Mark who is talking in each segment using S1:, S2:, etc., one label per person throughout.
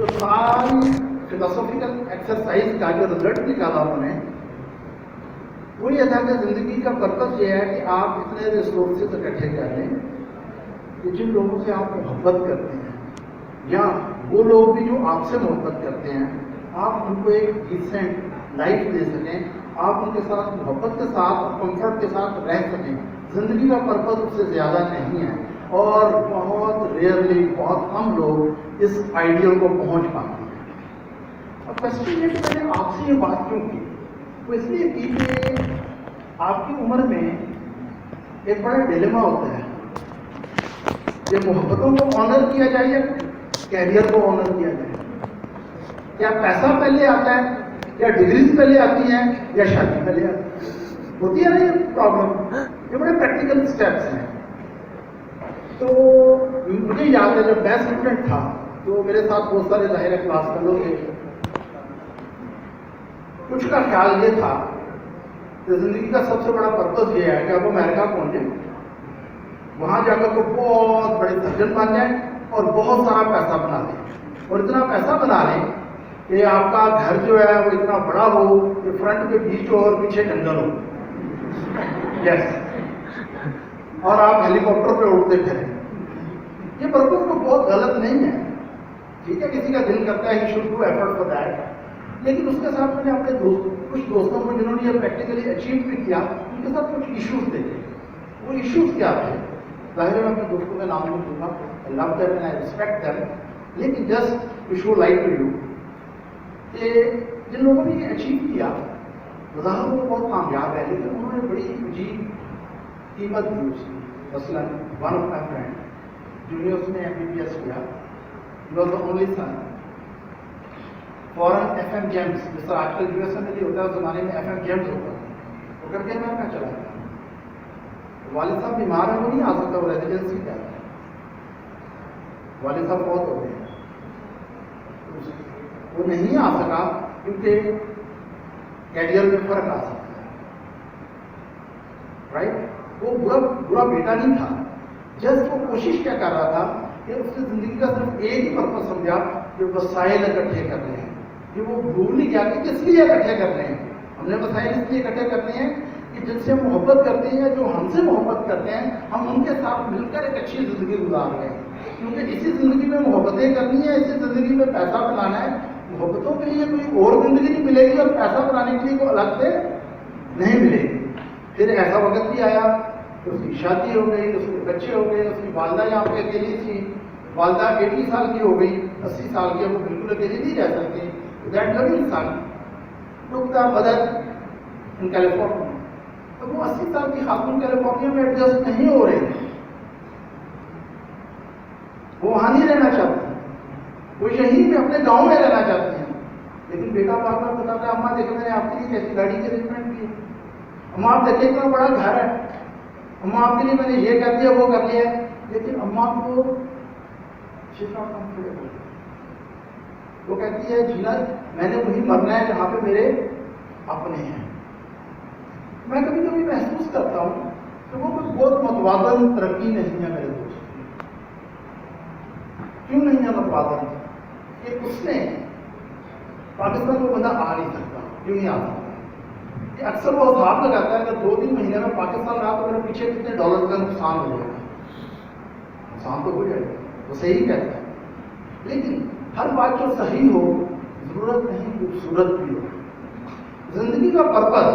S1: تو ساری philosophical exercise کا جو رزلٹ نکالا انہوں نے وہ یہ تھا کہ زندگی کا پرپس یہ ہے کہ آپ اتنے ریسورسز اکٹھے کر لیں کہ جن لوگوں سے آپ محبت کرتے ہیں یا وہ لوگ بھی جو آپ سے محبت کرتے ہیں آپ ان کو ایک ڈیسنٹ لائف دے سکیں, آپ ان کے ساتھ محبت کے ساتھ اور کمفرٹ کے ساتھ رہ سکیں. زندگی کا پرپس اس سے زیادہ نہیں ہے, اور بہت ریئرلی بہت کم لوگ اس آئیڈیل کو پہنچ پاتے ہیں. اب کوشچن یہ کہ میں نے آپ سے یہ بات کیوں کی, وہ اس لیے کی کہ آپ کی عمر میں ایک بڑا ڈیلیما ہوتا ہے کہ محبتوں کو آنر کیا جائے یا کیریئر کو آنر کیا جائے. کیا پیسہ پہلے آتا ہے, یا ڈگریز پہلے آتی ہیں, یا شادی پہلے آتی ہے؟ ہوتی ہے نا یہ پرابلم. یہ بڑے پریکٹیکل اسٹیپس ہیں. تو مجھے یاد ہے جب میں اسٹوڈنٹ تھا تو میرے ساتھ بہت سارے ظاہر کلاس میں لوگ تھے. کچھ کا خیال یہ تھا کہ زندگی کا سب سے بڑا پرپس یہ ہے کہ آپ امریکہ پہنچیں, وہاں جا کر کوئی بہت بڑے سرجن بن جائیں اور بہت سارا پیسہ بنا لیں, اور اتنا پیسہ بنا لیں کہ آپ کا گھر جو ہے وہ اتنا بڑا ہو کہ فرنٹ پہ بیچ ہو اور پیچھے جنگل ہو. یس, اور آپ ہیلی کاپٹر پہ اڑتے پھریں. یہ پرپس تو بہت غلط نہیں ہے, ٹھیک ہے, کسی کا دل کرتا ہے کہ should do effort for that, لیکن اس کے ساتھ میں نے اپنے کچھ دوستوں کو جنہوں نے یہ پریکٹیکلی اچیو بھی کیا ان کے ساتھ کچھ ایشوز دیکھے. وہ ایشوز کیا تھے؟ ظاہر ہے میں اپنے دوستوں کے نام نہیں دوں گا, I love them and I respect them, لیکن just to show light to you کہ جن لوگوں نے یہ اچیو کیا ظاہر وہ بہت کامیاب ہے, لیکن انہوں نے بڑی عجیب قیمت دی اس کی. مثلا ون آف مائی فرینڈ جو نے اس نے MBBS کیا, he was the only son. Foreign FM James, جس طرح آج کل USA میں بھی ہوتا ہے, اس زمانے میں FM جیمز ہوتا ہے, وہ کر کے میں چلا گیا. والد صاحب بیمار ہیں, وہ نہیں آ سکتا, وہ ریزیڈنسی کیا ہے, والد صاحب بہت ہو گئے ہیں, وہ نہیں آ سکا کیونکہ کیریئر میں فرق آ سکتا ہے. رائٹ, وہ برا بیٹا نہیں تھا, جسٹ وہ کوشش کیا کر رہا تھا کہ اس نے زندگی کا صرف ایک ہی پرپس سمجھا کہ وسائل اکٹھے کر رہے ہیں. کہ وہ بھول نہیں گیا کہ کس لیے اکٹھے کر رہے ہیں. ہم نے وسائل اس لیے اکٹھے کرتے ہیں کہ جن سے محبت کرتے ہیں, جو ہم سے محبت کرتے ہیں, ہم ان کے ساتھ مل کر ایک اچھی زندگی گزار رہے ہیں. کیونکہ اسی زندگی میں محبتیں کرنی ہے, اسی زندگی میں پیسہ بنانا ہے. محبتوں کے لیے کوئی اور زندگی نہیں ملے گی, اور پیسہ بنانے کے لیے کوئی الگ سے نہیں ملے گی. پھر ایسا وقت بھی آیا کہ اس کی شادی ہو گئی, اس کے بچے ہو گئے, اس کی والدہ یہاں پہ اکیلی تھی, والدہ 80 سال کی ہو گئی, 80 سال کی, وہ بالکل اکیلی نہیں رہ سکتی. دیٹ لونگ سن ٹوک دا مدر ان کیلیفورنیا. تو وہ 80 سال کی خاتون کیلیفورنیا میں ایڈجسٹ نہیں ہو رہے تھے, وہ وہاں نہیں رہنا چاہتی, وہ یہیں پہ اپنے گاؤں میں رہنا چاہتی ہیں. لیکن بیٹا بار بار بتاتا ہے, اماں دیکھیں میں نے آپ کے لیے کیسی گاڑی کی ارینجمنٹ کی ہے, اماں آپ دیکھیں اتنا بڑا گھر ہے, اماں آپ کے لیے میں نے یہ کر دیا وہ کر لیا ہے. لیکن اماں کو وہ کہتی ہے جینا میں نے وہی مرنا ہے جہاں پہ میرے اپنے ہیں. میں کبھی کبھی محسوس کرتا ہوں کہ وہ کوئی بہت متوازن ترقی نہیں ہے میرے دوست. کیوں نہیں ہے متوازن؟ کہ اس نے پاکستان میں بندہ آ نہیں سکتا. کیوں نہیں آ سکتا؟ کہ اکثر وہ حساب لگاتا ہے کہ 2-3 مہینے میں پاکستان رہا تو میرے پیچھے کتنے ڈالر کا نقصان ہو جائے گا. نقصان تو ہو جائے گا, وہ صحیح کہتا ہے. لیکن ہر بات جو صحیح ہو ضرورت نہیں خوبصورت بھی ہو. زندگی کا پرپس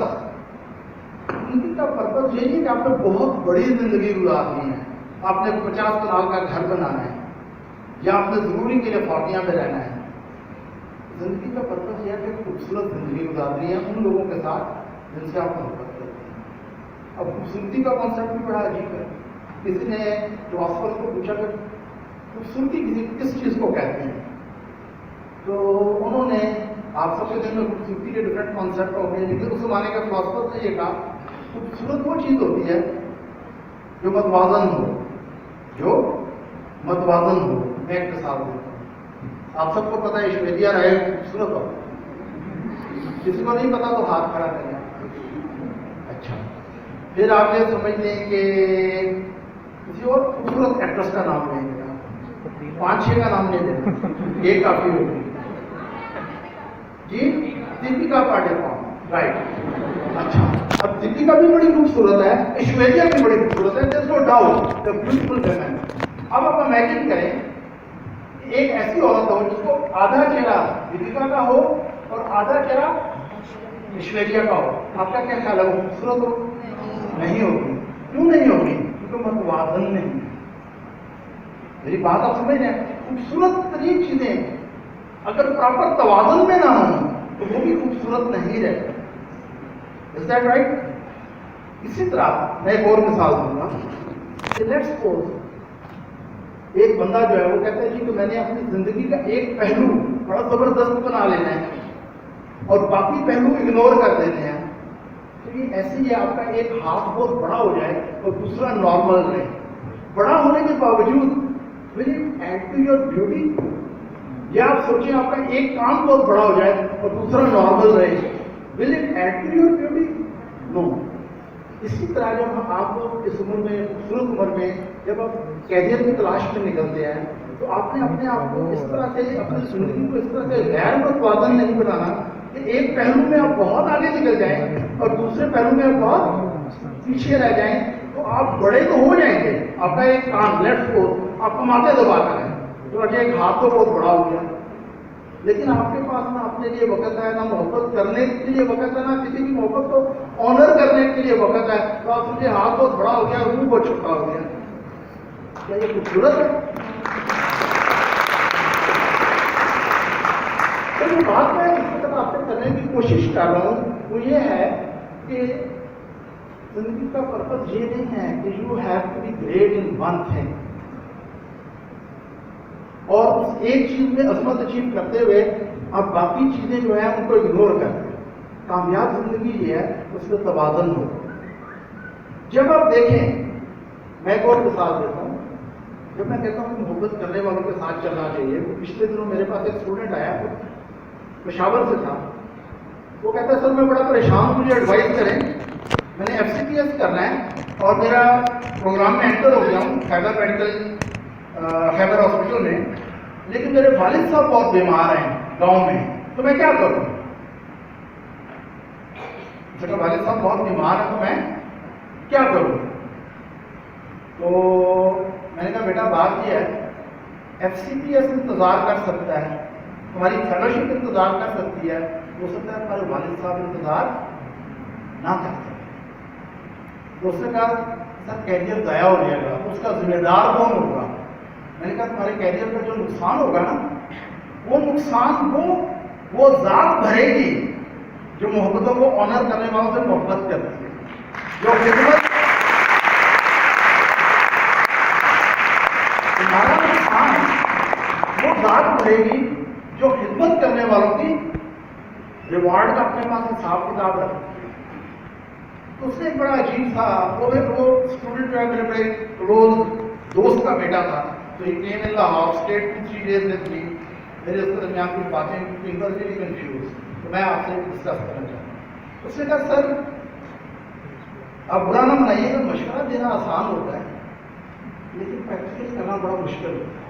S1: یہ نہیں کہ آپ نے بہت بڑی زندگی گزارنی ہے, آپ نے 50 کنال کا گھر بنانا ہے, یا آپ نے ضروری کیلیفورنیا میں رہنا ہے. زندگی کا پرپس یہ ہے کہ خوبصورت زندگی گزارنی ہے ان لوگوں کے ساتھ جن سے آپ محبت کرتے ہیں. اب خوبصورتی کا کانسیپٹ بھی بڑا عجیب ہے. کسی نے فلاسفر کو پوچھا کہ خوبصورتی کس چیز کو کہتے ہیں, تو انہوں نے, آپ سب کے دن میں خوبصورتی کے ڈفرینٹ کانسیپٹ ہو گئے, لیکن اس زمانے کے فلاسفر نے یہ کہا خوبصورت وہ چیز ہوتی ہے جو متوازن ہو. میں ایک مثال دیتا ہوں. آپ سب کو پتا ہے ایشوریا رائے خوبصورت ہو, کسی کو نہیں پتا تو ہاتھ کھڑا کریں. اچھا, پھر آپ یہ سمجھ لیں کہ کسی اور خوبصورت ایکٹریس کا نام لیں گے, 5-6 का नाम नहीं देना, एक काफी होगी जी। दीपिका पादुकोण, राइट। अच्छा, अब दीपिका भी बड़ी खूबसूरत है, ऐश्वर्या भी बड़ी खूबसूरत है, there's no doubt, the beautiful women। अब आप इमेजिन करें एक ऐसी औरत हो जिसको आधा चेहरा दीपिका का हो और आधा चेहरा ऐश्वर्या का हो, आपका क्या ख्याल है, वो खूबसूरत हो? नहीं होगी। क्यों नहीं होगी? क्योंकि मतवाजन नहीं है। मेरी बात आप समझ रहे हैं? खूबसूरत तरीन चीजें अगर प्रॉपर तवाजन में ना हो तो वो भी खूबसूरत नहीं रहता। Is that right? इसी तरह मैं एक और मिसाल दूंगा। लेट्स सपोज एक बंदा जो है वो कहता है जी कि मैंने अपनी जिंदगी का एक पहलू बड़ा जबरदस्त बना लेना है और बाकी पहलू इग्नोर कर देने हैं। तो ये ऐसे ही आपका एक हाथ बहुत बड़ा हो जाए और दूसरा नॉर्मल रहे। बड़ा होने के बावजूद will it add to your beauty? या आप सोचिए आपका एक काम बहुत बड़ा हो जाए और दूसरा नॉर्मल रहे, will it add to your beauty? No. इसी तरह जब हम आप इस उम्र में, खूबसूरत उम्र में, जब आप कैरियर की तलाश में निकलते हैं तो आपने अपने आप को इस तरह से, अपनी जिंदगी को इस तरह से गैर मतवाजन नहीं बनाना कि एक पहलू में आप बहुत आगे निकल जाएं और दूसरे पहलू में आप बहुत पीछे रह जाएं। तो आप बड़े तो हो जाएंगे, आपका एक काम लेफ्ट को आप कमाते दबाता है तो आज एक हाथ तो बहुत बड़ा हो गया, लेकिन आपके पास ना अपने लिए वक्त है, ना मोहब्बत करने के लिए वक्त है, ना किसी की मोहब्बत को ऑनर करने के लिए वक्त है। तो आप मुझे हाथ बहुत बड़ा हो गया, रूह बहुत छोटा हो गया। क्या ये खूबसूरत है? तो जो बात मैं इस तरह आपसे करने की कोशिश कर रहा हूँ वो ये है कि जिंदगी का पर्पज ये नहीं है कि you have to be great in one thing और उस एक चीज में अजमत अचीव करते हुए आप बाकी चीजें जो है उनको इग्नोर करते हैं। कामयाब जिंदगी ये है उसमें तवाज़ुन हो। जब आप देखें, मैं एक और मिसाल देता हूँ। जब मैं कहता हूँ कि मोहब्बत करने वालों के साथ चलना चाहिए, तो पिछले दिनों मेरे पास एक स्टूडेंट आया, पेशावर से था। वो कहता है सर मैं बड़ा परेशान हूँ, मुझे एडवाइस करें। मैंने FCPS करना है और मेरा प्रोग्राम में एंटर हो गया हूँ खैबर हॉस्पिटल में, लेकिन मेरे वालिद साहब बहुत बीमार हैं गांव में, तो मैं क्या करूं? मेरे वालिद साहब बहुत बीमार हैं तो मैं क्या करूं? तो मैंने कहा बेटा बात यह है, FCPS इंतजार कर सकता है, तुम्हारी फेलोशिप इंतजार कर सकती है, हो सकता है तुम्हारे वालिद साहब इंतजार ना कर सकते। तो उसने कहा सर कैरियर ज़ाया हो जाएगा, उसका जिम्मेदार कौन होगा? मैंने कहा तुम्हारे कैरियर का जो नुकसान होगा ना, वो नुकसान वो जात भरेगी जो मोहब्बतों को ऑनर करने वालों से मोहब्बत करती है, जो खिदमत। तुम्हारा नुकसान वो जात भरेगी जो खिदमत करने वालों की रिवॉर्ड का अपने पास हिसाब किताब रखती है। तो उसने एक बड़ा अजीब था, वो स्टूडेंट जो है मेरे बड़े क्लोज दोस्त का बेटा था, तो he came in the house, stayed 2-3 days with me। मेरे उसके दरमियान कुछ बातें he was really confused, तो मैं आपसे डिस्कस करना चाहता हूँ। उसने कहा सर आप बुरा ना मनाइएगा, मशवरा देना आसान होता है लेकिन प्रैक्टिकली करना बड़ा मुश्किल होता है।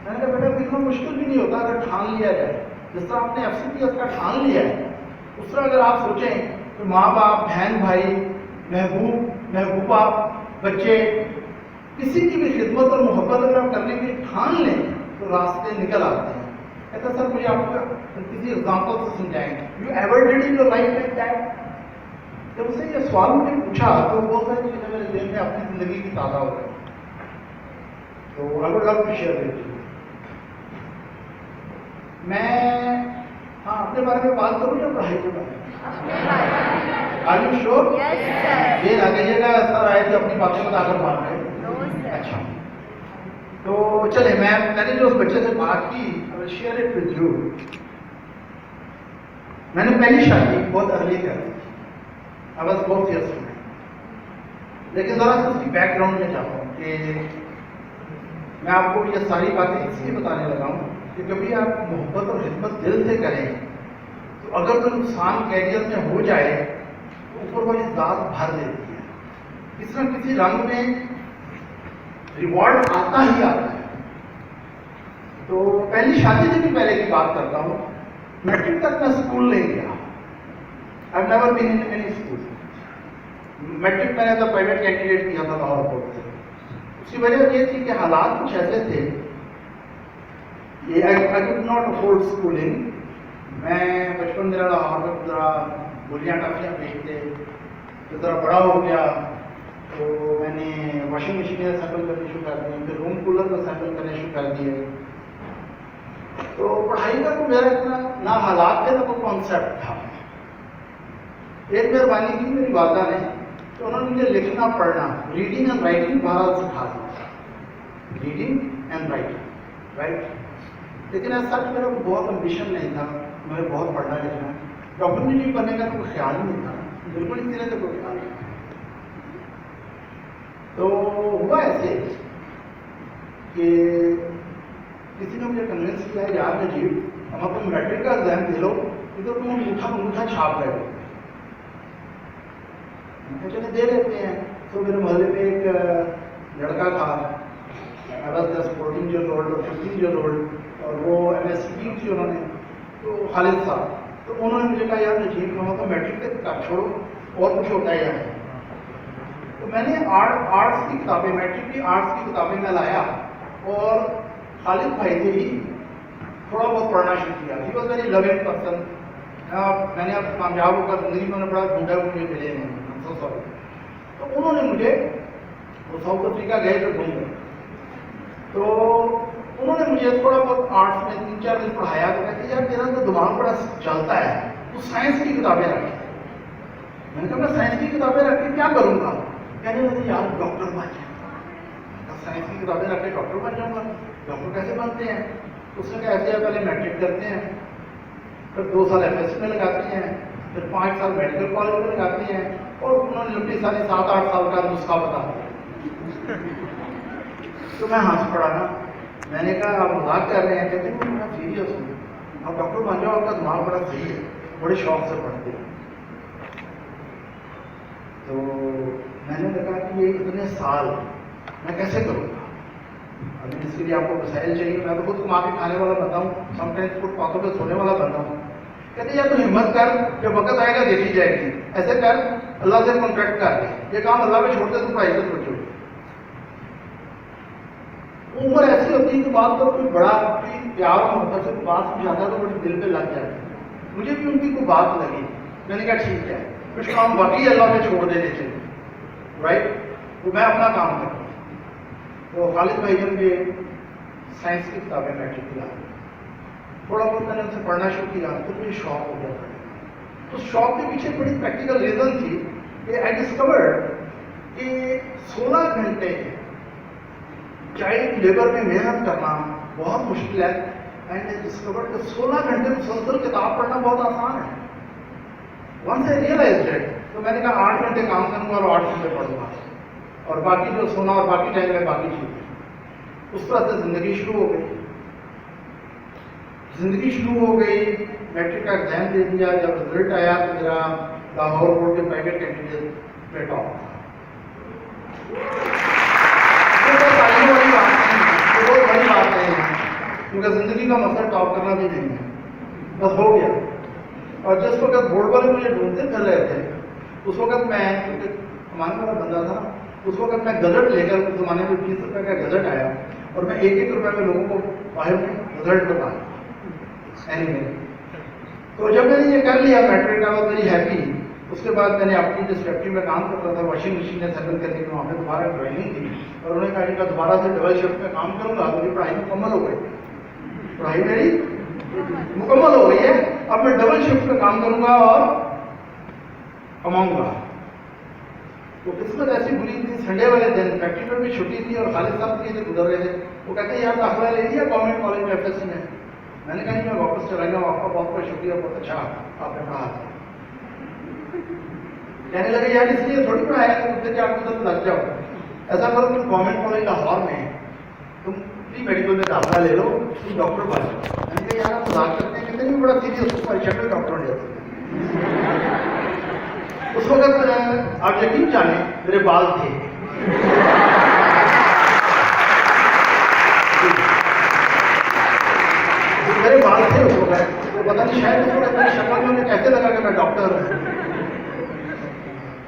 S1: मैंने कहा बेटा इतना मुश्किल भी नहीं होता अगर ठान लिया जाए। जिस तरह आपने FCPS का ठान लिया है, उस तरह अगर आप सोचें तो माँ बाप, बहन भाई, महबूबा, बच्चे, किसी की भी खिदमत और मोहब्बत अगर आप करने के लिए ठान लें तो रास्ते निकल आते हैं। कहता सर मुझे आपको किसी एग्जाम्पल से समझाएंगे, you ever did in your life like that? जब उसे ये सवाल मुझे पूछा तो बहुत सारी चीजें मेरे दिल में अपनी जिंदगी की ताज़ा हो गई। तो I would love to share with you. मैं अपने बारे में बात करूँ या पढ़ाई के बारे में? Are you sure? ये ना कहिएगा सर आए थे अपनी बातें बताकर बात करें। अच्छा, तो चले मैंने जो उस बच्चे से बात की, I will share it with you. मैंने पहली शादी बहुत अर्ली कर दी, आई वाज 4 years old। लेकिन जरा सा उसकी बैकग्राउंड में जाता हूँ कि मैं आपको ये सारी बातें इसलिए बताने लगा हूँ कि कभी आप मोहब्बत और खिदमत दिल से करें तो अगर कोई नुकसान कैरियर में हो जाए तो ऊपर वाली दाद भर देती है। किसी न किसी रंग में रिवॉर्ड आता ही आता है। तो पहली शादी से भी पहले की बात करता हूँ, मैट्रिक तक मैं स्कूल नहीं गया, I have never been in any school. Matric मैंने तो प्राइवेट कैंडिडेट किया था लाहौर बोर्ड से। उसकी वजह ये थी कि हालात कुछ ऐसे थे कि I could not afford schooling. मैं बचपन मेरा लाहौर में गुजरा, गुलियाँ टाफियाँ बेचते, तो ज़रा बड़ा हो गया तो मैंने वॉशिंग मशीन सैम्पल करने शुरू कर दिए, फिर रूम कूलर का सैम्पल करने शुरू कर दिए। तो पढ़ाई का तो मेरा इतना ना हालात थे ना कोई कॉन्सेप्ट था। एक मेहरबानी की मेरी वादा ने, तो उन्होंने मुझे लिखना पढ़ना, रीडिंग एंड राइटिंग बहरहाल सिखा दिया, रीडिंग एंड राइटिंग, राइट। लेकिन ऐसा सच मेरा बहुत एम्बिशन नहीं था, मुझे बहुत पढ़ना लिखना, डॉक्टर इंजीनियर बनने का कोई ख्याल ही नहीं था, बिल्कुल इस तरह से कोई ख्याल नहीं था। तो हुआ ऐसे कि किसी ने मुझे कन्विंस किया, यार नजीब हम तुम मैट्रिक का एग्जाम दे लो, तो तुम अंगूठा छाप रहे हो, चले दे लेते हैं। तो मेरे मोहल्ले में एक लड़का था, I was just 14 year old और 15 ईयर ओल्ड, और वो MSc की थी उन्होंने, तो खालिद साहब, तो उन्होंने मुझे कहा यार नजीब हम तो मैट्रिक तक किताब छोड़ो और कुछ होता है यार। तो मैंने आर्ट्स की किताबें, मैट्रिक की आर्ट्स की किताबें मैं लाया और खालिद भाई से ही थोड़ा बहुत पढ़ना शुरू किया। He was very loving person. मैंने अब कामयाब होकर जिंदगी में उन्हें बड़ा ढूंढा, मुझे मिले नहीं, सो सॉरी। तो उन्होंने मुझे, वो साउथ अफ्रीका गए तो घूम गए, तो उन्होंने मुझे थोड़ा बहुत आर्ट्स में 3-4 दिन पढ़ाया। तो कहते यार तेरा तो दिमाग बड़ा चलता है, तो साइंस की किताबें रखें। मैंने कहा मैं साइंस की किताबें रख के क्या करूँगा? कहने लगे यार डॉक्टर बन जाए, साइंस की किताबें रख के डॉक्टर बन जाऊँगा। डॉक्टर कैसे बनते हैं? उसने कहा ऐसे पहले मैट्रिक करते हैं, फिर 2 साल FSC में लगाते हैं, फिर 5 साल मेडिकल कॉलेज में लगाते हैं, और उन्होंने लंबी सारी 7-8 साल का नुस्खा बता दिया। तो मैं हंस पड़ा ना, मैंने कहा आप मजाक कर रहे हैं? कहते हैं मैं सीरियस हूँ, आप डॉक्टर बन जाओ, आपका दिमाग बड़ा सही है, बड़े शौक से पढ़ते हैं। तो मैंने कहा कि ये इतने साल मैं कैसे करूँगा? अभी इसके लिए आपको मसाइल चाहिए, मैं तो खुद कमा के खाने वाला बनता हूँ, समटाइम्स फुटपाथों पे सोने वाला बनता हूँ। कहते यार तो हिम्मत कर, जब वक्त आएगा देखी जाएगी, ऐसे कर अल्लाह से कॉन्ट्रैक्ट कर, ये काम अल्लाह पे छोड़ते तो पढ़ाई से बचो। उम्र ऐसी होती है कि बात पर कोई बड़ा प्यार और मोहब्बत से बात समझाता है तो बड़ी दिल पे लग जाती है। मुझे भी उनकी कोई बात लगी, मैंने कहा ठीक है, कुछ काम बाकी अल्लाह पे छोड़ देने चाहिए, राइट। तो मैं अपना काम करता हूँ। तो खालिद भाई जब ये साइंस की किताबें मैट्रिक की ला, थोड़ा बहुत मैंने उनसे पढ़ना शुरू किया तो मुझे शौक हो गया पढ़ने। तो शौक के पीछे बड़ी प्रैक्टिकल रीज़न थी कि आई डिस्कवर्ड कि 16 घंटे चाइल्ड लेबर में मेहनत करना बहुत मुश्किल है। एंड आई डिस्कवर्ड कि 16 घंटे मुसलसल किताब पढ़ना बहुत आसान है। वंस आई रियलाइज्ड इट, तो मैंने कहा 8 घंटे काम करूँगा और 8 घंटे पढ़ूंगा, और बाकी जो सोना और बाकी टाइम में बाकी चीज़ें। उस तरह से ज़िंदगी शुरू हो गई। मैट्रिक का एग्जाम दे दिया, जब रिजल्ट आया तो मेरा लाहौर बोर्ड के प्राइवेट कैंडिडेट पे टॉप था। बहुत बड़ी बात है, क्योंकि ज़िंदगी का मकसद टॉप करना भी नहीं है, बस हो गया। और जिस वक्त बोर्ड वाले मुझे ढूंढते फिर रहे थे, उस वक्त मैं, क्योंकि कमाने वाला बंदा था, उस वक्त मैं गजट लेकर, उस जमाने में 20 रुपये का गजट आया, और मैं 1-1 रुपये में लोगों को बाहर में रिजल्ट बताया। एनीवे, तो जब मैंने ये कर लिया मैट्रिक का, वेरी हैप्पी। उसके बाद मैंने अपनी जिस फैक्ट्री में काम करता था, वॉशिंग मशीन में सेटल करने की, वहाँ पर दोबारा ज्वाइनिंग थी, और उन्होंने कहा इनका दोबारा से डबल शिफ्ट में काम करूँगा। मेरी पढ़ाई मुकम्मल हो गई, पढ़ाई मेरी मुकम्मल हो गई है, अब मैं डबल शिफ्ट में काम करूँगा और कमाऊँगा। तो किस्मत ऐसी बुरी थी, संडे वाले दिन फैक्ट्री में भी छुट्टी थी और खालिद साहब के गुजर रहे थे। वो कहते हैं यार दाखिला ले लिया गवर्नमेंट कॉलेज में FSC में? मैंने कहा मैं वापस चला गया, आपका बहुत बहुत शुक्रिया, बहुत अच्छा आपने पढ़ा। कहने लगे यार इसलिए थोड़ी पढ़ाया कि मुझसे कि आपको तो लग जाओ, ऐसा करो तुम गवर्नमेंट कॉलेज लाहौर में तुम प्री मेडिकल में दाखिला ले लो, तुम डॉक्टर बन जाओ। मैंने कहा यार आप मजाक करते हैं, कहते नहीं बड़ा सीरियस परीक्षा में डॉक्टर बन जाते। उस वक्त आप यकीन जाने मेरे बाल थे पता नहीं शायद उसको अपनी शक्ल में उन्हें कैसे लगा कि मैं डॉक्टर हूँ।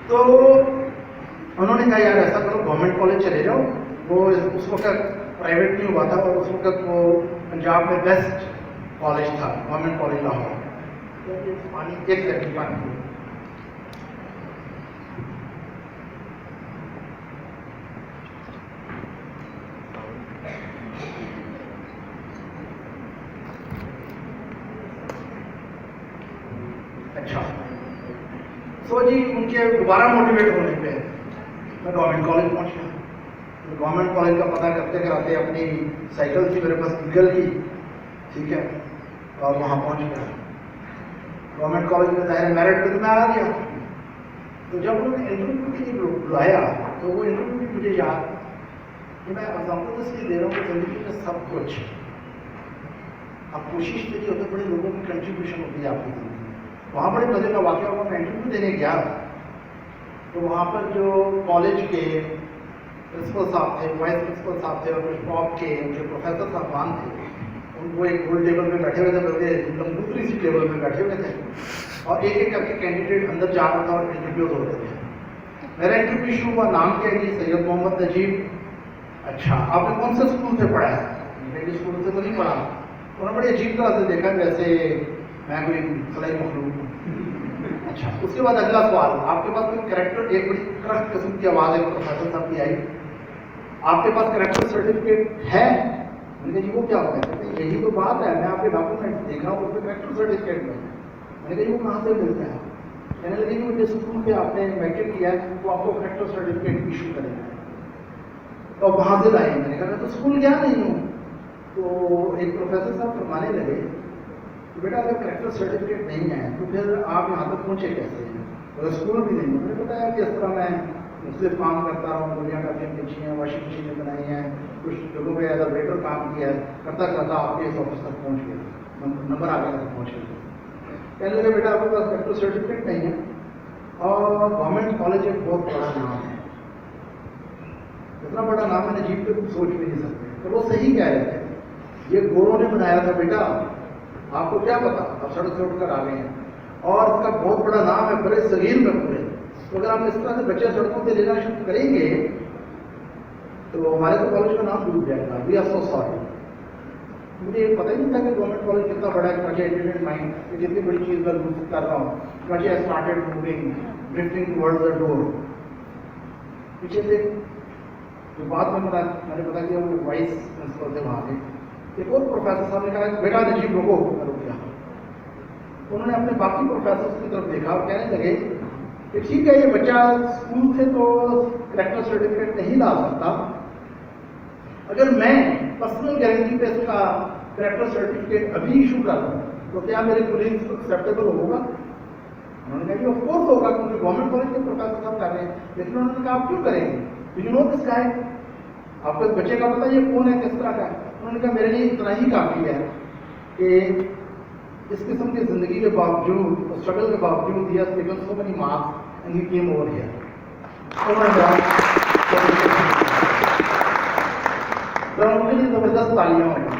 S1: तो उन्होंने कहा यार ऐसा करो गवर्नमेंट कॉलेज चले जाओ, वो उस वक्त प्राइवेट नहीं हुआ था और उस वक्त वो पंजाब में बेस्ट कॉलेज था, गवर्नमेंट कॉलेज लाहौर। पानी एक सेकंड पानी। अच्छा तो जी उनके दोबारा मोटिवेट होने पे मैं गवर्नमेंट कॉलेज पहुंच गया। तो गवर्नमेंट कॉलेज का पता करते कराते अपनी साइकिल थी मेरे पास ईगल की, ठीक है, और वहाँ पहुंच गया। गवर्नमेंट कॉलेज में ज़ाहिर मेरिट पे तो मैं आ गया। तो जब उन्होंने इंटरव्यू के लिए बुलाया तो वो इंटरव्यू भी मुझे याद कि मैं एग्जाम्पल इसलिए दे रहा हूँ कि ज़िंदगी में सब कुछ आप कोशिश करिए होते बड़े लोगों की कंट्रीब्यूशन होती है आपकी ज़िंदगी। वहाँ बड़े मज़े का वाक़या हुआ, मैं इंटरव्यू देने गया तो वहाँ पर जो कॉलेज के प्रिंसिपल साहब थे, वाइस प्रिंसिपल साहब थे और कुछ टॉप के जो प्रोफेसर साहबान थे, उनको एक गोल टेबल पे बैठे हुए थे, बल्कि एकदम दूसरी सी टेबल पे बैठे हुए थे और एक एक करके कैंडिडेट अंदर जा रहा था और इंटरव्यू हो रहे थे। मेरा इंटरव्यू शुरू हुआ, नाम क्या है? सैयद मोहम्मद नजीब। अच्छा आपने कौन से स्कूल से पढ़ा है? मेरे स्कूल से तो नहीं पढ़ा। उन्होंने बड़ी अजीब तरह से देखा जैसे मैं कोई सलाई मखलूक हूँ। अच्छा उसके बाद अगला सवाल, आपके पास कोई करेक्टर, एक बड़ी क्रस्ट किस्म की आवाज़ है प्रोफेसर साहब की आई, आपके पास करेक्टर सर्टिफिकेट है? मैंने कहा जी वो क्या होता है? यही तो बात है, मैं आपके डॉक्यूमेंट देख रहा हूँ उसमें करेक्टर सर्टिफिकेट में। मैंने कहा जी वो कहाँ से मिलते हैं? कहने लगे कि जिस स्कूल पे आपने मैट्रिक किया है तो आपको करेक्टर सर्टिफिकेट इशू करेंगे। तो वहाँ से लाए। मैंने कहा मैं तो स्कूल गया नहीं हूँ। तो एक प्रोफेसर साहब फरमाने लगे तो बेटा अगर करेक्टर सर्टिफिकेट नहीं है तो फिर आप यहाँ तक पहुँचे कैसे हैं? अगर स्कूल भी नहीं है। मैंने बताया कि इस तरह मैं मुख्तलिफ काम करता रहा हूँ, दुनिया का गेम बेची हैं, वॉशिंग मशीनें बनाई हैं, कुछ जगहों पे एज वेटर काम किया है, करता करता आपके इस ऑफिस तक पहुँच गया, नंबर आ गया तक पहुँच गया। कहने लगे बेटा आपके पास करेक्टर सर्टिफिकेट नहीं है और गवर्नमेंट कॉलेज एक बहुत बड़ा नाम है, इतना बड़ा नाम है नजीब पे कुछ सोच भी नहीं सकते। तो वो सही कह रहे थे, ये गोरों ने बनाया था बेटा, आपको क्या पता, आप सड़क से उठकर आ गए हैं और इसका बहुत बड़ा नाम है बड़े सगीर में पूरे। तो अगर आप इस तरह से बच्चे सड़कों से लेना शुरू करेंगे तो हमारे तो कॉलेज का नाम डूब जाएगा। We are so sorry. मुझे पता ही नहीं था कि गवर्नमेंट कॉलेज कितना बड़ा है। मुझे एजुकेटेड माइंड कि जितनी बड़ी चीज़ मैं यूज कर रहा हूँ, मुझे I started moving drifting towards the door. पीछे से जो बात में मैंने पता कि वो वाइस प्रिंसिपल थे वहाँ के, एक और प्रोफेसर साहब ने कहा बेटा नजीब रुको, रुक गया। उन्होंने अपने बाकी प्रोफेसर की तरफ देखा और कहने लगे कि ठीक है ये बच्चा स्कूल से तो करेक्टर सर्टिफिकेट नहीं ला सकता, अगर मैं पर्सनल गारंटी पे इसका करेक्टर सर्टिफिकेट अभी इशू कर दूँ तो क्या मेरे कोलीग्स को एक्सेप्टेबल होगा? उन्होंने कहा कि ऑफ कोर्स होगा क्योंकि गवर्नमेंट कॉलेज के प्रोफेसर साहब कर रहे हैं। लेकिन उन्होंने कहा आप क्यों करेंगे? यू नो दिस गाय, आपको इस बच्चे का पता ये कौन है, किस तरह का है? उन्होंने कहा मेरे लिए इतना ही काफ़ी है कि इस किस्म की जिंदगी के बावजूद, स्ट्रगल के बावजूद, he has taken so many marks and he came over here. तो उनके लिए जबरदस्त तालियां होंगी।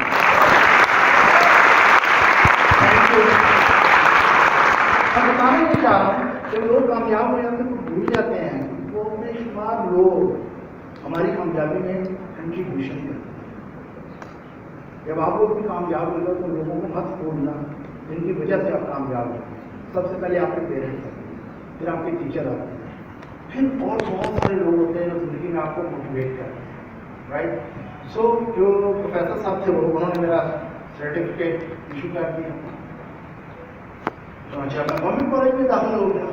S1: मैं बताना नहीं चाह रहा हूँ कि लोग कामयाब हो जाते हैं तो भूल जाते हैं वो अपने शुमार लोग हमारी कामयाबी में कंट्रीब्यूशन करते हैं। जब आपको भी कामयाब होगा तो लोगों को मत छोड़ना जिनकी वजह से आप कामयाब हो। सबसे पहले आपके पेरेंट्स आते हैं, फिर आपके टीचर आते हैं, फिर और बहुत सारे लोग होते हैं जो जिंदगी में आपको मोटिवेट करते हैं, राइट। सो जो प्रोफेसर साहब थे वो उन्होंने मेरा सर्टिफिकेट इशू कर दिया। तो अच्छा मैं गवर्नमेंट कॉलेज में दाखिल हो गया।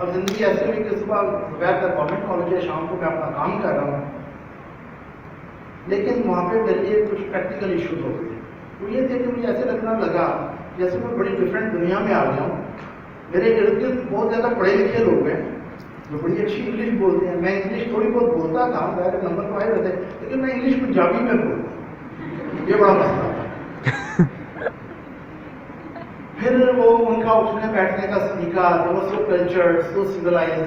S1: अब जिंदगी ऐसे हुई कि सुबह दोपहर तक गवर्नमेंट कॉलेज है, शाम को मैं अपना काम कर रहा हूँ। लेकिन वहाँ पे मेरे लिए कुछ प्रैक्टिकल इश्यूज हो गए। तो ये थे कि मुझे ऐसे लगना लगा जैसे मैं बड़ी डिफरेंट दुनिया में आ गया हूँ। मेरे इर्द गिर्द बहुत ज़्यादा पढ़े लिखे लोग हैं जो बड़ी अच्छी इंग्लिश बोलते हैं। मैं इंग्लिश थोड़ी बहुत बोलता था, मेरे नंबर तो आए रहते, लेकिन मैं इंग्लिश पंजाबी में बोलता, ये बड़ा मसला था। फिर वो उनका उठने बैठने का सलीका, so culture, so civilise,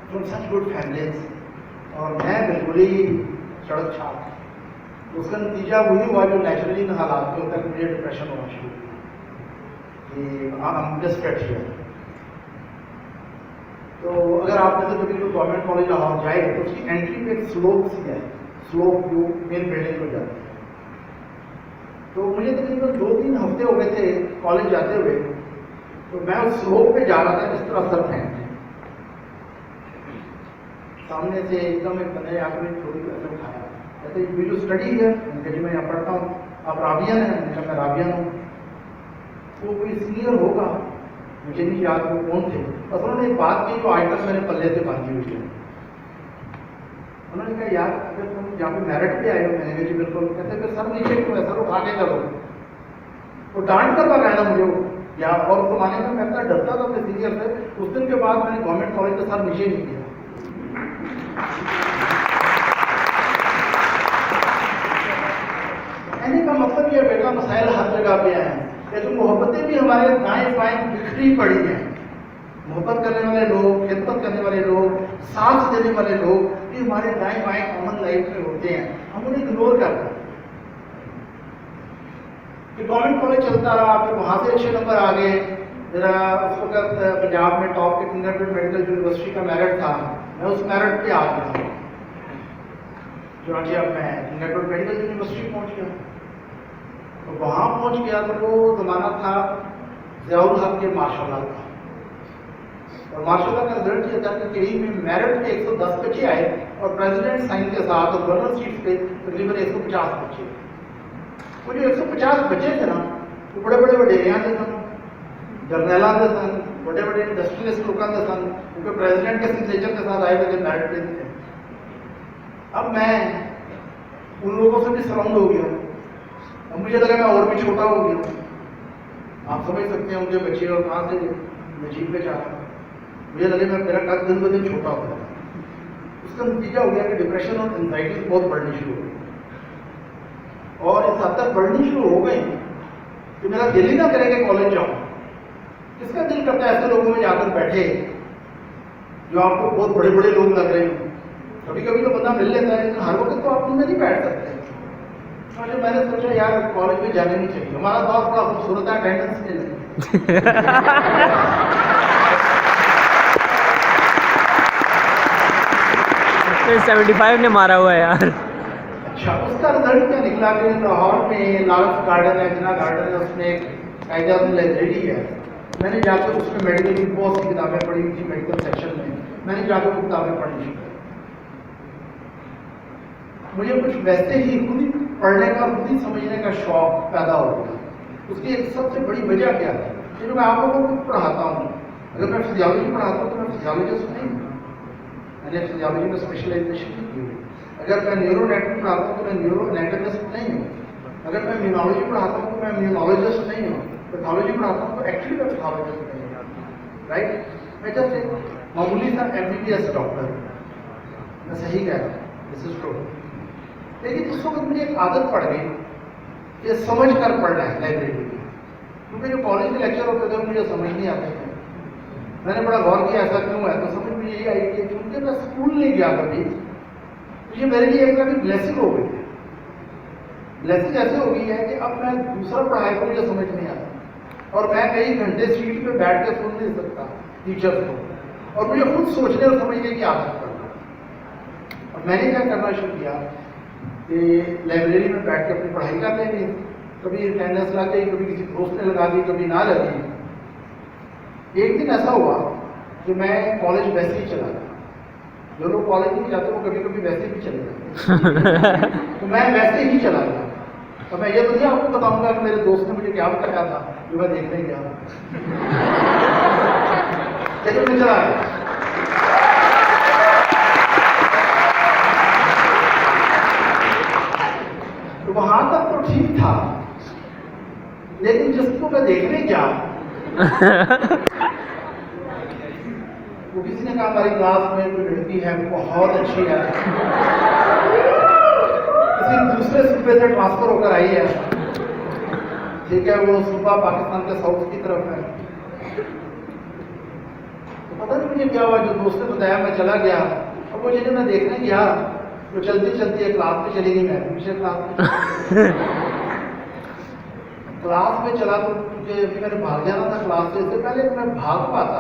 S1: from such good families, और मैं बिल्कुल ही सड़क छाप। उसका नतीजा वही हुआ जो नेचुरली इन हालात के होता है, मुझे डिप्रेशन होना शुरू हुआ। Just here. तो अगर आप में से कभी कोई गवर्नमेंट कॉलेज लाहौर जाए तो उसकी एंट्री पे एक स्लोप सी है, स्लोप जो मेन बिल्डिंग को जाती है। तो मुझे तकरीबन 2-3 हफ्ते हो गए थे कॉलेज जाते हुए, तो मैं उस स्लोप पे जा रहा था जिस तरह सर फेंक सामने से एकदम एक बंदे आकर थोड़ी देर उठाया, कहते ये जो स्टडी है, मैंने जी मैं यहाँ पढ़ता हूँ, आप राबियन हैं? मैंने कहा मैं राबियन हूँ। वो कोई सीनियर होगा, मुझे नहीं याद वो कौन थे, बस उन्होंने एक बात की जो आज तक मेरे पल्ले से बांधी हुई है। उन्होंने कहा यार अगर तुम यहाँ पे मेरिट पे आए हो, मैंने कहा जी बिल्कुल। कहते फिर सर नीचे क्यों है, सर उठा के चलो। वो डांट कर कहना मुझे या और जमाने में मैं इतना डरता था अपने सीनियर से, उस दिन के बाद मैंने गवर्नमेंट कॉलेज के सर नीचे नहीं किया। कहने का मतलब ये बेटा मसाइल हर जगह पे हैं, लेकिन मोहब्बतें भी हमारे दाएं बाएं बिखरी पड़ी हैं। मोहब्बत करने वाले लोग, खिदमत करने वाले लोग, साथ देने वाले लोग ये हमारे दाएं बाएं कॉमन लाइफ में होते हैं, हम उन्हें इग्नोर करते हैं। गवर्नमेंट कॉलेज चलता रहा, फिर वहाँ से अच्छे नंबर आ गए। मेरा उस वक्त पंजाब में टॉप के किंगडन मेडिकल यूनिवर्सिटी का मेरिट था, मैं उस मेरिट पे आ गया जो कि अब मैं किंगडन मेडिकल यूनिवर्सिटी पहुँच गया। तो वहाँ पहुँच गया तो वो ज़माना था ज़ियाउल हक के माशाल्लाह का, और माशाल्लाह का रिजल्ट ये था कि केई में मेरिट के 110 बच्चे आए और प्रेसिडेंट साइन के साथ और गवर्नर चीफ पे तकरीबन 150 बच्चे। वो जो 150 बच्चे थे ना, वो बड़े बड़े वडेरियां थे सन, जर्नैलां के सन, बड़े बड़े इंडस्ट्रियलिस्ट लोगों के सन, उनके प्रेसिडेंट के सिग्नेचर के साथ आए हुए थे मेरिट पे थे। अब मैं उन लोगों से भी सराउंड हो गया, अब मुझे लगा मैं और भी छोटा हो गया। आप समझ सकते हैं उनके बच्चे और कहाँ से नजीब पे चाह, मुझे लगे मैं मेरा कद दिन ब दिन छोटा हो गया। उसका नतीजा हो गया कि डिप्रेशन और एंजाइटी बहुत बढ़नी शुरू हो गई, और इस हद तक बढ़नी शुरू हो गई कि मेरा दिल ही ना करे कि कॉलेज जाऊँ। किसका दिल करता है ऐसे लोगों में जाकर बैठे जो आपको बहुत बड़े बड़े लोग लग रहे हो? कभी कभी तो बंदा मिल लेता है, लेकिन हर वक्त तो आप उनमें नहीं बैठ सकते। तो मैंने सोचा यार कॉलेज में जाने नहीं चाहिए, हमारा दौर बड़ा खूबसूरत है, अटेंडेंस के लिए
S2: 75 ने मारा हुआ है यार।
S1: अच्छा, उसका रिजल्ट क्या निकला कि लाहौर में लार्ज गार्डन है, जिना गार्डन है, उसमें एक कायदा लाइब्रेरी है। मैंने जाकर उसमें मेडिकल की बहुत सी किताबें पढ़ी थी, मेडिकल सेक्शन में मैंने जाकर वो किताबें पढ़नी शुरू की। मुझे कुछ वैसे ही खुद ही पढ़ने का, खुद ही समझने का शौक पैदा हो गया। उसकी एक सबसे बड़ी वजह क्या है, जो मैं आप लोगों को पढ़ाता हूँ, अगर मैं फिजियोलॉजी पढ़ाता हूँ तो मैं फिजियोलॉजिस्ट नहीं हूँ, मैंने फिजियोलॉजी में स्पेशलाइजेशन नहीं की हुई। अगर मैं न्यूरो एनाटॉमी पढ़ाता हूँ तो मैं न्यूरो एनाटॉमिस्ट नहीं हूँ। अगर मैं इम्यूनोलॉजी पढ़ाता हूँ तो मैं इम्यूनोलॉजिस्ट नहीं हूँ। पैथोलॉजी पढ़ाता हूँ तो एक्चुअली मैं पैथोलॉजिस्ट नहीं हूँ। राइट, मैं जस्ट एक मामूली सा MBBS डॉक्टर, मैं सही कह रहा हूँ, दिस इज ट्रू। लेकिन उस वक्त मुझे एक आदत पड़ गई कि समझ कर पढ़ना है लाइब्रेरी में, क्योंकि जो कॉलेज के लेक्चर होते थे मुझे समझ नहीं आते थे। मैंने बड़ा गौर किया ऐसा क्यों है, तो समझ में यही आई कि क्योंकि मैं स्कूल नहीं गया कभी, तो ये मेरे लिए एक तरह की ब्लेसिंग हो गई है। ब्लेसिंग ऐसे हो गई है कि अब मैं दूसरा पढ़ाई को मुझे समझ नहीं आता, और मैं कई घंटे सीट पे बैठ के सुन नहीं सकता टीचर्स को, और मुझे खुद सोचने और समझने की आदत पड़। और मैंने क्या करना शुरू किया कि लाइब्रेरी में बैठ के अपनी पढ़ाई कर लेंगे, कभी अटेंडेंस लग गई, कभी किसी दोस्त ने लगा दी, कभी ना लगी। एक दिन ऐसा हुआ कि मैं कॉलेज वैसे ही चला गया। जो लोग कॉलेज नहीं जाते वो कभी कभी वैसे भी चले जाते तो मैं वैसे ही चला गया। तो मैं ये तो नहीं आपको बताऊंगा कि मेरे दोस्त ने मुझे क्या बताया था जो मैं देखने गया, लेकिन मैं चला गया। तो वहां तक तो ठीक था, लेकिन जिसको मैं देखने गया वो किसी ने कहा हमारी क्लास में कोई लड़की है बहुत अच्छी है, किसी दूसरे सूबे से ट्रांसफर होकर आई है, ठीक है, वो सूबा पाकिस्तान के साउथ की तरफ है। तो पता नहीं मुझे क्या हुआ, जो दोस्त ने बताया मैं चला गया। और वो जिन्हें मैं देखने गया तो चलती चलती है क्लास में चली गई, मैं पीछे क्लास में। क्लास में चला तो क्योंकि अभी मैंने भाग जाना था क्लास से, इससे पहले मैं भाग पाता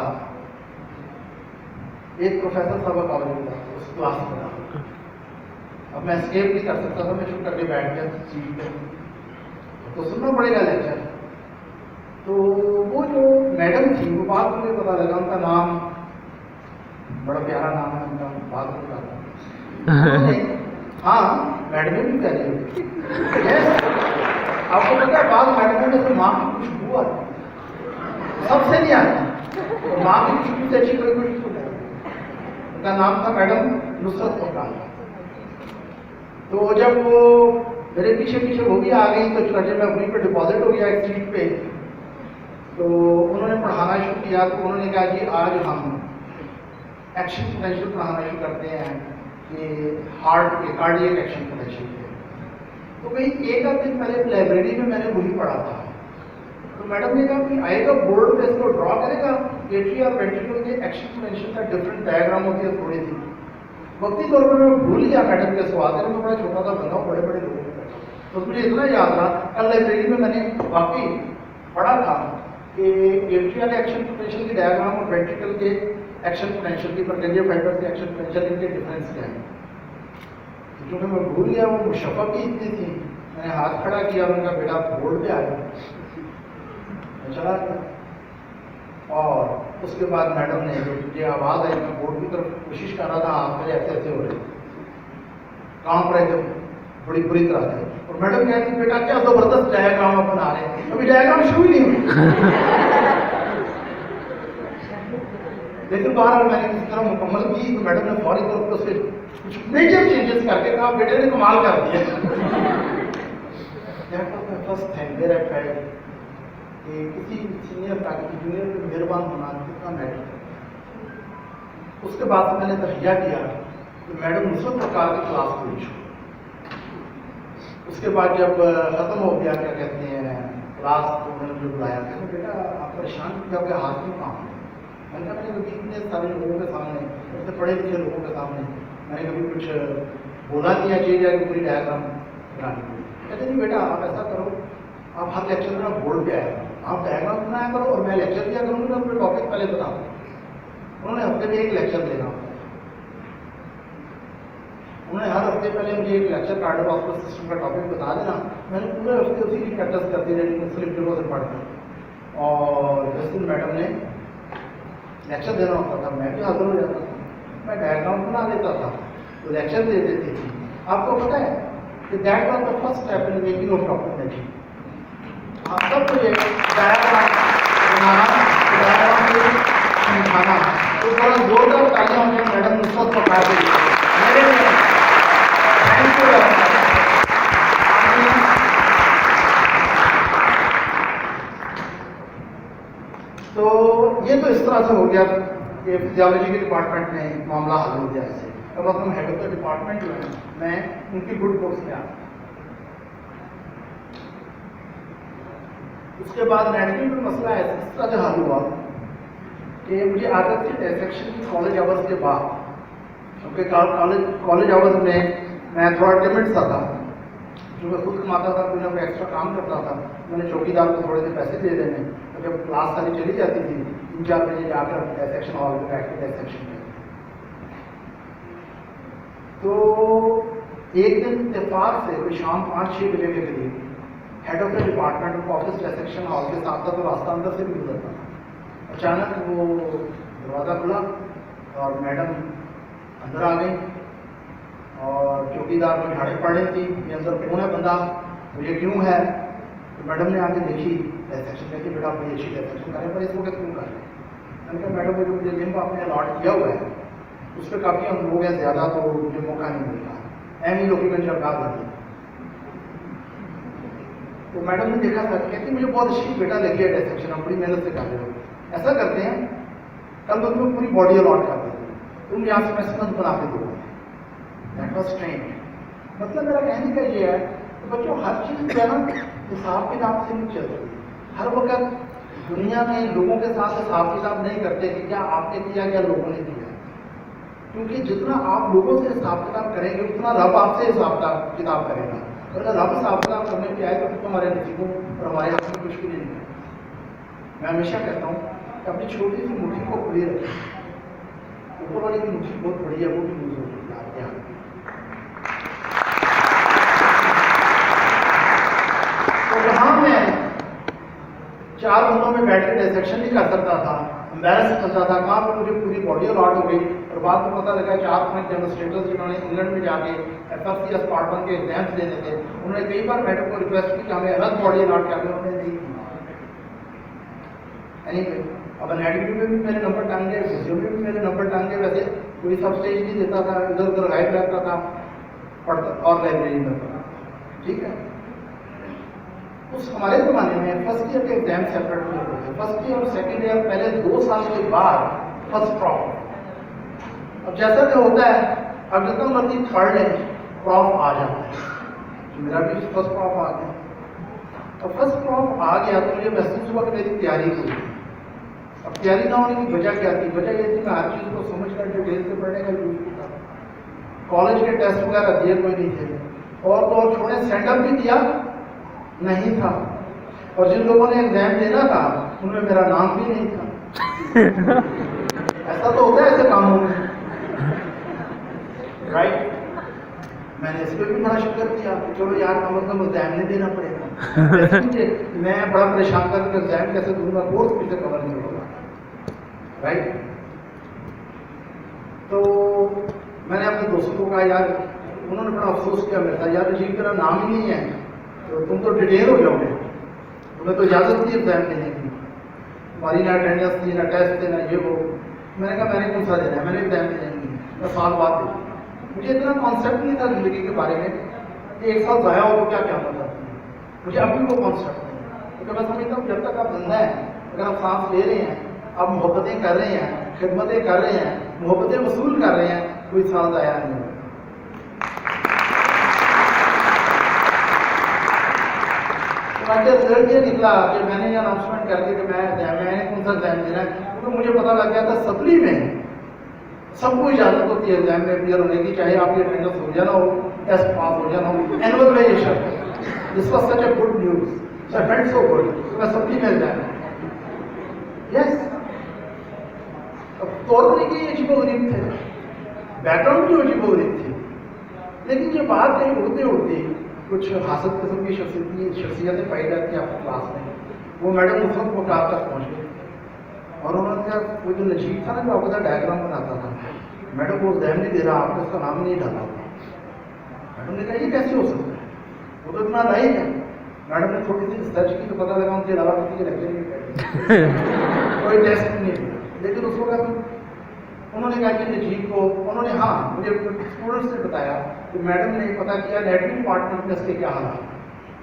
S1: एक प्रोफेसर साहब कॉलेज में था, उस क्लास में था। अब मैं एस्केप नहीं कर सकता था, मैं चुप करके बैठ गया सीट पे, तो सुनना पड़ेगा लेक्चर। तो वो जो मैडम थी वो बाद में मुझे पता लगा, उनका नाम बड़ा प्यारा नाम है उनका, बाद में पता हाँ मैडम भी प्यारी होती आपको पता है, बाद मैडम में तो माँ की खुशबू आती सबसे नहीं आती, माँ की खुशबू से अच्छी कोई खुशबू नहीं। उनका नाम था मैडम नुसरत फरकान। तो जब वो मेरे पीछे पीछे वो भी आ गई तो चुनाचे में वहीं पर डिपॉजिट हो गया एक सीट पे, तो उन्होंने पढ़ाना शुरू किया। तो उन्होंने कहा कि आज हम एक्शन पोटेंशियल पढ़ाना शुरू करते हैं कि हार्ट के कार्डियक एक्शन पोटेंशियल के। तो भाई एक आध दिन पहले लाइब्रेरी में मैंने वही पढ़ा था, तो मैडम ने कहा कि आएगा बोर्ड पे इसको ड्रॉ करेगा, एट्री और वेंट्रिकल के एक्शन पोटेंशियल का डिफरेंट डायग्राम होती है थोड़ी सी। वक्ती तौर पर मैं भूल गया मैडम के स्वाद है, मैं बड़ा छोटा सा बंदा बड़े बड़े लोगों में बैठा, तो मुझे इतना याद रहा कल लाइब्रेरी में मैंने वाकई पढ़ा था कि एट्रियल एक्शन पोटेंशियल की डायग्राम और वेंट्रिकल के एक्शन पोटेंशियल की परकेंडियल फाइबर के एक्शन पोटेंशियल इनके डिफरेंस क्या है। तो क्योंकि मैं भूल गया, वो मुशफ़क़ ही इतनी थी, मैंने हाथ खड़ा किया, उनका बेटा बोर्ड पे आ गया, मैं चला गया। और उसके बाद मैडम ने जो मुझे आवाज़ आई, मैं बोर्ड की तरफ कोशिश कर रहा था, हाथ मेरे ऐसे ऐसे हो रहे, काम रहे थे बड़ी बुरी तरह से। और मैडम कहती बेटा क्या जबरदस्त डायग्राम आप बना रहे हैं, अभी डायग्राम शुरू ही नहीं हुई। लेकिन बहरहाल मैंने किसी तरह मुकम्मल की, तो मैडम ने फौरी तौर पर उसके कुछ मेजर चेंजेस करके कहा बेटे ने कमाल कर दिया। First thing where I felt कि किसी सीनियर फैकल्टी जूनियर पे मेहरबान होना कितना मैटर है। उसके बाद मैंने तहैया किया कि मैडम नुसरत फरकान की क्लास पूछो। उसके बाद जब ख़त्म हो गया क्या कहते हैं क्लास, तो उन्होंने मुझे बुलाया, कहते बेटा आप परेशान क्योंकि आपके हाथ में काम है। मैंने कहा मैंने कभी इतने सारे लोगों के सामने, इतने पढ़े लिखे लोगों के सामने मैंने कभी कुछ बोला नहीं है चीज़ या पूरी डायग्राम बनाने को। कहते नहीं बेटा आप ऐसा करो, आप हर लेक्चर में बोर्ड पे आएगा, आप डायग्राम बनाया करो और मैं लेक्चर दिया करूँगी, मैं अपने टॉपिक पहले बता दूँ। उन्होंने हफ्ते में एक लेक्चर देना होता है, उन्होंने हर हफ्ते पहले मुझे एक लेक्चर कार्डियोवास्कुलर सिस्टम का टॉपिक बता देना, मैंने पूरे हफ्ते उसी की प्रैक्टिस करती रही मुख्तलिफ जगहों से पढ़कर। और जिस दिन मैडम ने लेक्चर देना होता था मैं भी हाजिर हो जाता था, मैं डायग्राम बना देता था तो लेक्चर दे देती थी। आपको पता है कि that was the first step in making of documentary. आप सबको ये डायग्राम बनाना, डायग्राम समझाना, तो बड़ा जोरदार तालियां होंगी मैडम नुसरत फरकान के लिए। Thank you. तो ये तो इस तरह से हो गया कि फिजियोलॉजी के डिपार्टमेंट में मामला हल हो गया ऐसे। अब हम हेड ऑफ द डिपार्टमेंट जो है मैं उनकी गुड बुक्स में आता। उसके बाद मेडिकल में मसला है इस तरह से हल हुआ कि मुझे आदत थी डायसेक्शन की कॉलेज आवर्स के बाद, क्योंकि कॉलेज आवर्स में मैं थोड़ा टिमिड सा था, जो मैं खुद कमाता था, कोई ना कोई एक्स्ट्रा काम करता था, मैंने चौकीदार को थोड़े से पैसे दे देने, और जब क्लास सारी चली जाती थी 3-4 बजे जाकर डायसेक्शन हॉल में बैठ के डायसेक्शन में। तो एक दिन इत्तेफाक से कोई शाम 5-6 बजे के करीब head of the department office dissection hall के साथ साथ रास्ता अंदर से भी गुजरता था। अचानक वो दरवाज़ा खुला और मैडम अंदर आ गई और चौकीदार को झाड़े पड़ रही थी कि अंदर कौन है बंदा, मुझे क्यों है। तो मैडम ने आके देखी डायसेक्शन में कि बेटा बड़ी अच्छी डायसेक्शन करें, पर इस वक्त क्यों कर रहे हैं। मैंने कहा मैडम मुझे मुझे जिम आपने अलॉट किया हुआ है, उस पर काफ़ी हम लोग हैं ज़्यादा, तो मुझे मौका नहीं मिल रहा, एम ही डॉक्यूमेंट सरकार देती। तो मैडम ने देखा था, कहती मुझे बहुत अच्छी बेटा लगी है डायसेक्शन, हम बड़ी मेहनत से कर रहे हो, ऐसा करते हैं कल तो तुम्हें पूरी बॉडी अलॉट कर देते हैं, तुम यहाँ से स्पेसिमेंस बना के दो। That was strange. मतलब मेरा कहने का ये है कि बच्चों हर चीज़ जो है ना हिसाब किताब से नहीं चलती। हर वक्त दुनिया में लोगों के साथ हिसाब किताब नहीं करते कि क्या आपने किया क्या लोगों ने किया, क्योंकि जितना आप लोगों से हिसाब किताब करेंगे उतना रब आपसे हिसाब किताब करेगा। अगर रब साहब का करने पे आए तो हमारे नसीबों और हमारे हाथ में कुछ भी नहीं है। मैं हमेशा कहता हूँ कि अपनी छोटी सी मुट्ठी को खुली रखें, ऊपर वाली की मुट्ठी बहुत बड़ी है, वो भी यूज होगी आपके हाथ में। तो जहाँ मैं 4 बंदों में बैठ के डिसेक्शन नहीं कर सकता था, एम्बेरस करता था, कहाँ पर मुझे पूरी बॉडी अलॉट हो गई और बाद में पता लगा 4 पॉइंट डेमोस्ट्रेटर्स जिन्होंने इंग्लैंड में जाके FRCS पार्ट 1 के एग्जाम्स देने थे, उन्होंने कई बार मैडम को रिक्वेस्ट की कि हमें अलग बॉडी अलॉट कर दें, उन्होंने नहीं की। Anyway, अब एनाटॉमी में भी मेरे नंबर टांगे, फिजियो में भी मेरे नंबर टांगे, वैसे कोई सब स्टेज नहीं देता था, इधर उधर गायब रहता था, पढ़ता और लाइब्रेरी में पढ़ा। ठीक है, उस हमारे ज़माने में फर्स्ट ईयर के एग्जाम सेपरेट नहीं होते थे, फर्स्ट ईयर और सेकेंड ईयर पहले 2 साल के बाद फर्स्ट प्रॉफ। अब जैसा कि होता है, अब जितना मर्जी थर्ड है प्रॉफ आ जाता है, मेरा भी फर्स्ट प्रॉफ आ गया। अब फर्स्ट प्रॉफ आ गया तो मुझे महसूस हुआ कि मेरी तैयारी हुई। अब तैयारी ना होने की वजह क्या थी? वजह ये थी मैं हर चीज़ को समझ कर डिटेल से पढ़ने का यूज किया। कॉलेज के टेस्ट वगैरह दिए कोई नहीं थे, और तो और छोड़े सेंडअप भी दिया नहीं था, और जिन लोगों ने एग्जाम देना था उनमें मेरा नाम भी नहीं था। ऐसा तो होता है ऐसे कामों में, राइट? मैंने इस पर भी बड़ा शुक्र किया कि चलो यार कम अज कम एग्जाम नहीं देना पड़ेगा। मैं बड़ा परेशान करके एग्जाम कैसे दूंगा, कोर्स पीछे कवर नहीं होगा, राइट? तो मैंने अपने दोस्तों को कहा यार, उन्होंने बड़ा अफसोस किया मेरे साथ, यार जी मेरा नाम ही नहीं है, तो तुम तो डिटेल हो जाओगे, तुम्हें तो इजाज़त थी एग्जाम देने की, हमारी ना अटेंडेंस थी ना टेस्ट थे ना ये वो। मैंने कहा मैंने कौन सा देना है, मैंने एग्जाम देना नहीं, मैं साल बाद दे। मुझे इतना कॉन्सेप्ट नहीं था ज़िंदगी के बारे में कि 1 साल ज़ाया हो तो क्या क्या होता है, मुझे अभी वो कॉन्सेप्ट नहीं। क्योंकि मैं समझता हूँ जब तक आप जिंदा हैं, अगर आप सांस ले रहे हैं, आप मोहब्बतें कर रहे हैं, खिदमतें कर रहे हैं, मोहब्बतें वसूल कर रहे हैं, कोई साल ज़ाया नहीं होगा। बाकी रिजल्ट ये निकला कि मैंने ये अनाउंसमेंट कर दी कि मैंने कौन सा एग्जाम देना है, क्योंकि मुझे पता लग गया था सप्ली में सबको इजाजत होती है एग्जाम में अपीयर होने की, चाहे आपकी अटेंडेंस हो जाना हो, टेस्ट पास हो जाना हो, एनुअल में ये शर्त। This was such a good news, so I felt so good, मैं सप्ली में एग्जाम। यस, तौर तरीके अजीबोगरीब थे, बैकग्राउंड भी अजीबोगरीब थी, लेकिन ये बात कहीं उड़ते उड़ते कुछ हासिल किस्म की शख्सियतें पाई जाती हैं आपकी क्लास में। वो मैडम उस वक्त मुकाब तक पहुँच गई और उन्होंने कहा वो जो नजीब था ना जो आपका डायग्राम बनाता था, मैडम वो एग्जाम नहीं दे रहा, आपने उसका नाम नहीं डाला। मैडम ने कहा ये कैसे हो सकता है, वो तो इतना लाइक है। मैडम ने थोड़ी सी सर्च की तो पता लगा उनके अलावा किसी के लगे नहीं बैठे, कोई टेस्ट नहीं दिया। लेकिन उस वक्त उन्होंने कहा कि नजीब को उन्होंने, हाँ मुझे स्टूडेंट्स ने बताया कि मैडम ने पता किया एनाटॉमी डिपार्टमेंट में इसके क्या हालात।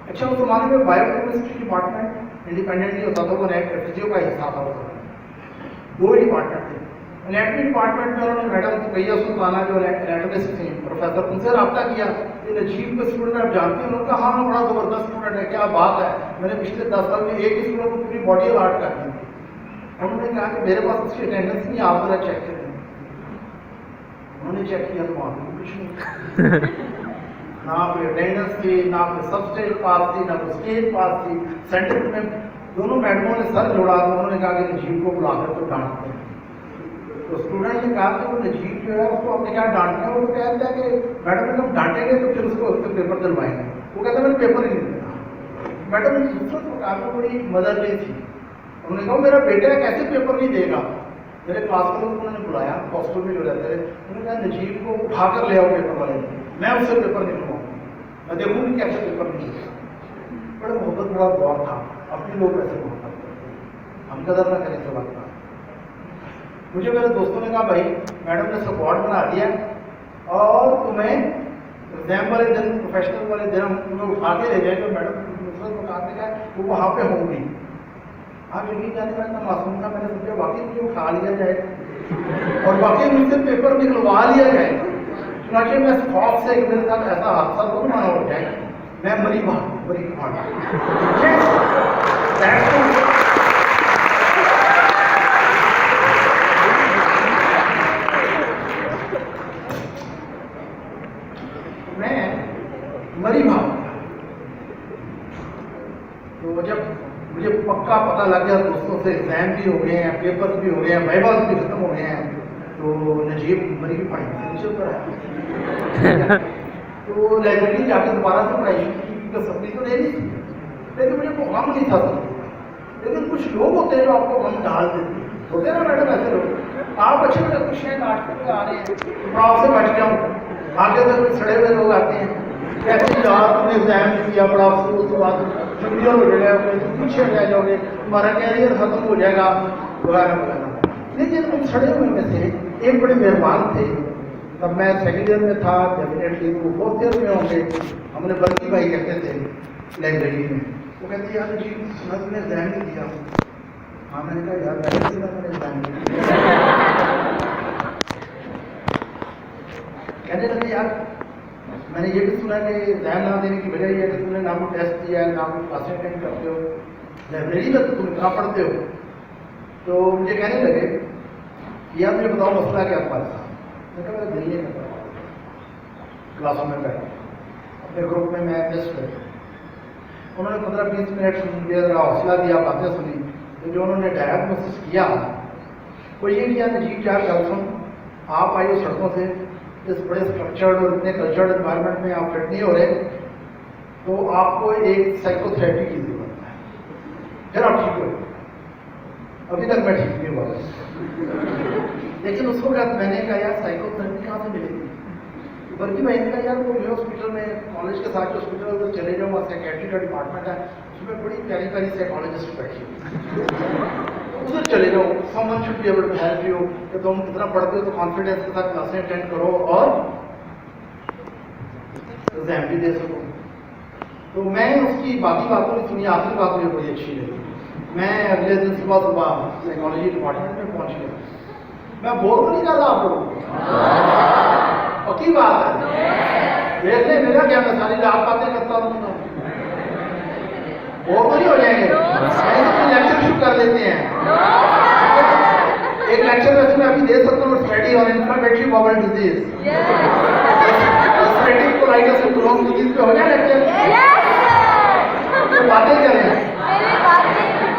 S1: अच्छा उस जमाने में बायोकेमिस्ट्री डिपार्टमेंट इंडिपेंडेंट नहीं होता था, वो फिजियो का हिस्सा था। 2 डिपार्टमेंट थे। एनाटॉमी डिपार्टमेंट में उन्होंने मैडम भैया सुल्ताना जो एनाटॉमिस्ट थी प्रोफेसर, उनसे रब्ता किया कि नजीब को स्टूडेंट आप जानते हैं? उन्होंने कहा हाँ बड़ा ज़बरदस्त स्टूडेंट है, क्या बात है, मैंने पिछले 10 साल में एक ही स्टूडेंट को पूरी बॉडी अलॉट कर दी थी। उन्होंने कहा कि मेरे पास उसकी अटेंडेंस नहीं, आप जरा चेक करें। उन्होंने चेक किया तो वहाँ पर कुछ नहीं, ना कोई अटेंडेंस थी, ना कोई सब स्टेज पास थी, ना कोई स्टेज पास थी। सेंटर में दोनों मैडमों ने सर जोड़ा तो उन्होंने कहा कि नजीब को बुलाकर तो डांटते हैं। तो स्टूडेंट ने कहा कि वो नजीब जो है उसको आपने क्या डांटना है? वो कहता है कि मैडम ने जब डांटेंगे तो फिर उसको पेपर दिलवाएंगे। वो कहता है मैंने पेपर ही नहीं देना। मैडम ने दूसरे प्रकार में बड़ी मदरली थी, उन्होंने कहा मेरा बेटा कैसे पेपर नहीं देगा। मेरे क्लास में उन्होंने बुलाया, हॉस्टल में जो रहते थे, उन्होंने कहा नजीब को उठाकर ले आओ पेपर वाले, मैं उससे पेपर नहीं लूँगा, मैं देखूँगी कैसे पेपर नहीं देगा। बड़ा मोहब्बत बड़ा दौर था, अपने लोग ऐसे मोहब्बत करते, हम कदर ना करें इस वक्त का। मुझे मेरे दोस्तों ने कहा भाई मैडम ने सपोर्ट बना दिया और तुम्हें एग्जाम वाले दिन, प्रोफेशनल वाले दिन हम तुम्हें उठा के ले जाएंगे। मैडम उठाते गए वो वहाँ पे होंगी। आप यकीन जाने का इतना मासूम था, मैंने सोचा वाकई मुझे उठा लिया जाए और वाकई मुझसे पेपर निकलवा लिया जाए। चुनाचे मैं खौफ से मेरे साथ ऐसा हादसा तो ना हो जाए, मैं मरी भाग मैं मरी भाग तो जब मुझे पक्का पता लग गया दोस्तों से एग्जाम भी हो गए हैं, पेपर्स भी हो गए हैं, वाइवास भी खत्म हो गए हैं, तो नजीब मरी की पढ़ाई से नीचे ऊपर आया। तो लाइब्रेरी जाकर दोबारा से पढ़ाई शुरू की, सपनी तो नहीं थी, लेकिन मुझे कोई गम नहीं था सर। लेकिन कुछ लोग होते हैं जो आपको गम डाल देते हैं, होते हैं ना मैडम ऐसे लोग। आप अच्छे बड़े खुश हैं, नाटक में आ रहे हैं, तो मैं आपसे बैठ जाऊँ, आगे से कुछ सड़े हुए लोग आते हैं, कहते हैं यार तुमने एग्जाम किया बड़ा अफसोस, उसके बाद छुट्टियाँ हो जाएगा, पीछे रह जाओगे, तुम्हारा कैरियर खत्म हो जाएगा वगैरह वगैरह। लेकिन उन सड़े हुए में से एक बड़े मेहरबान थे, तब मैं सेकेंड ईयर में था, डेफिनेटली वो फोर्थ ईयर में होंगे, हमने बल्कि भाई कहते थे लाइब्रेरी में, वो कहते यार जी सुना तुमने एग्जाम नहीं दिया। हाँ मैंने कहा यार मैंने सुना मैंने एग्जाम नहीं दिया। कहने लगे यार मैंने ये भी सुना कि एग्जाम ना देने की वजह ये है कि तुमने ना कोई टेस्ट दिया है, ना कोई क्लासें अटेंड करते हो, लाइब्रेरी में तो तुम इतना पढ़ते हो। तो मुझे कहने लगे कि यार मुझे बताओ मसला क्या तुम्हारे साथ। मैं कहा मेरा दिल नहीं करता क्लासों में बैठा, अपने ग्रुप में मैं टेस्ट कर। उन्होंने 15-20 मिनट मुझे ज़रा हौसला दिया, बातें सुनी, तो जो उन्होंने डायग्नोसिस किया वो ये किया नजीब चार गल सुन, आप आए हो सड़कों से, इस बड़े स्ट्रक्चर्ड और इतने कल्चर्ड एनवायरनमेंट में आप फिट नहीं हो रहे, तो आपको एक साइकोथेरेपी की जरूरत है, फिर आप ठीक हो। अभी तक मैं ठीक नहीं हुआ, लेकिन उसको मैंने कहा यार साइकोथेरेपी कहाँ से मिलेगी। बल्कि मैं इनका यार वो जो हॉस्पिटल में कॉलेज के साथ जो हॉस्पिटल उधर चले जाऊँ, वहाँ साइकेट्री का डिपार्टमेंट है, उसमें बड़ी प्यारी प्यारी साइकोलॉजिस्ट बैठी उधर चले जाओ, someone should be able to help you, कि तुम इतना पढ़ते हो तो कॉन्फिडेंस के साथ क्लासें अटेंड करो और एग्जाम भी दे सको। तो मैं उसकी बाकी बातों ने सुनी, आखिरी बात मुझे बड़ी अच्छी लगी। मैं अगले दिन सुबह सुबह साइकोलॉजी डिपार्टमेंट में पहुंच गया। मैं बोर तो नहीं कर रहा आप लोगों को, पक्की बात है, देख ले मेरा क्या, मैं सारी रात बातें करता रहूँगा, बोर तो नहीं हो जाएंगे। लेक्चर शुरू कर लेते हैं, एक लेक्चर वैसे मैं अभी दे सकता हूँ, study on inflammatory bowel disease, respiratory colitis and chronic disease पे हो जाए लेक्चर। तो बातें कर रहे हैं,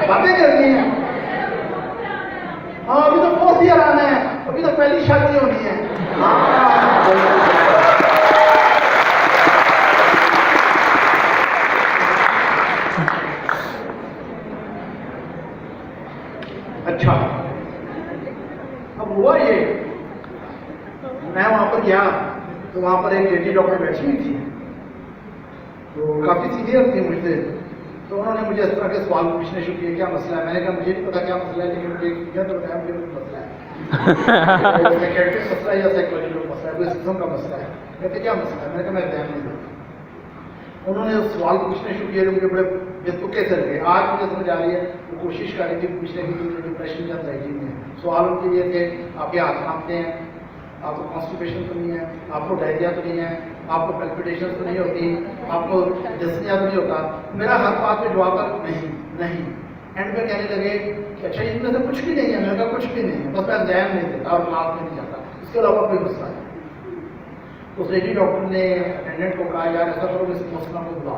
S1: बातें करनी है। हाँ अभी तो फोर्थ ईयर आना है, अभी तो पहली शादी होनी है। अच्छा अब हुआ ये, मैं वहां पर गया तो वहां पर एक लेडी डॉक्टर बैठी हुई थी, तो काफी सीनियर थी मुझसे। तो उन्होंने मुझे इस तरह के सवाल पूछने शुरू किए, क्या मसला है। मैंने कहा मुझे नहीं पता क्या मसला है, लेकिन मुझे किया तो बताया मुझे कुछ मसला है, साइकियाट्रिक मसला है या साइकोलॉजिकल मसला है, कोई किस्म का मसला है। कहते क्या मसला है। मैंने कहा मैं एग्जाम नहीं दूँ। उन्होंने सवाल पूछने शुरू किए, मुझे बड़े बेतुके से लगे। आज मुझे समझ आ रही है वो कोशिश कर रही थी पूछने की कि डिप्रेशन या एंजाइटी में। सवाल उनके लिए थे आपके हाथ कांपते हैं, आपको कॉन्स्टिपेशन तो नहीं है, आपको डायरिया तो नहीं है, आपको पैल्पिटेशन तो नहीं होती, आपको डिस्निया तो नहीं होता। मेरा हर बात पे जवाब नहीं नहीं। एंड पे कहने लगे कि अच्छा इनमें से कुछ भी नहीं है। मैंने कहा कुछ भी नहीं है, बस मैं एग्जाम नहीं देता और क्लास में नहीं जाता, इसके अलावा कोई मसला है। उस लेडी डॉक्टर ने अटेंडेंट को कहा यार ऐसा करो इस मसला को बुला,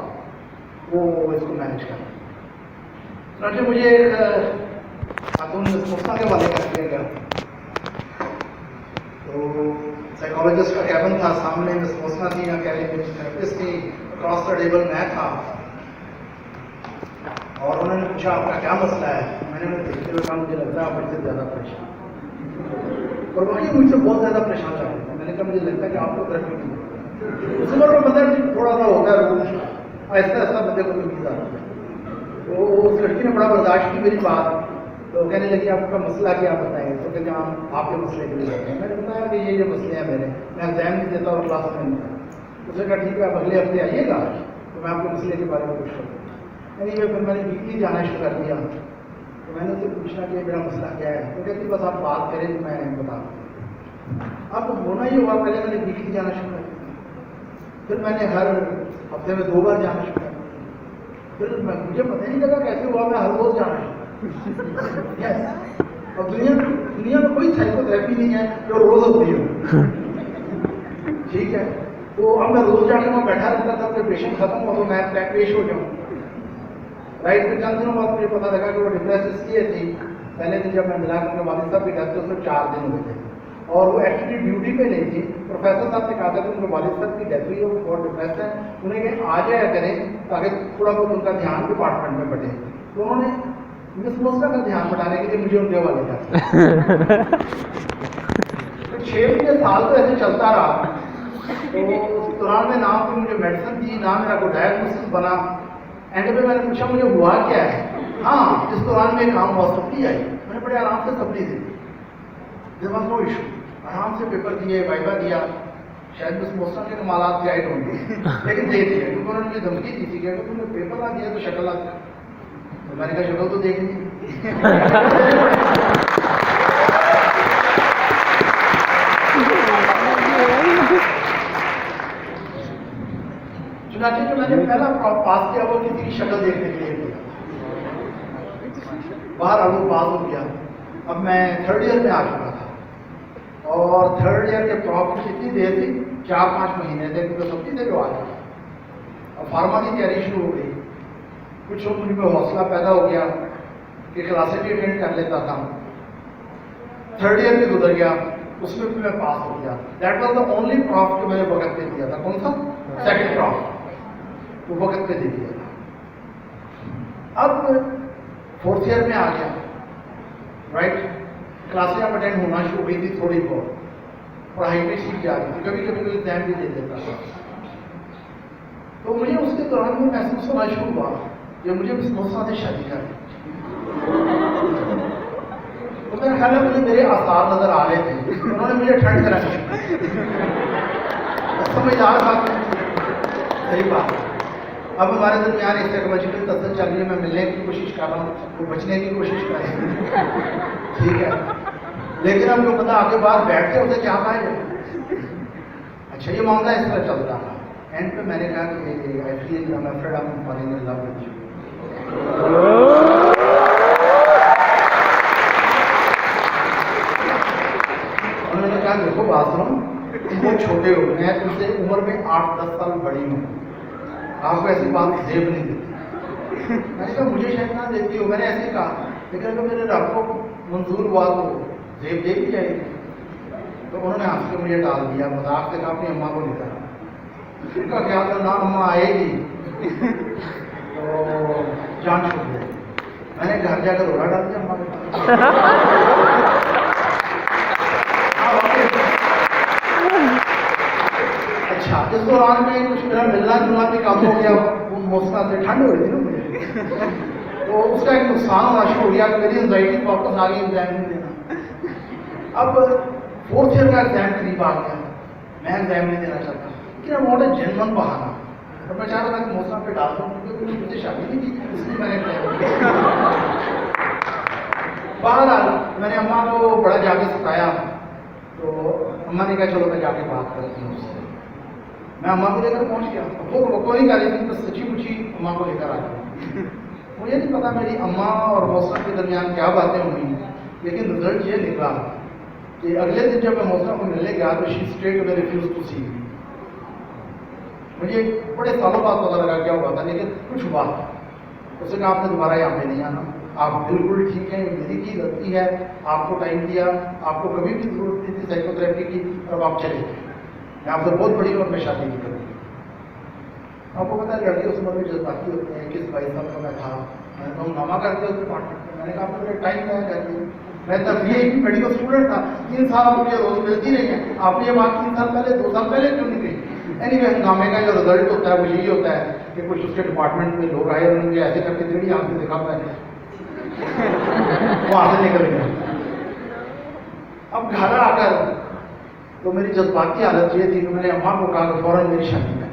S1: वो इसको मैनेज कर। तो मुझे एक खातून मसला के वाले कर दिया गया। तो साइकोलॉजिस्ट का कैबिन था, सामने मिस मोसना थी, यहाँ थेरेपिस्ट थी, अक्रॉस द टेबल मैं था। और उन्होंने पूछा आपका क्या मसला है। मैंने उन्हें देखते हुए कहा मुझे लगता है आप मुझसे ज़्यादा परेशान, और वही मुझसे बहुत ज़्यादा परेशान कर रहे थे। मैंने कहा मुझे लगता है कि आपको तरक्की नहीं है। उस उम्र में मतलब थोड़ा सा होता है रूल, ऐसा ऐसा बंदे को नहीं जाता। तो उस लड़की ने बड़ा बर्दाश्त की मेरी बात। तो कहने लगी आपका मसला क्या बताएं। तो कहते हम आपके मसले के लिए जाते हैं। मैंने बताया कि ये मसले हैं मेरे, मैं एग्जाम नहीं देता और क्लास में नहीं था। उसने कहा ठीक है आप अगले हफ्ते आइएगा तो मैं आपके मसले के बारे में पूछ सकता हूँ। यानी फिर मैंने वीकली जाना शुरू कर दिया। तो मैंने उससे पूछना कि मेरा मसला क्या है। तो कहती बस आप बात करें तो मैं बता दूँ। अब होना ही हुआ, पहले मैंने वीकली जाना शुरू कर दिया, फिर मैंने हर हफ्ते में 2 बार जाना शुरू कर दिया, फिर मुझे पता नहीं लगा कैसे हुआ, मैं हर रोज जाना शुरू। और दुनिया में कोई साइकोथेरेपी नहीं है जो रोज होती हो, ठीक है। तो अब मैं रोज जाके वहाँ बैठा रहता था, फिर पेशेंट खत्म हो तो मैं पेश हो जाऊँ। राइट। फिर चंद दिनों बाद मुझे पता लगा कि वो डिप्रेस इसलिए थी, पहले दिन जब मैं मिला कि उनके वालिद साहब की डेथ उसमें 4 दिन हुए थे और वो एक्चुअली ड्यूटी पे नहीं थी। प्रोफेसर साहब ने कहा था कि उनके वालिद साहब की डेथ हुई है, वो बहुत डिप्रेस है, उन्हें कहीं आ जाया करें ताकि थोड़ा बहुत उनका ध्यान डिपार्टमेंट में बढ़े। तो उन्होंने मिस मोस्का का ध्यान बढ़ाने के लिए मुझे उनके हवाले कर दिया। तो 6 महीने साल तो ऐसे चलता रहा। तो उस दौरान में ना कोई मुझे मेडिसिन दी, ना मेरा कोई डायग्नोसिस बना। एंड पे मैंने पूछा मुझे हुआ क्या है। हाँ, इस दौरान में काम हुआ, सप्ली आई, मैंने बड़े आराम से सप्ली दी, देयर वाज नो इशू, आराम से पेपर दिए, वाइवा दिया। शायद मिस मोस्का के कमालात थे, आई डोंट नो, लेकिन दे दिया क्योंकि उन्होंने मुझे धमकी दी थी कि अगर तुमने पेपर ना दिया तो शक्ल आ जाए। तो मैंने कहा शक्ल तो देखनी। चुनाचे जो मैंने पहला पास किया वो किसी की शक्ल देखने के लिए किया, बाहर वो पास हो गया। अब मैं 3rd ईयर में आ चुका था और 3rd ईयर के प्रॉप कितनी देर थी, 4-5 महीने थे, क्योंकि सबकी थे जो आ गया। अब फार्मा की तैयारी शुरू हो गई, कुछ मुझ में हौसला पैदा हो गया कि क्लासेस भी अटेंड कर लेता था। 3rd ईयर भी गुजर गया, उसमें भी मैं पास हो गया। That was the only prof जो मैंने वक्त पे दिया था। कौन सा? 2nd प्रॉफ, वो वक्त पे दे दिया था। अब 4th ईयर में आ गया, राइट। क्लासें अब अटेंड होना शुरू हुई थी, थोड़ी बहुत पढ़ाई भी सीख जा रही थी, कभी कभी कोई एग्जाम भी दे देता था। तो मुझे उसके दौरान में महसूस होना शुरू हुआ कि मुझे मिस मोस्का से शादी करनी। तो मेरे ख्याल में मुझे मेरे आसार नजर आ रहे थे, उन्होंने मुझे ठंड करानी समझदार था, सही बात। अब हमारे दरमियान एक साइकोलॉजिकल तस्वीर चल रही है, मैं मिलने की कोशिश कर रहा हूँ, वो बचने की कोशिश कर रहे हैं, ठीक है। लेकिन अब जो बंदा आगे बाहर बैठ के उसे क्या कहा जाए। अच्छा, ये मामला इस तरह चलता था। एंड पे मैंने कहा कि I feel I am afraid of falling in love with you. उन्होंने कहा देखो बात सुनो, तुम बहुत छोटे हो, मैं तुमसे उम्र में 8-10 साल बड़ी हूँ, आपको ऐसी बात जेब नहीं देती। मैंने कहा मुझे शायद ना देती हो, मैंने ऐसे कहा, लेकिन अगर मेरे रब को मंजूर हुआ तो जेब दे दी जाएगी। तो उन्होंने हंस के मुझे डाल दिया, मजाक से कहा अपनी अम्मा को निकाला। उनका ख्याल था ना अम्मा आएगी तो जान छूट गई। मैंने घर जाकर रोड़ा डाल दिया अम्मा के पास। अच्छा, इस दौरान में कुछ मेरा मिलना जुलना भी कम हो गया, मोस्का से ठंड हो रही थी ना मुझे, तो उसका एक नुकसान होना शुरू हो गया कि मेरी एंजाइटी वापस आ गई एग्जाम नहीं देना। अब 4th ईयर का एग्जाम करीब आ गया, मैं एग्जाम नहीं देना चाहता, लेकिन आई वांट अ जेन्युइन बहाना। तो मैं चाह रहा था कि मोस्का पे डाल दूँ, क्योंकि मुझे शादी नहीं की, इसलिए मैंने बहरहाल मैंने अम्मा को बड़ा जाके सताया। तो अम्मा ने कहा चलो मैं जाके बात करती हूँ उससे। मैं अम्मा को लेकर पहुंच गया, वो नहीं कर रही थी, तो सच्ची मुची अम्मा को लेकर आ गया। मुझे नहीं पता मेरी अम्मा और मोस्का के दरमियान क्या बातें हुई, लेकिन रिजल्ट ये निकला कि अगले दिन जब मैं मोस्का को मिलने गया तो शी स्ट्रेट में रिफ्यूज टू सी। मुझे बड़े सालों बाद पता लगा क्या हुआ था, लेकिन कुछ हुआ। उसने कहा आपने दोबारा यहाँ पे नहीं आना, आप बिल्कुल ठीक हैं, मेरी की गलती है, आपको टाइम दिया, आपको कभी भी जरूरत नहीं थी साइकोथेरेपी की, और आप चले गए। मैं आपसे बहुत बड़ी और मैं शादी नहीं करूँगी। आपको पता है लड़के उस उम्र में जज्बाती होते हैं, किस भाई साहब का मैं था, मैंने तो नामा कर दिया उस डिपार्टमेंट में। मैंने कहा आपने मेरा टाइम तय कर दिया, मैं तब भी एक मेडिकल स्टूडेंट था, 3 साल मुझे रोज मिलती नहीं है, आपने ये बात 3 साल पहले 2 साल पहले क्यों नहीं कही। एनीवे, हंगामे का जो रिजल्ट होता है वो यही होता है कि कुछ उसके डिपार्टमेंट में लोग आए, उन्होंने मुझे ऐसे करके देड़ी यहाँ से देखा मैंने वहाँ से निकल गया। अब घर आकर तो मेरी जज्बाती हालत ये थी कि मैंने अम्मा को कहा कि फौरन मेरी शादी कर।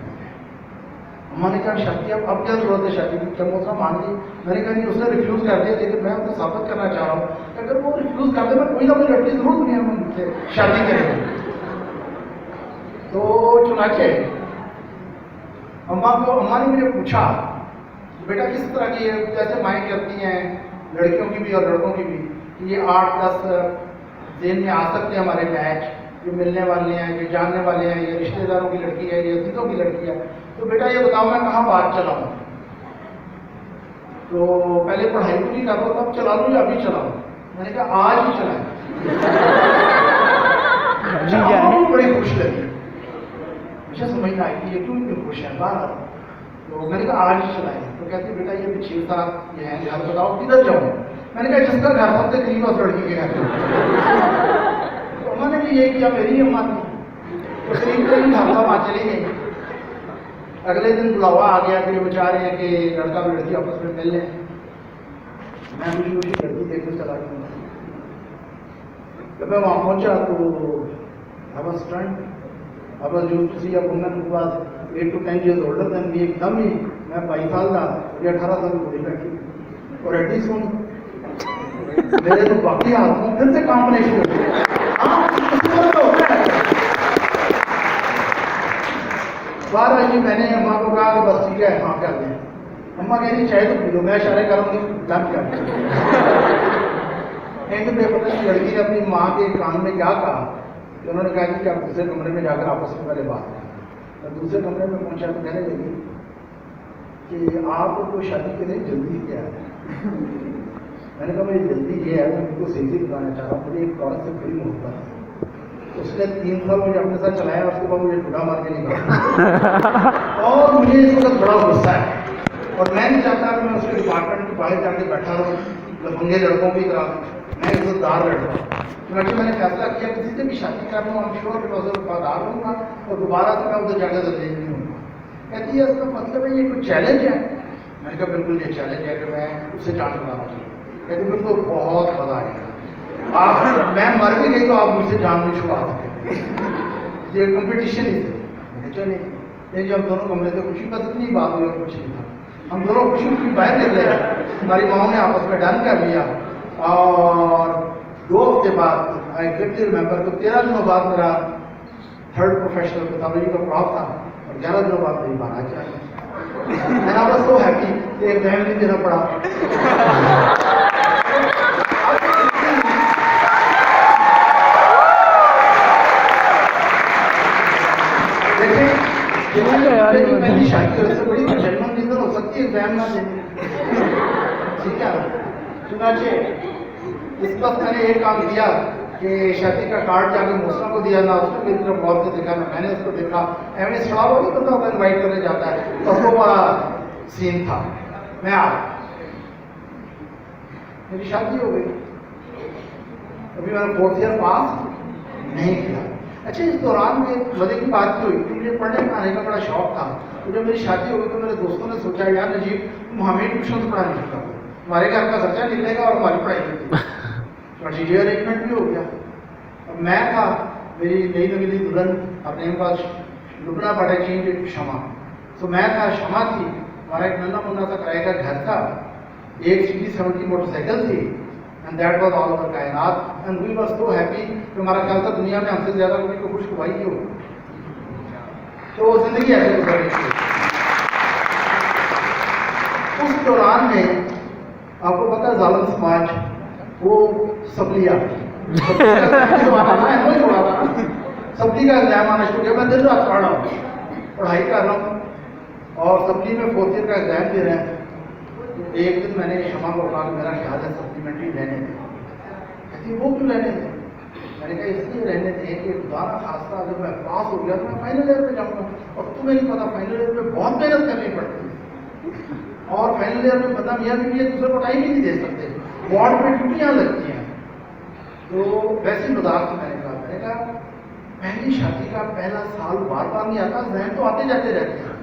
S1: अम्मा ने कहा शादी अब क्या जरूरत है शादी की, क्या मोसा मान ली। मैंने कहा नहीं, उसने रिफ्यूज़ कर दिया, लेकिन मैं उसे साबित करना चाह रहा हूँ कि अगर वो रिफ्यूज़ कर दे मैं कोई ना कोई लड़की जरूर दुनिया में मुझसे शादी करेंगे। तो चुनाचे अम्मा ने मुझे पूछा बेटा किस तरह की है, जैसे माएँ करती हैं लड़कियों की भी और लड़कों की भी, कि ये 8-10 दिन में आ सकते हैं हमारे मैच, जो मिलने वाले हैं, जो जानने वाले हैं, ये रिश्तेदारों की लड़की है, ये अतीतों की लड़की है, तो बेटा ये बताओ मैं कहाँ बात चलाऊँ। تو پہلے پڑھائی تو نہیں کرتا تھا، اب چلا لوں یا ابھی چلاؤں؟ میں نے کہا آج ہی چلائیں۔ وہ بڑی خوش لگی، مجھے سمجھ نہ آئی کہ یہ کیوں اتنی خوش ہے باہر۔ تو میں نے کہا آج ہی چلائیں۔ تو کہتی بیٹا یہ بھی 6 سال یہ ہیں، گھر بتاؤ کدھر جاؤں؟ میں نے کہا جس کا گھر سب سے قریب ہے اس لڑکی کے گھر۔ تو انہوں نے بھی یہ کیا، میری اماں تھی، تو قریب قریب گھر تھا، وہاں چلی گئی۔ اگلے دن بلاوا آ گیا کہ وہ چاہ رہے ہیں کہ لڑکا اور لڑکی آپس میں مل لیں۔ میں خوشی خوشی لڑکی دیکھ کر چلا گیا۔ جب میں وہاں پہنچا تو I was stunned. I was used to see a woman who was 8 to 10 years older than me. ایک دم ہی میں 22 سال کا، یہ 18 سال کی بڑی بیٹھی اور ایڈی سون میرے تو باقی ہاتھوں پھر سے کامبینیشن ہوتی ہے۔ بارہ جی میں نے اماں کو کہا کہ بس ٹھیک ہے ہاں کر دیں۔ اماں کہہ رہی چاہے تو پی لو، میں اشارے کروں گی ڈن کر دیں۔ ایک دن پتہ نہیں لڑکی نے اپنی ماں کے کان میں کیا کہا کہ انہوں نے کہا کہ آپ دوسرے کمرے میں جا کر آپس میں پہلے بات کریں۔ میں دوسرے کمرے میں پہنچا تو کہنے لگی کہ آپ کو شادی کے لیے جلدی کیا ہے؟ میں نے کہا میری جلدی یہ ہے، میں ان کو صحیح سے بتانا چاہ رہا ہوں، مجھے ایک عورت سے بڑی محبت ہے۔ اس نے 3 سال مجھے اپنے ساتھ چلایا، اس کے بعد مجھے ڈھونڈا مار کے نکالا اور مجھے اس وقت بڑا غصہ ہے اور میں نہیں چاہتا کہ میں اس کے ڈپارٹمنٹ کے باہر جا کے بیٹھا رہوں لفنگے لڑکوں کی طرح، میں عزت دار لڑکا ہوں۔ چنانچہ میں نے فیصلہ کیا کسی سے بھی شادی کرنا ہوں، I'm sure کہ میں اسے وفادار ہوں گا اور دوبارہ سے میں ادھر جا کے زندگی نہیں ہوں گا۔ کہتی ہے اس کا مطلب ہے یہ کوئی چیلنج ہے؟ میں نے کہا بالکل یہ چیلنج ہے کہ میں اس سے جان بنا رہا ہوں۔ کہتی بالکل بہت مزہ آئے گا، آپ میں مر بھی گئی تو آپ مجھ سے جان نہیں چھڑا سکتے، یہ کمپٹیشن ہی تھے۔ چلے یہ جب دونوں کمرے سے خوشی بس اتنی بات ہوئی اور کچھ نہیں تھا، ہم دونوں خوشی خوشی باہر نکلے، ہماری ماؤں نے آپس میں ڈن کر لیا اور 2 ہفتے بعد آئی ایگزیکٹلی ریمبر تو 13 دنوں بعد میرا 3rd پروفیشنل پیتھالوجی کا پراپ تھا اور 11 دنوں بعد میری بات آ جائے۔ میں نے بس سو ہیپی کہ ایگزام نہیں دینا پڑا۔ میری شادی سے بڑی جنرل ریزن ہو سکتی ہے ایگزام نہ دینے، ٹھیک ہے۔ چنانچہ اس وقت میں نے ایک کام کیا کہ شادی کا کارڈ جا کے موسم کو دیا، نہ اس کو میری طرف غور سے دیکھا نہ میں نے اس کو دیکھا۔ ایم ایس شراب ہو نہیں پتا انوائٹ کرنے جاتا ہے، اس کو بڑا سین تھا۔ میں آ میری شادی ہو گئی، ابھی میں نے 4th ایئر پاس نہیں کیا۔ اچھا اس دوران میں مزے کی بات کی ہوئی کہ مجھے پڑھنے پڑھانے کا بڑا شوق تھا، تو جب میری شادی ہو گئی تو میرے دوستوں نے سوچا یار نجیب تم ہمیں ٹیوشن پڑھا نہیں سکتا، ہمارے گھر کا خرچہ نکلے گا اور ہماری پڑھائی نکلے گی۔ یہ ارینجمنٹ بھی ہو گیا۔ اب میں تھا، میری نئی نویلی دلہن اپنے پاس لبنا پڑا چینج شمع، تو میں تھا، شمع تھی، ہمارا ایک ننا منا سا کرائے کا گھر تھا، ایک CD70 موٹر سائیکل تھی، and that was all over کائنات، and we was so happy کہ ہمارا خیال تھا دنیا میں ہم سے زیادہ کوئی کو خوش ہوا ہی ہو۔ تو زندگی ایسے گزر رہی تھی۔ اس دوران میں آپ کو پتا ہے ظالم سماج وہ سبلی آتی سبلی کا ایگزام آنا شروع کیا، میں دن رات پڑھ رہا ہوں، پڑھائی کر رہا ہوں اور سبلی میں 4th ایئر کا ایگزام دے رہے ہیں۔ ایک دن میں نے شمع کو کہا کہ میرا خیال ہے سپلیمنٹری رہنے دیں۔ کہتی وہ کیوں رہنے دیں؟ میں نے کہا اس لیے رہنے دیں کہ خدا نہ خاصہ اگر میں پاس ہو گیا تو میں فائنل ایئر پہ جاؤں گا، اور تمہیں نہیں پتا فائنل ایئر پہ بہت محنت کرنی پڑتی ہے، اور فائنل ایئر میں بندہ میاں بیوی ایک دوسرے کو ٹائم ہی نہیں دے سکتے، وارڈ پہ ڈیوٹیاں لگتی ہیں۔ تو ویسے مذاق سے میں نے کہا پہلی شادی کا پہلا سال بار بار نہیں آتا، ذہن تو آتے جاتے رہتے ہیں۔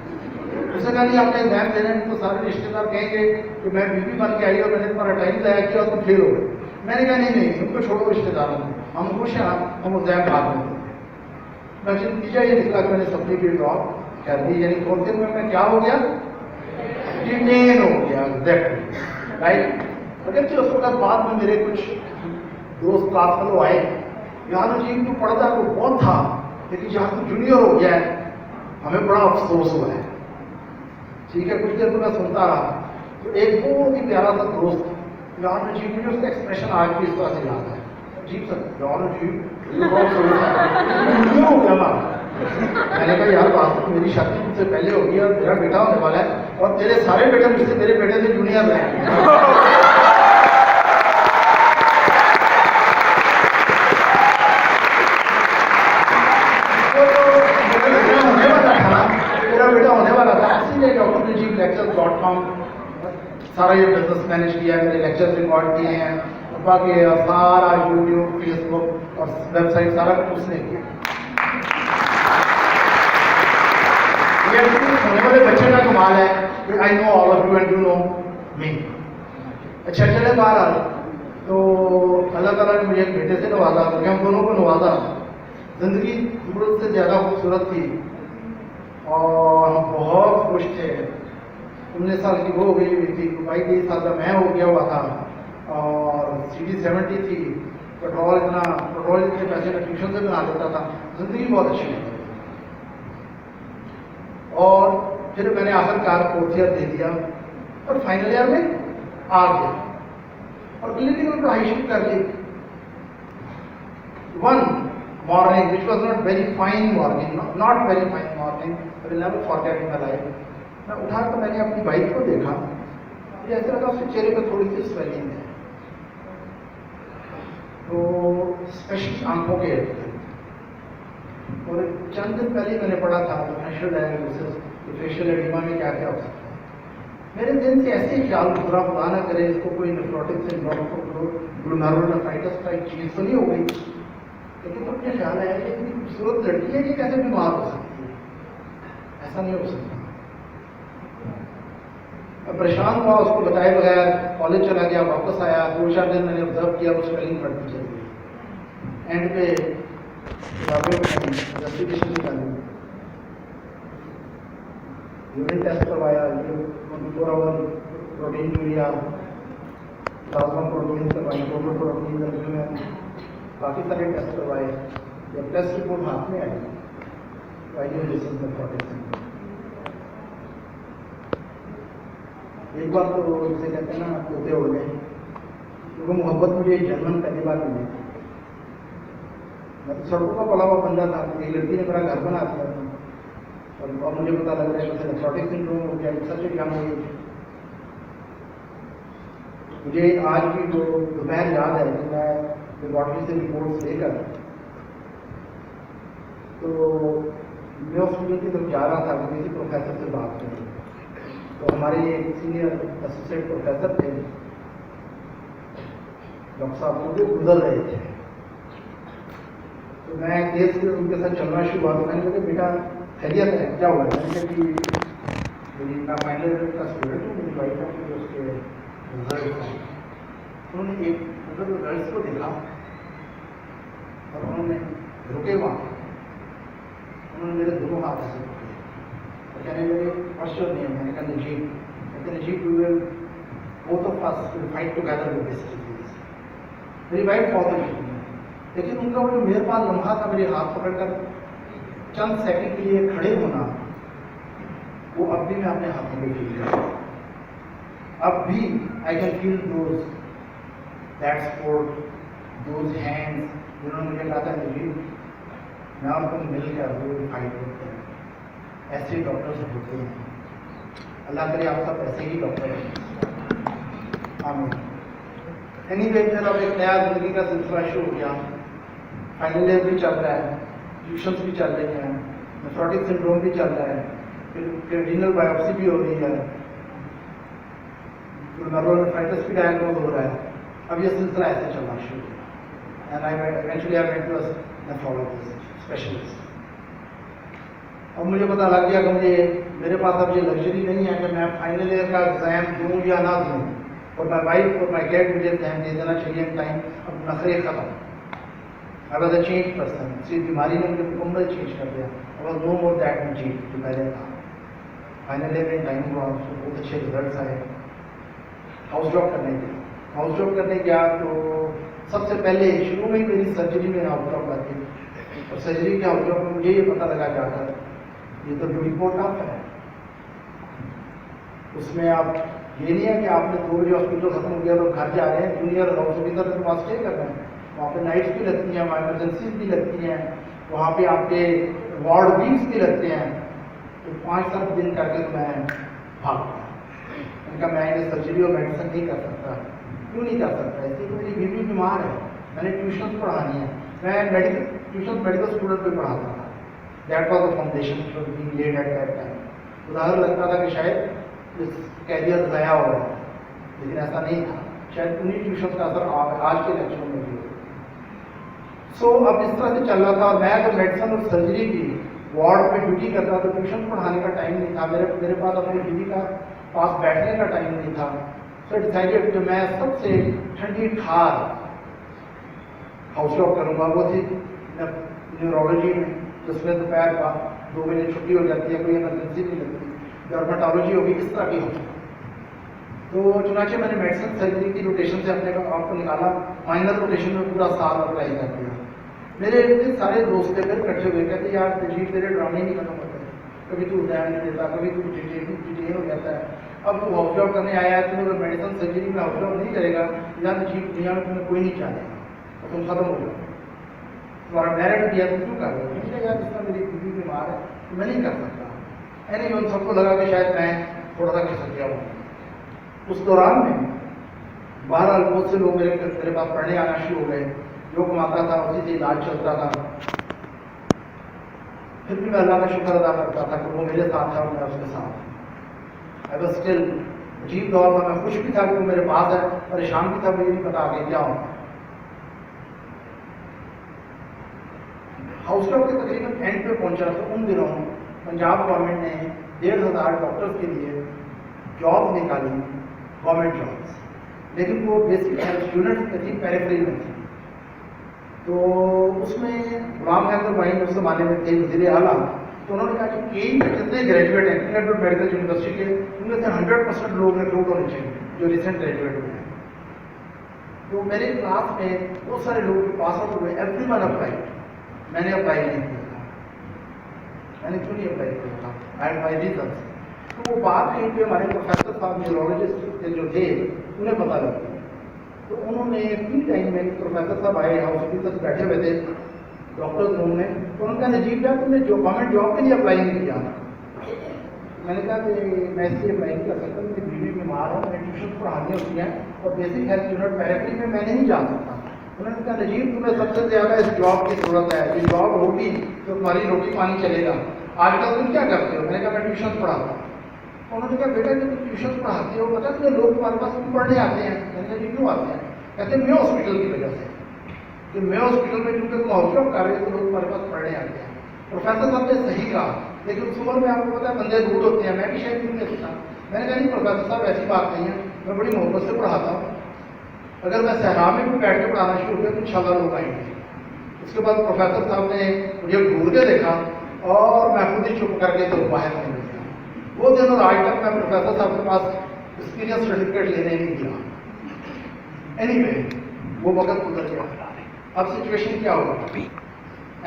S1: اس نے کہا نہیں آپ نے ایگزام دے رہے ہیں تو سارے رشتے دار کہیں گے کہ میں بیوی بن کے آئی اور میں نے تمہارا ٹائم ضائع کیا اور تم فیل ہو گئے۔ میں نے کہا نہیں ان کو چھوڑو رشتے داروں کو، ہم خوش ہیں، ہم ایگزام بعد میں دیں۔ نتیجہ یہ نکلا کہ میں نے سپلی کی ڈراپ کر دی، یعنی 4th ایئر میں کیا ہو گیا، ڈیٹین ہو گیا، ایگزیکٹلی رائٹ۔ اگرچہ اس وقت بعد میں میرے کچھ دوست کلاس فیلو آئے، یار جی تو پڑھتا تو بہت تھا لیکن جہاں تو جونیئر ہو گیا ہے ہمیں بڑا افسوس ہوا ہے، ٹھیک ہے۔ کچھ دیر تو میں سنتا رہا، تو ایک بہت ہی پیارا سا دوست یار جی مجھے اس کا ایکسپریشن آج بھی اس طرح سے یاد ہے، عجیب سا یار جی ہو گیا نا، میں نے کہا یار بات تو میری شادی مجھ سے پہلے ہوگی اور میرا بیٹا ہونے والا ہے اور تیرے سارے بیٹے مجھ سے میرے بیٹے سے جونیئر رہے ہیں. میرا بیٹا ہونے والا تھا, اسی لیے ڈاکٹر نجیب لیکچر.com سارا یہ بزنس مینیج کیا ہے, میرے لیکچر ریکارڈ کیے ہیں, باقی سارا یوٹیوب فیس بک اور ویب سائٹ سارا کچھ اس نے کیا. ہونے والے بچے کا کمال ہے کہ I know all of you and you know me. اچھا چلے باہر تو اللہ تعالیٰ نے مجھے ایک بیٹے سے نوازا, کیونکہ ہم دونوں کو نوازا. زندگی ضرورت سے زیادہ خوبصورت تھی اور ہم بہت خوش تھے. 19 سال کی وہ ہو گئی ہوئی تھی, 22 سال کا میں ہو گیا ہوا تھا اور CD 70 تھی. پیٹرول اتنے پیسے میں ٹیوشن سے بنا لیتا تھا. زندگی بہت اچھی ہے. اور پھر میں نے آخر کار 4th ایئر دے دیا اور فائنل ایئر میں آ گیا اور کلینکل پڑھائی شروع کر لی. One morning which was not very fine morning, not very fine morning, I will never forget in my life. میں اٹھا تو میں نے اپنی وائف کو دیکھا, مجھے ایسا لگا اس کے چہرے پہ تھوڑی سی سویلنگ ہے. تو اسپیشل آنکھوں کے اور چند دن پہلے میں نے پڑھا تھا فیشیل ڈائگنوسس, فیشیل ایڈیما میں کیا کیا ہو سکتا ہے. میرے دن سے ایسے ہی خیال گزرا, خدا نہ کرے اس کو کوئی نیفروٹک سنڈروم, گلومیرولونیفرائٹس ٹائپ چیز تو نہیں ہو گئی. لیکن تو مجھے خیال ہے کہ اتنی خوبصورت لڑکی ہے کہ کیسے بیمار ہو سکتی ہے, ایسا نہیں ہو سکتا. میں پریشان ہوا, اس کو بتائے بغیر کالج چلا گیا, واپس آیا, 2-4 دن میں نے آبزرو کیا, وہ سویلنگ بڑھتی چلی گئی. اینڈ پہ انویسٹیگیشن نکالی, یورین ٹیسٹ کروایا, پروٹین یوریا, پلازما پروٹین کروائی, ٹوٹل پروٹین, باقی سارے ٹیسٹ کروائے. جب ٹیسٹ رپورٹ ہاتھ میں آئی ایک بار تو جسے کہتے ہیں نا پوتے ہو گئے, کیونکہ محبت مجھے جنمن پہلی بار ملی. میں تو سڑکوں کا پلا ہوا بندہ تھا, ایک لڑکی نے میرا گھر بنا دیا تھا اور مجھے پتا لگ رہا ہے کہ نیفروٹک سنڈروم ہو گیا, سب سے کام ہوئی. مجھے آج بھی جو دوپہر یاد ہے کہ میں لیبارٹری سے رپورٹس لے کر تو میں ہاسپٹل کی طرف جا رہا تھا کہ کسی پروفیسر سے بات کروں. تو ہمارے ایک سینئر اسسٹنٹ پروفیسر تھے, ڈاکٹر صاحب وہ گزر رہے تھے. تو میں تیز سے ان کے ساتھ چلنا شروع ہوا. تو میں نے کہا بیٹا خیریت ہے, کیا ہوا ہے؟ میں نے کہا کہ میں فائنل ایئر کا اسٹوڈنٹ ہوں, میری وائف ہے کہ اس کے رزلٹ ہیں. انہوں نے ایک رزلٹس کو دیکھا اور انہوں نے رکے وہاں, انہوں نے میرے دونوں ہاتھ سے رکے اور کہنے لگے پرشر نہیں ہے. میں نے کہا نجیب, کہتے Najeeb we will both of us will fight together with this disease. میری وائف بہت اچھی ہے, لیکن ان کا وہ جو مہربان لمحہ تھا میرے ہاتھ پکڑ کر چند سیکنڈ کے لیے کھڑے ہونا, وہ اب بھی میں اپنے ہاتھوں میں فیل کرتا ہوں. اب بھی I can feel those that support, those hands, جنہوں نے مجھے کہا تھا نجیب میں آپ کو مل کر وہ فائٹ کرتے ہیں. ایسے ڈاکٹرز ہوتے ہیں, اللہ کرے آپ سب ایسے ہی ڈاکٹر ہیں, آمین. اینی وے پھر اب ایک نیا زندگی کا سلسلہ شروع ہو گیا. فائنل ایئر بھی چل رہا ہے, ٹیوشنس بھی چل رہی ہیں, نیفروٹک سنڈروم بھی چل رہا ہے, پھر رینل بایوپسی بھی ہو رہی ہے, نیفروٹائٹس بھی ڈائگنوز ہو رہا ہے. اب یہ سلسلہ ایسے چلنا شروع ہوا. And eventually I went to nephrologist specialist. اب مجھے پتا لگ گیا کہ میرے پاس اب یہ لگژری نہیں ہے کہ میں فائنل ایئر کا ایگزام دوں یا نہ دوں, اور مائی وائف اور مائی ڈیڈ مجھے ایگزام دے دینا چاہیے ٹائم. اب نخرے ختم. I was a changed person. اسی بیماری نے مجھے مکمل چینج کر دیا. I was no more that Najib جو پہلے تھا. فائنل ایئر میں ٹائم ہوا, اس کو بہت اچھے رزلٹس آئے. ہاؤس جاب کرنے گیا. ہاؤس جاب کرنے گیا تو سب سے پہلے شروع میں ہی میری سرجری میں ہاؤس جاب لگ گئی. اور سرجری کے ہاؤس جاب میں مجھے یہ پتہ لگا جا کر یہ تو ڈیوٹی بہت ٹف ہے. اس میں آپ یہ نہیں ہے کہ آپ نے 2 بجے ہاسپٹل ختم ہو گیا تو گھر جا رہے ہیں, جونیئر ہاؤس آفیسر کے پاس اسٹے کر رہے ہیں. وہاں پہ نائٹس بھی لگتی ہیں, وہاں ایمرجنسیز بھی لگتی ہیں, وہاں پہ آپ کے वार्ड वीक्स भी लगते हैं, तो 5-7 दिन करके तो मैं भाग गया। उनका मैं ये सर्जरी और मेडिसिन नहीं कर सकता। क्यों नहीं कर सकता? इसलिए तो मेरी बीवी बीमार है, मैंने ट्यूशन पढ़ानी है। मैं मेडिकल स्टूडेंट को पढ़ाता था। That was the foundation being laid at that time. उदाहरण लगता था कि शायद इस कैरियर ज़ाया हो रहा है, लेकिन ऐसा नहीं था। शायद उन्हीं ट्यूशन का असर आज के लेक्चर में भी हो। सो अब इस तरह से चल रहा था। मैं तो मेडिसिन और सर्जरी की वार्ड में ड्यूटी करता, तो ट्यूशन पढ़ाने का टाइम नहीं था। मेरे पास अपनी बीवी का पास बैठने का टाइम नहीं था। सो डिसाइडेड कि मैं सबसे ठंडी ठार हाउस जॉब करूँगा। वो थी न्यूरोलॉजी में, जिसमें दोपहर का 2 बजे छुट्टी हो जाती है, कोई इमरजेंसी नहीं लगती। डर्माटोलॉजी होगी, इस तरह की होगी। तो चुनाचे मैंने मेडिसिन सर्जरी की रोटेशन से अपने आप को निकाला। माइनर रोटेशन में पूरा साल अप्लाई कर दिया। मेरे इतने सारे दोस्त थे, फिर इकट्ठे हुए, कहते यार तजीब तेरे ड्रामे नहीं खत्म होते, कभी तू ध्यान नहीं देता, कभी तू डिटेन हो जाता है। अब तू हाउस जॉब करने आया है, तुम अगर मेडिसिन सर्जरी में हाउस जॉब नहीं करेगा, यार तजीब दुनिया में तुम्हें कोई नहीं चाहेगा, तो तुम खत्म हो जाओ। तुम्हारा मेरिट दिया, तुम क्यों कर रहे हो? मुझे यार इसका मेरी बीवी बीमार है, तो मैं नहीं कर सकता। एनी उन सबको लगा कि शायद मैं थोड़ा सा खिसक गया हूँ। उस दौरान में बहरहाल बहुत से लोग मेरे पास पढ़ने आना शुरू हो गए। जो कमाता था उसी से इलाज चलता था। फिर भी मैं अल्लाह का शुक्र अदा करता था कि वो मेरे साथ था और मैं उसके साथ। आई वॉज स्टिल अजीब दौर था। मैं खुश भी था कि वो मेरे पास है, परेशान भी था, मुझे नहीं पता आगे क्या हो। हाउस जॉब के तकरीबन एंड पे पहुंचा तो उन दिनों पंजाब गवर्नमेंट ने 1,500 डॉक्टर्स के लिए जॉब निकाली, गवर्नमेंट जॉब्स, लेकिन वो बेसिक हेल्थ यूनिट में थी, पेरिफेरी में थी। तो उसमें गुलाम हैदर भाई उस जमाने में थे वज़ीर आला। तो उन्होंने कहा कि केई में जितने ग्रेजुएट हैं मेडिकल यूनिवर्सिटी के, उनमें से 100% लोग रिक्रूट होने चाहिए जो रिसेंट ग्रेजुएट हुए हैं। तो मेरे क्लास में बहुत सारे लोग पास आउट हुए, एवरीवन अप्लाई। मैंने अप्लाई नहीं किया था। मैंने क्यों नहीं अप्लाई किया था? I had my reasons. तो वो बात कहीं पे हमारे प्रोफेसर साहब न्यूरोलॉजिस्ट जो थे उन्हें पता लगी। तो उन्होंने फ्री टाइम में, प्रोफेसर साहब आए, हाउस ऑफिसर्स बैठे हुए थे डॉक्टर्स रूम में, तो उनका नजीब क्या तुमने जो गवर्नमेंट जॉब के लिए अप्लाई नहीं किया? मैंने कहा कि मैं इसलिए अप्लाई नहीं कर सकता, मेरी बीवी बीमार है, मैंने ट्यूशन पढ़ानी होती हैं और बेसिक हेल्थ यूनिट पेरिफेरी में मैं नहीं जा सकता। उन्होंने कहा नजीब तुम्हें सबसे ज़्यादा इस जॉब की ज़रूरत है, ये जॉब होगी तो तुम्हारी रोटी पानी चलेगा। आजकल तुम क्या करते हो? मैंने कहा मैं ट्यूशन पढ़ाता हूँ। उन्होंने कहा बेटा जब तुम ट्यूशन पढ़ाते हो, पता तुम्हें लोग तुम्हारे पास पढ़ने आते हैं? मैंने कहा जी क्यों आते हैं? कहते हैं मेयो हॉस्पिटल की वजह से, कि मेयो हॉस्पिटल में क्योंकि तुम हाउस जॉब कर रहे हो तो लोग तुम्हारे पास पढ़ने आते हैं। प्रोफेसर साहब ने सही कहा, लेकिन उस उम्र में आपको पता है बंदे रूड होते हैं, मैं भी शायद क्यों नहीं था। मैंने कहा नहीं प्रोफेसर साहब ऐसी बात नहीं है, मैं बड़ी मोहब्बत से पढ़ाता हूँ। अगर मैं सहरा में भी बैठ के पढ़ाना शुरू किया तो इंशाल्लाह लोग आएंगे। उसके बाद प्रोफेसर साहब ने मुझे घूर के देखा और मैं खुद ही चुप करके तो बाहर नहीं गया। वो दिन और आज तक मैं प्रोफेसर साहब के पास एक्सपीरियंस सर्टिफिकेट लेने नहीं गया। एनीवे वो वक्त गुजर गया। अब सिचुएशन क्या होगा?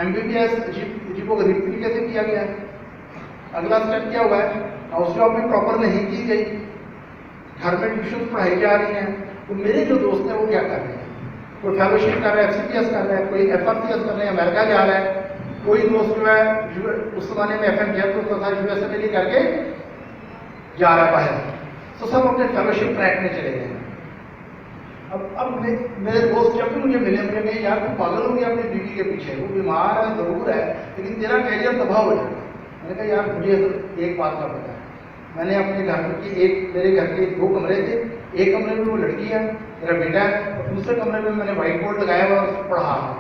S1: MBBS अजीबोगरीब तरीके से किया गया है। अगला स्टेप क्या हुआ है? हाउस जॉब में प्रॉपर नहीं की गई, घर में ट्यूशन पढ़ाई जा रही हैं। तो मेरे जो दोस्त हैं वो क्या कर रहे हैं? कोई फेलोशिप कर रहा है, FCPS कर रहा है, कोई FRCS कर रहे हैं, अमेरिका जा रहा है, कोई दोस्त जो है उस जमाने में FMJF तो था USA में नहीं करके जा रहा है बाहर। तो सब अपने फेलोशिप ट्रैक में चले गए। अब मेरे दोस्त जब भी मुझे मिले, मुझे कहे यार तू पागल हो गया अपनी बीवी के पीछे, वो बीमार है ज़रूर है लेकिन तेरा कैरियर तबाह हो जाएगा। मैंने कहा यार मुझे एक बात का पता है, मैंने अपने घर की मेरे घर के 2 कमरे थे, एक कमरे में वो लड़की है, मेरा बेटा है, और दूसरे कमरे में मैंने व्हाइट बोर्ड लगाया हुआ और पढ़ा रहा हूँ।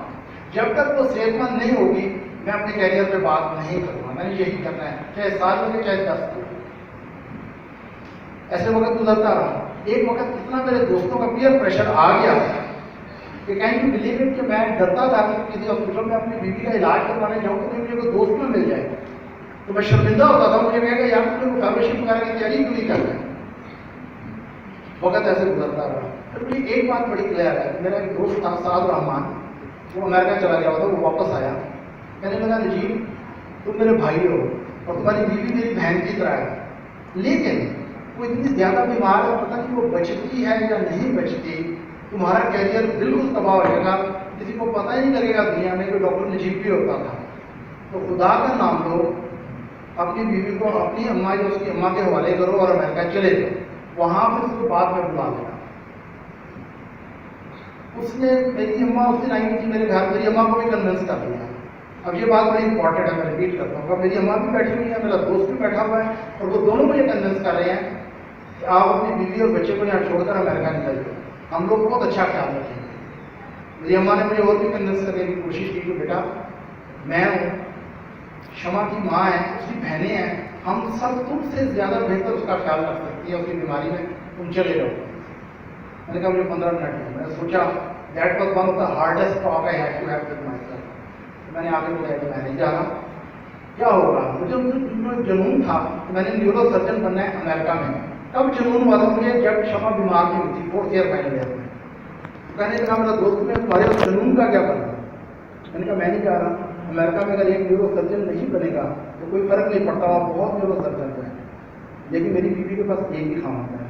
S1: जब तक वो सेहतमंद नहीं होगी मैं अपने कैरियर पे बात नहीं करूँगा। मैंने यही करना है, चाहे साल लगे चाहे 10 साल। ऐसे वक्त गुजरता रहा। एक वक्त इतना मेरे दोस्तों का पीयर प्रेशर आ गया कि कैन यू बिलीव इट कि मैं डरता था कि किसी हॉस्पिटल में अपनी बीवी का इलाज करवाने जाऊँ तो मुझे कोई दोस्त में मिल जाए तो मैं शर्मिंदा होता था। मुझे कहेगा यार तुमने फेलोशिप वगैरह की तैयारी क्यों नहीं कर रहे? वक्त ऐसे गुजरता रहा। तो मुझे एक बात बड़ी क्लियर है, मेरा एक दोस्त था साद रहमान, वो अमेरिका चला गया था, वो वापस आया, कहने लगा नजीब तुम मेरे भाई हो और तुम्हारी बीवी मेरी बहन की तरह है, लेकिन वो इतनी ज़्यादा बीमार है, पता नहीं वो बचती है या नहीं बचती, तुम्हारा कैरियर बिल्कुल तबाह हो जाएगा, किसी को पता ही नहीं लगेगा दुनिया में। कोई डॉक्टर नजीब भी होता था, تو خدا کا نام لو، اپنی بیوی کو اپنی اماں یا اس کی اماں کے حوالے کرو اور امریکہ چلے جاؤ، وہاں پہ اس کو بعد میں بلا لینا۔ اس نے میری اماں اس دن آئی تھی میرے گھر، میری اماں کو بھی کنونس کر دیا۔ اب یہ بات بڑی امپورٹنٹ ہے، میں ریپیٹ کرتا ہوں، میری اماں بھی بیٹھی ہوئی ہے، میرا دوست بھی بیٹھا ہوا ہے، اور وہ دونوں مجھے کنونس کر رہے ہیں کہ آپ اپنی بیوی اور بچے کو یہاں چھوڑ کر امریکہ نکل جائیں، ہم لوگ بہت اچھا خیال رکھیں گے۔ میری اماں نے مجھے اور بھی کنونس کرنے کی کوشش کی کہ بیٹا میں ہوں، شمع کی ماں ہے، اس کی بہنیں ہیں، ہم سب تم سے زیادہ بہتر اس کا خیال رکھ سکتی ہیں، اس کی بیماری میں تم چلے جاؤ۔ میں نے کہا مجھے 15 منٹ ہے، میں نے سوچا that was one of the hardest talk I had to have with myself. میں نے آگے بتایا کہ میں نہیں جا رہا، کیا ہوگا؟ مجھے جنون تھا کہ میں نے نیورو سرجن بننا ہے امریکہ میں۔ کب جنون ہوا تھا مجھے؟ جب شمع بیمار کی ہوئی تھی 4th ایئر فائنل ایئر میں۔ کہنے لگا میرا دوست میں تمہارے اس جنون کا کیا کرنا؟ میں نے کہا میں نہیں جا رہا، امریکہ میں اگر ایک نیورو سرجن نہیں بنے گا تو کوئی فرق نہیں پڑتا، وہاں بہت نیورو سرجن ہیں، لیکن میری بیوی کے پاس ایک ہی خامد ہے،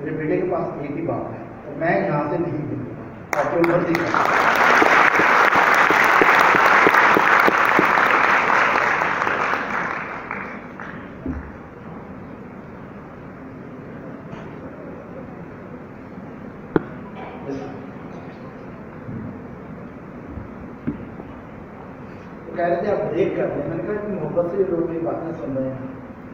S1: میرے بیٹے کے پاس ایک ہی باپ ہے، اور میں یہاں سے نہیں ملوں گا، آپ جو مرضی کریں۔ کہہ رہے تھے آپ بریک کر دیں، میں نے کہا کہ محبت سے لوگ میری باتیں سن رہے ہیں،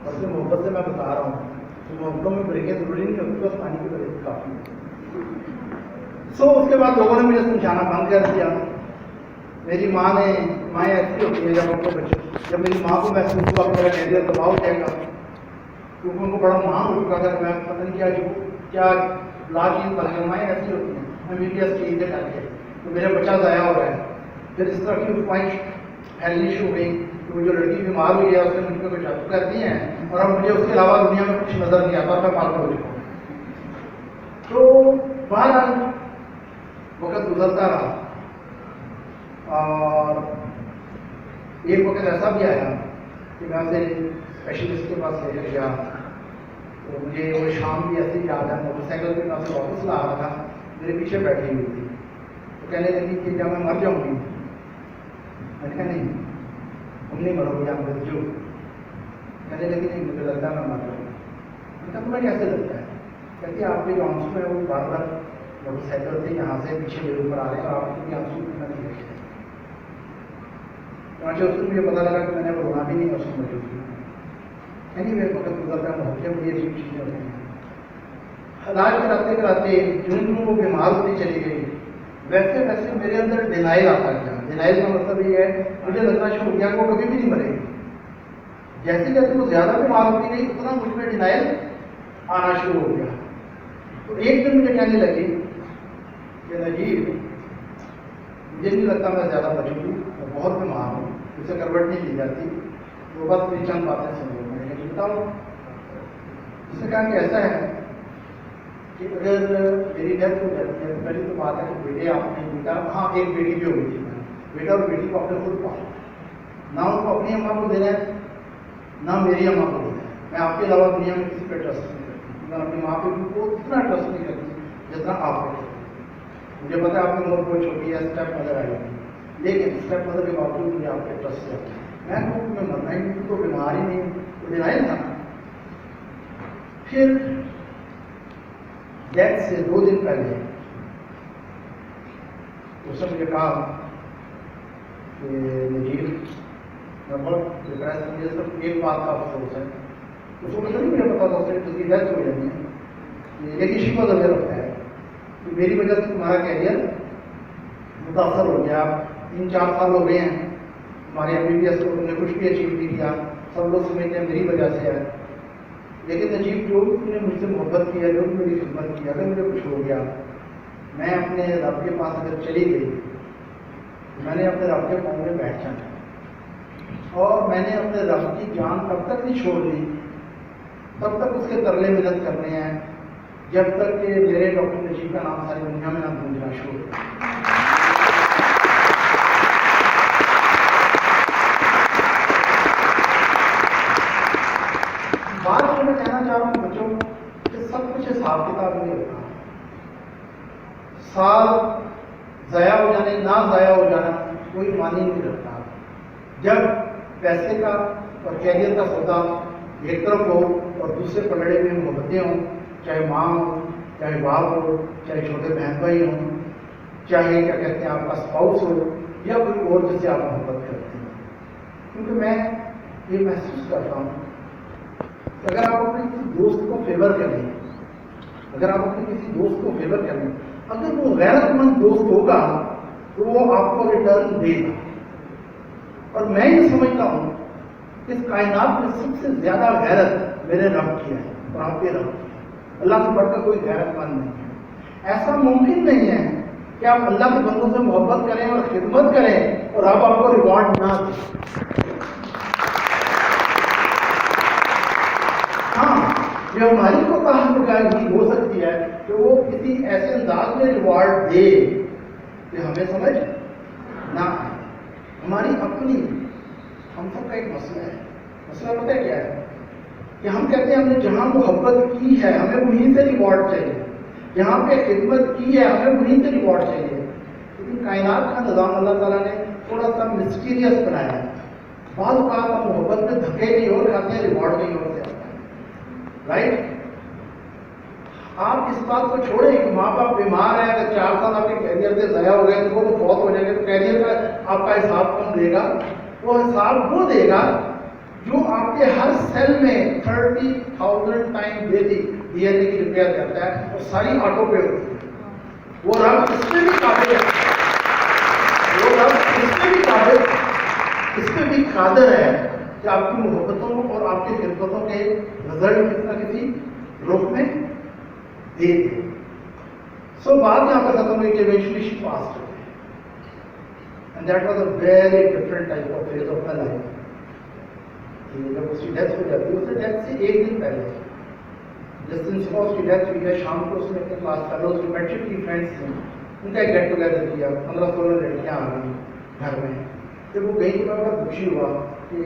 S1: اور پھر محبت سے میں بتا رہا ہوں کہ محبتوں میں بریکیں ضروری نہیں ہوتی، بس پانی کی بریک کافی ہے۔ اس کے بعد لوگوں نے مجھے سمجھانا بند کر دیا۔ میری ماں نے، مائیں ایسی ہوتی ہیں جب ان کو بچے، جب میری ماں کو محسوس ہوا کہ میرا کیریئر دباؤ جائے گا، کیونکہ ان کو بڑا مان ہو چکا تھا کہ میں پتہ نہیں کیا لا چیز بن گئی، مائیں ایسی ہوتی ہیں، میں میڈیا چیز سے کر کے تو میرا بچہ ضائع ہو رہا ہے۔ پھر اس طرح کی خواہش پھیلنی شروع ہو گئی کہ وہ جو لڑکی بیمار ہوئی ہے اس نے مجھ پہ کچھ حق کر دی ہیں، اور اب مجھے اس کے علاوہ دنیا میں کچھ نظر نہیں آتا، میں پاگل ہو چکا ہوں۔ تو بہرحال وقت گزرتا رہا، اور ایک وقت ایسا بھی آیا کہ میں اسے اسپیشلسٹ کے پاس لے کر گیا، تو مجھے وہ شام بھی ایسی یاد ہے، موٹر سائیکل پہ میں اسے واپس لا رہا تھا، میرے پیچھے بیٹھی ہوئی تھی، تو کہنے لگی کہ کیا میں مر جاؤں گی؟ میں نے کہا نہیں، تم نہیں مرو گی، آپ مر جو۔ کہنے لگی نہیں، مجھے لگتا ہے میں مر جاؤں گی۔ میں نے کہا تمہیں کیسے لگتا ہے؟ کہتی آپ کے جو آنسو ہے وہ بار بار موٹر سائیکل سے یہاں سے پیچھے میرے اوپر آ رہے ہیں، اور آپ کے آنسو اتنا نہیں دیکھتے۔ چنانچہ اس کو مجھے پتا لگا کہ میں نے رونا بھی نہیں، اس کو موجود کی۔ یعنی میرے وقت گزرتا ہے، محبتیں بڑی عجیب چیزیں ہوتی ہیں۔ علاج کراتے کراتے جن وہ بیمار ہوتی چلی گئی، ویسے ویسے میرے اندر ڈینائل آتا گیا۔ ڈینائل کا مطلب یہ ہے مجھے لگنا شروع ہو گیا کہ وہ کبھی بھی نہیں مرے گی۔ جیسے جیسے وہ زیادہ بیمار ہوتی گئی اتنا مجھ میں ڈینائل آنا شروع ہو گیا۔ تو ایک دن مجھے کہنے لگی کہ نجیب مجھے نہیں لگتا میں زیادہ بچوں گی، میں بہت بیمار ہوں، اسے کروٹ نہیں دی جاتی، وہ بس میری چند باتیں سمجھو۔ میں نے بتاؤ؟ اس نے کہا کہ ایسا ہے کہ اگر میری ڈیتھ ہو جاتی ہے تو پہلی تو بات ہے کہ بیٹے آپ نے بیٹا، ہاں ایک بیٹی بھی ہوئی تھی، بیٹا اور بیٹی کو اپنے خود پالو، نہ ان کو اپنی اماں کو دینا ہے نہ میری اماں کو دینا ہے۔ میں آپ کے علاوہ دنیا میں کسی پہ ٹرسٹ نہیں کرتی، میں اپنی ماں پہ کو اتنا ٹرسٹ نہیں کرتی جتنا آپ پہ کرتی۔ مجھے پتا ہے آپ کی عمر بہت چھوٹی ہے، اسٹیپ مدر آئی ہوگی، لیکن اسٹیپ مدر کے باوجود مجھے آپ کے ٹرسٹ سے آتا ہے۔ میں کہوں میں مرنا ہی نہیں، تو بیمار ہی نہیں، تو ڈینائل تھا۔ پھر ڈیتھ سے 2 دن پہلے اس نے مجھے کہا کہ نجیب میں بہت ڈپریس ہوں، مجھے صرف ایک بات کا افسوس ہے۔ اس کو نہیں مجھے پتا تھا اس کی ڈیتھ ہو جانی ہے، لیکن شکوہ ضرور رکھتا ہے کہ میری وجہ سے تمہارا کیریئر متاثر ہو گیا۔ 3-4 سال ہو گئے ہیں ہمارے MBBS کو تم نے کچھ بھی اچیو نہیں کیا، سب لوگ سمجھتے ہیں میری وجہ سے ہے، لیکن نجیب جو بھی تم نے مجھ سے محبت کی ہے، جو بھی میری خدمت کی ہے، اگر مجھے کچھ ہو گیا، میں اپنے رب کے پاس اگر چلی گئی، میں نے اپنے رب کے پاؤں میں بیٹھ جانا، اور میں نے اپنے رب کی جان تب تک نہیں چھوڑنی، تب تک اس کے ترلے منت کرنے ہیں جب تک کہ میرے ڈاکٹر نجیب کا نام ساری دنیا میں نہ گونجنا شروع ہو۔ بات جو میں کہنا چاہ رہا ہوں بچوں کہ سب کچھ حساب کتاب نہیں ہوتا، سال ضائع ہو جانے نہ ضائع ہو جانا کوئی معنی نہیں رکھتا۔ جب पैसे का और कैरियर का सौदा एक तरफ हो और दूसरे पलड़े में मोहब्बतें हों, चाहे माँ हो, चाहे बाप हो, चाहे छोटे बहन भाई हों, चाहे क्या कहते हैं आपका स्पाउस हो या कोई और जिससे आप मोहब्बत करते हैं। क्योंकि मैं ये महसूस करता हूँ कि अगर आप अपने किसी दोस्त को फेवर करें, अगर आप अपने किसी दोस्त को फेवर करें, अगर वो गैरतमंद दोस्त होगा तो वो आपको रिटर्न देगा। और मैं ये समझता हूँ कि इस कायनात में सबसे ज्यादा गैरत मेरे रब की है और आपके रब की है। अल्लाह से बढ़कर कोई गैरतमंद नहीं है। ऐसा मुमकिन नहीं है कि आप अल्लाह के बंदों से मोहब्बत करें और खिदमत करें और आप आपको रिवॉर्ड ना दें। हाँ, ये हमारी को कहानी हो सकती है कि वो किसी ऐसे अंदाज में रिवॉर्ड दे कि हमें समझ ना आए। हमारी अपनी, हम सबका एक मसला है। मसला पता है क्या है कि हम कहते हैं हमने जहां मोहब्बत की है हमें वहीं से रिवॉर्ड चाहिए, जहां पे खिदमत की है हमें वहीं से रिवॉर्ड चाहिए। लेकिन कायनात का निज़ाम अल्लाह ताला ने थोड़ा सा मिस्टीरियस बनाया है। बाद बात हम मोहब्बत में धक्के नहीं और खाते हैं, रिवॉर्ड नहीं और से आता है। राइट? आप इस बात को छोड़ें कि माँ बाप बीमार है, अगर 4 साल आपके कैरियर से ज़ाया हो गए तो वो बहुत हो जाएंगे, तो कैरियर का आपका हिसाब कौन देगा? वो हिसाब वो देगा जो आपके हर सेल में 30,000 टाइम डेली डीएनए की रिपेयर करता है और सारी ऑटो पे होती है। वो रब इसमें भी काबिल है, वो रब इसमें भी काबिल, इसमें भी कादर है कि आपकी मोहब्बतों और आपकी खिदमतों के रिजल्ट किसी न किसी रूप में दे दे। सो बात यहाँ पर खत्म हुई कि eventually she passed away and that was a very different type of phase of my life. जब उसकी डेथ हो जाती है, उससे डेथ से एक दिन पहले जिस दिन सुबह उसकी डेथ हुई है, शाम को उसने अपने क्लास फेलोज जो मैट्रिक की फ्रेंड्स थे उनका एक गेट टुगेदर किया। 15-16 लड़कियाँ आ गई घर में। जब वो गई तो मैं बड़ा दुखी हुआ कि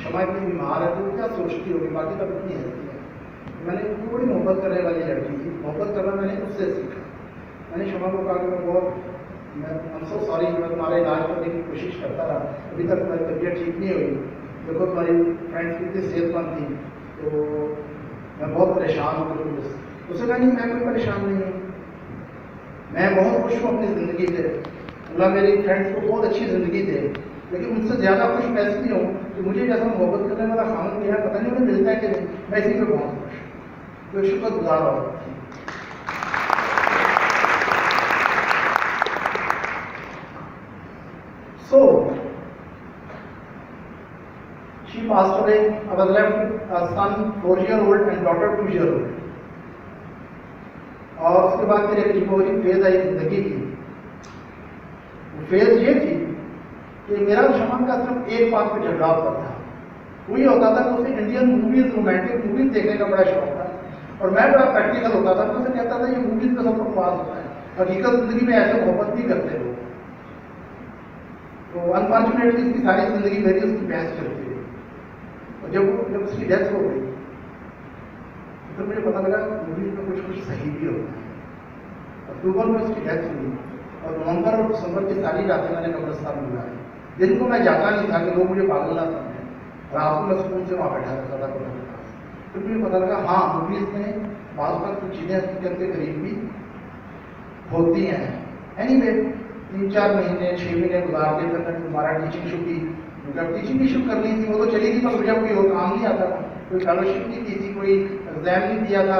S1: शमा इतनी बीमार है तो वो क्या सोचती होगी, बाकी तब इतनी हंसती है। मैंने बड़ी मोहब्बत करने वाली लड़की थी, मोहब्बत करना मैंने उससे सीखा। मैंने शमा को कहा कि मैं सो सॉरी, मैं तुम्हारा इलाज करने की कोशिश करता रहा, अभी तक तुम्हारी तबीयत ठीक नहीं हुई। देखो तुम्हारी फ्रेंड्स कितनी सेहतमंद थी, तो मैं बहुत परेशान हूँ बिल्कुल। उससे कहा नहीं, मैं कोई परेशान नहीं हूँ, मैं बहुत खुश हूँ अपनी ज़िंदगी से। अल्लाह मेरी फ्रेंड्स को बहुत अच्छी ज़िंदगी दे, लेकिन मुझसे ज़्यादा खुश मैं इसलिए हूँ कि मुझे जैसा मोहब्बत करने वाला खामन मिला है, पता नहीं मुझे मिलता है कि नहीं, मैं इसी पर बहुत खुश हूँ। तो शुक्र गुजार हो। So, she passed away. I was left with a son 4-year-old and daughter 2-year-old. और उसके बाद फिर एक रिकवरी फेज आई जिंदगी की। वो फेज ये थी कि मेरा शमन का सिर्फ एक बात पे झगड़ा होता था। वो ये होता था कि उसे इंडियन मूवीज, रोमांटिक मूवीज देखने का बड़ा शौक था और मैं बड़ा प्रैक्टिकल होता था। तो उसे कहता था ये मूवीज में सब बकवास होता है, हकीकत जिंदगी में ऐसे मोहब्बत नहीं करते लोग। तो अनफॉर्चुनेटली इसकी सारी जिंदगी मेरी उसकी बहस चलती रही। और जब उसकी डेथ हो गई तो मुझे पता लगा मूवीज में कुछ सही भी होता है। अक्टूबर में उसकी डेथ हुई और नवंबर और दिसंबर की सारी रातें मैंने कब्रिस्तान में गुजारी। दिन को मैं जाता नहीं था कि लोग मुझे पागल ना समझें, रात को मैं सुकून से वहाँ बैठा रहता था कब्र के पास। फिर मुझे पता लगा हाँ, मूवीज में बात पर कुछ चीज़ें हकीकत के करीब भी होती हैं। एनीवे 3-4 महीने 6 महीने गुजार के फिर मैंने दोबारा टीचिंग शुरू की। जब टीचिंग भी शुरू करनी थी वो तो चली थी, पर मुझे कोई और काम नहीं आता था, कोई फेलोशिप नहीं की थी, कोई एग्जाम नहीं दिया था,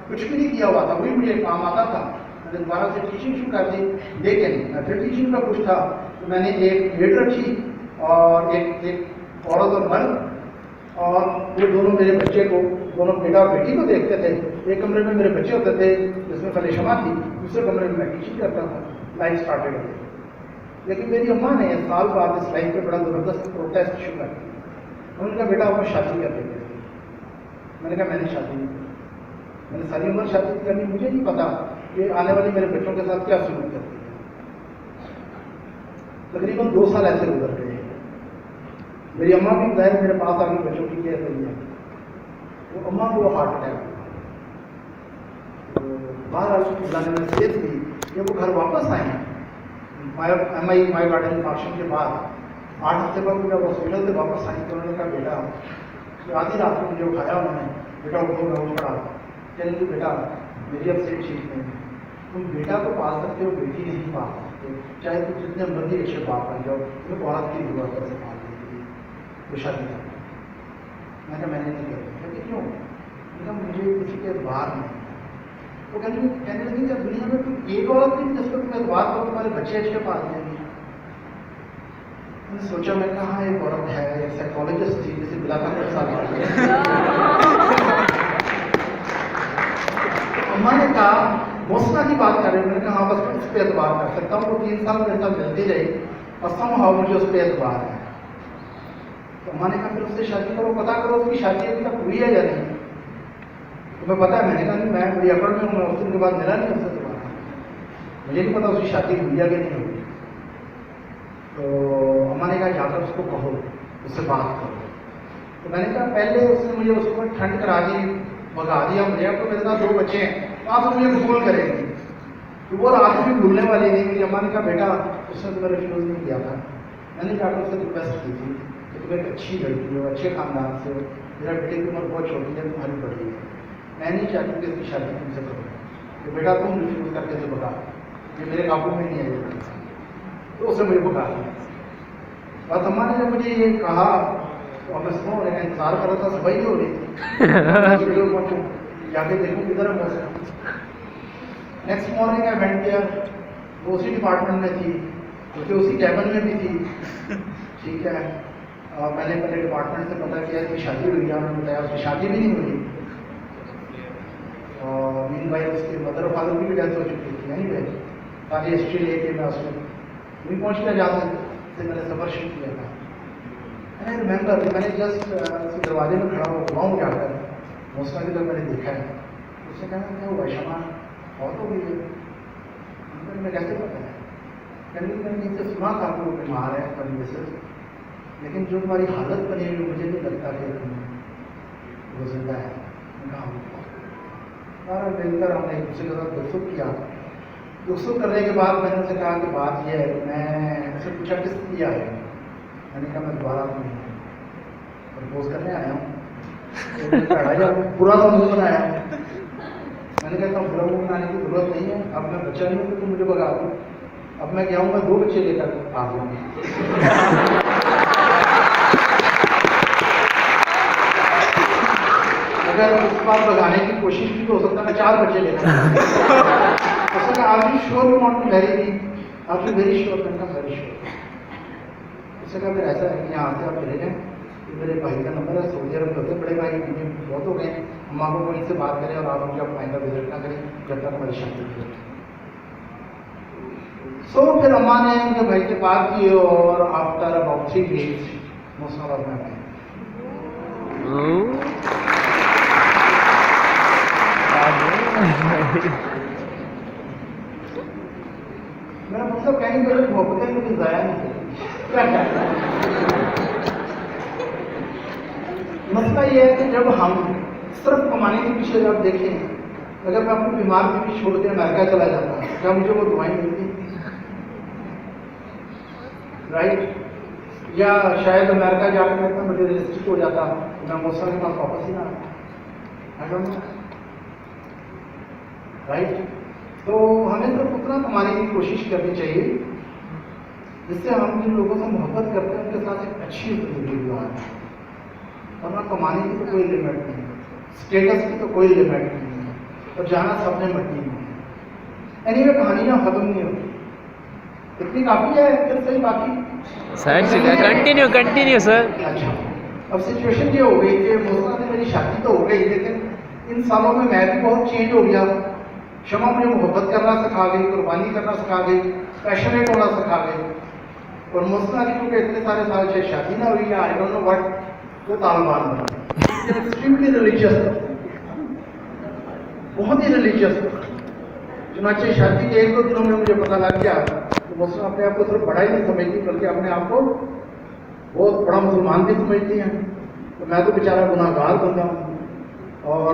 S1: कुछ भी नहीं किया हुआ था, वही मुझे काम आता था। मैंने दोबारा से टीचिंग शुरू कर दी। लेकिन मैं फिर टीचिंग का कुछ था तो मैंने एक मेड रखी और एक औरत और मर्द, और वो दोनों मेरे बच्चे को, दोनों बेटा और बेटी को देखते थे। एक कमरे में मेरे बच्चे होते थे जिसमें पहले शमा थी, दूसरे कमरे में मैं टीचिंग करता था। लाइफ स्टार्टेड हो गई। लेकिन मेरी अम्मा ने साल बाद इस लाइफ पे बड़ा ज़बरदस्त प्रोटेस्ट शुरू कर दिया। उनका बेटा वो शादी कर देते थे। मैंने कहा मैंने शादी नहीं की, मैंने सारी उम्र शादी करनी, मुझे नहीं पता कि आने वाले मेरे बच्चों के साथ क्या सुलूक करती है। तकरीबन 2 साल ऐसे गुजर गए। मेरी अम्मा भी ज़ाहिर मेरे पास आके बच्चों की केयर करी है। वो अम्मा को हार्ट अटैक बाहर जाने में सेहत हुई कि वो घर वापस आए माई गार्डन फंक्शन के बाद। 8 हफ्ते बाद जब हॉस्पिटल से वापस आई तो उन्होंने कहा बेटा, आधी रात को मुझे उठाया उन्होंने, बेटा उठो, मैं उठ पड़ा, चल बेटा मेरी अब सेहत ठीक नहीं है, तुम बेटा को पाल सकते हो, बेटी नहीं पाल सकते, चाहे तुम जितने मर्जी अच्छे बाप बन जाओ, तुम्हें औरत की जरूरत है पाल देगी, तो शादी कर। मैं कहा मैंने नहीं किया। कहते क्यों? मैंने कहा मुझे किसी के एतबार नहीं। वो कहने लगी जब दुनिया में तुम एक औरत नहीं जिसको तुम एतबार करो, तुम्हारे बच्चे अच्छे पाल देंगे। मैंने सोचा, मैं कहा हाँ एक औरत है, एक साइकोलॉजिस्ट थी जिसे बुलाकर मेरे साथ अम्मा ने कहा मोसना की बात कर रहे हो? मैंने कहा हाँ बस मैं उस पर एतबार कर सकता हूँ, वो 3 साल मेरे साथ मिलती रही और समहाउ मुझे उस पर एतबार है। तो अम्मा ने कहा फिर उससे शादी करो, पता करो उसकी शादी अभी तक हुई है या नहीं। तुम्हें पता है? मैंने कहा नहीं, मैं बड़ी अकड़ में हूँ, मैं उस दिन के बाद मिला नहीं उससे दोबारा, मुझे नहीं पता उसकी शादी हुई है कि नहीं हुई। तो अम्मा ने कहा जाकर उसको कहो, उससे बात करो। तो मैंने कहा पहले उसने मुझे उसको ठंड करा दी, भगा दिया मुझे, अब तो मेरे साथ 2 बच्चे हैं, वहाँ से मुझे कबूल करेंगी, तो वो रात भी भूलने वाली नहीं। मेरी अम्मा ने कहा बेटा उसने तुम्हें रिफ्यूज़ नहीं किया था, मैंने जाकर उससे रिक्वेस्ट की थी कि तुम एक अच्छी लड़की हो, अच्छे खानदान से हो, मेरा बेटे की उम्र बहुत छोटी है, तुम्हारी बड़ी है, मैं नहीं चाहती कि इसकी शादी तुमसे करो, तो बेटा तुम रिफ्यूज़ करके से बता, ये मेरे काबू में नहीं आई। तो उसने मुझे भगा दिया। बस अम्मा ने जब मुझे ये कहा तो मैं सुनो रहे इंतजार कर रहा था, सुबह ही हो रही थी, पहुँचूँ जाके देखूँ किधर है मौसम। Next morning I went there, वो उसी डिपार्टमेंट में थी, क्योंकि उसी कैबिन में भी थी, ठीक है। मैंने पहले डिपार्टमेंट से पता किया कि शादी हुई है, उन्होंने बताया उसकी शादी भी नहीं हुई, और मीन भाई उसके मदर और फादर की भी डेथ हो चुकी थी। नहीं भाई सारी हिस्ट्री लेके मैं उसमें नहीं पहुँच गया जहाँ से मैंने सफ़र शुरू किया था। मैंने रिमेंबर मैंने जस्ट दरवाजे में खड़ा हुआ हूँ जाकर मोसना की तरफ मैंने देखा है, उससे कहना क्या हुआ शमा बहुत हो गई है, मैं कैसे पता है? कहने मैंने इनसे सुना था कि वो बीमार है कभी से, लेकिन जो तुम्हारी हालत बनी हुई मुझे नहीं लगता कि वो जिंदा है। सारा मिलकर हमने एक दूसरे के साथ दुख सुख किया। दुख सुख करने के बाद मैंने उनसे कहा कि बात यह है कि मैं उनसे पूछा किस लिए आया हूँ, मैंने कहा मैं दोबारा नहीं प्रपोज करने आया हूँ, तो पूरा तो मुँह बनाया। मैंने कहता हूँ बुरा मुँह बनाने की जरूरत नहीं है, अब मैं बच्चा नहीं हूँ तो तुम मुझे भगा दो, अब मैं क्या हूँ, मैं 2 बच्चे लेकर आ जाऊँगी। अगर उस बार भगाने की कोशिश की तो हो सकता है मैं 4 बच्चे लेकर उसने कहा आप sure you want to marry me, आप वेरी श्योर? मैंने कहा वेरी श्योर। उसने कहा फिर ऐसा है कि यहाँ से आप चले जाएँ, मेरे भाई का नंबर है, सऊदी अरब में होते बड़े भाई बहुत हो गए, अम्मा को इनसे बात करें और आप मुझे अपना आइंदा विजिट ना करें जब तक हमारी शादी हो। सो फिर अम्मा ने उनके भाई से बात की और आफ्टर अबाउट 3 वीक्स मुस्लिम में आए। मेरा मतलब कहने के लिए मोहब्बतें मुझे ज़ाया नहीं करी, क्या मसला ये है कि जब हम सिर्फ कमाने के पीछे जब देखें, अगर मैं अपनी बीमार बीवी छोड़ के अमेरिका चला जाता क्या मुझे वो दुआएं मिलती? राइट? या शायद अमेरिका जाकर मैं इतना मटेरियलिस्टिक हो जाता मैं मौसम के पास वापस ही ना आई डोंट नो। राइट? तो हमें सिर्फ उतना कमाने की कोशिश करनी चाहिए जिससे हम जिन लोगों से मोहब्बत करते हैं उनके साथ एक अच्छी जिंदगी गुजारें, वरना कमाने की तो कोई लिमिट नहीं है, स्टेटस की तो कोई लिमिट नहीं है, और जाना सबने मट्टी में है। एनीवे कहानियाँ खत्म नहीं होती, इतनी काफ़ी है फिर सही बाकी
S2: सर कंटिन्यू सर।
S1: अच्छा, अब सिचुएशन ये हो गई कि मोसना से मेरी शादी तो हो गई, लेकिन इन सालों में मैं भी बहुत चेंज हो गया। शमा मुझे मोहब्बत करना सिखा गई, कुर्बानी करना सिखा गई, पैशनेट होना सिखा गई, और मोसना की क्योंकि इतने सारे साल से शादी ना हुई, आई डोंट नो व्हाट, वो तालिबान बना एक्सट्रीमली रिलीजियस, बहुत ही रिलीजियस। चुनाचे शादी के 1-2 दिनों में मुझे पता लग गया तो मोसना अपने आप को सिर्फ बड़ा ही नहीं समझती, बल्कि अपने आप को बहुत बड़ा मुसलमान भी समझती हैं। तो मैं तो बेचारा गुनाहगार बंदा हूँ, और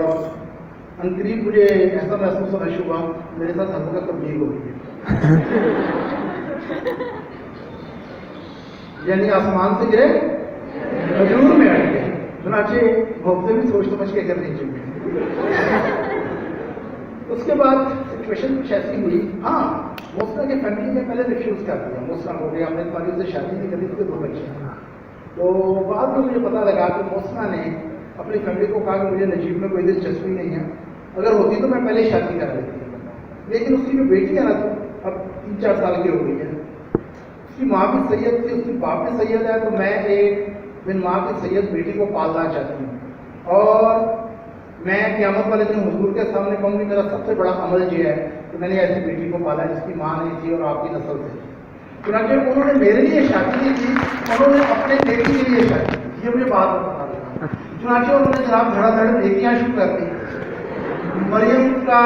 S1: अनकरीब मुझे ऐसा महसूस होना शुरू हुआ मेरे साथ हल्का तब्दील हो गई। یعنی آسمان سے گرے کھجور میں اڑ گئے. چنانچہ محبتیں بھی سوچ سمجھ کے کرنی چاہیے. اس کے بعد سچویشن کچھ ایسی ہوئی. ہاں موسنا کی فیملی نے پہلے ریفیوز کر دیا. موسنا ہو گیا, ہم نے تمہاری سے شادی نہیں کری, اس کے 2 بچے ہیں. تو بعد میں مجھے پتا لگا کہ موسنا نے اپنی فیملی کو کہا کہ مجھے نجیب میں کوئی دلچسپی نہیں ہے, اگر ہوتی تو میں پہلے شادی کرا لیتی. لیکن اس کی جو بیٹی ہے نا, تو اب 3-4 سال کی ہو گئی ہے. اس کی ماں بھی سید تھی, اس کی باپ بھی سید ہے, تو میں ایک بن ماں کی سید بیٹی کو پالنا چاہتی ہوں. اور میں قیامت والے دن حضور کے سامنے کہوں گی میرا سب سے بڑا عمل یہ ہے کہ میں نے ایسی بیٹی کو پالا جس کی ماں نہیں تھی اور آپ کی نسل سے. چنانچہ انہوں نے میرے لیے شادی نہیں کی, انہوں نے اپنے بیٹی کے لیے شادی کی. یہ مجھے بات پتا لگا. چنانچہ انہوں نے جناب دھڑا دھڑ بیٹیاں شروع کر دی. مریم کا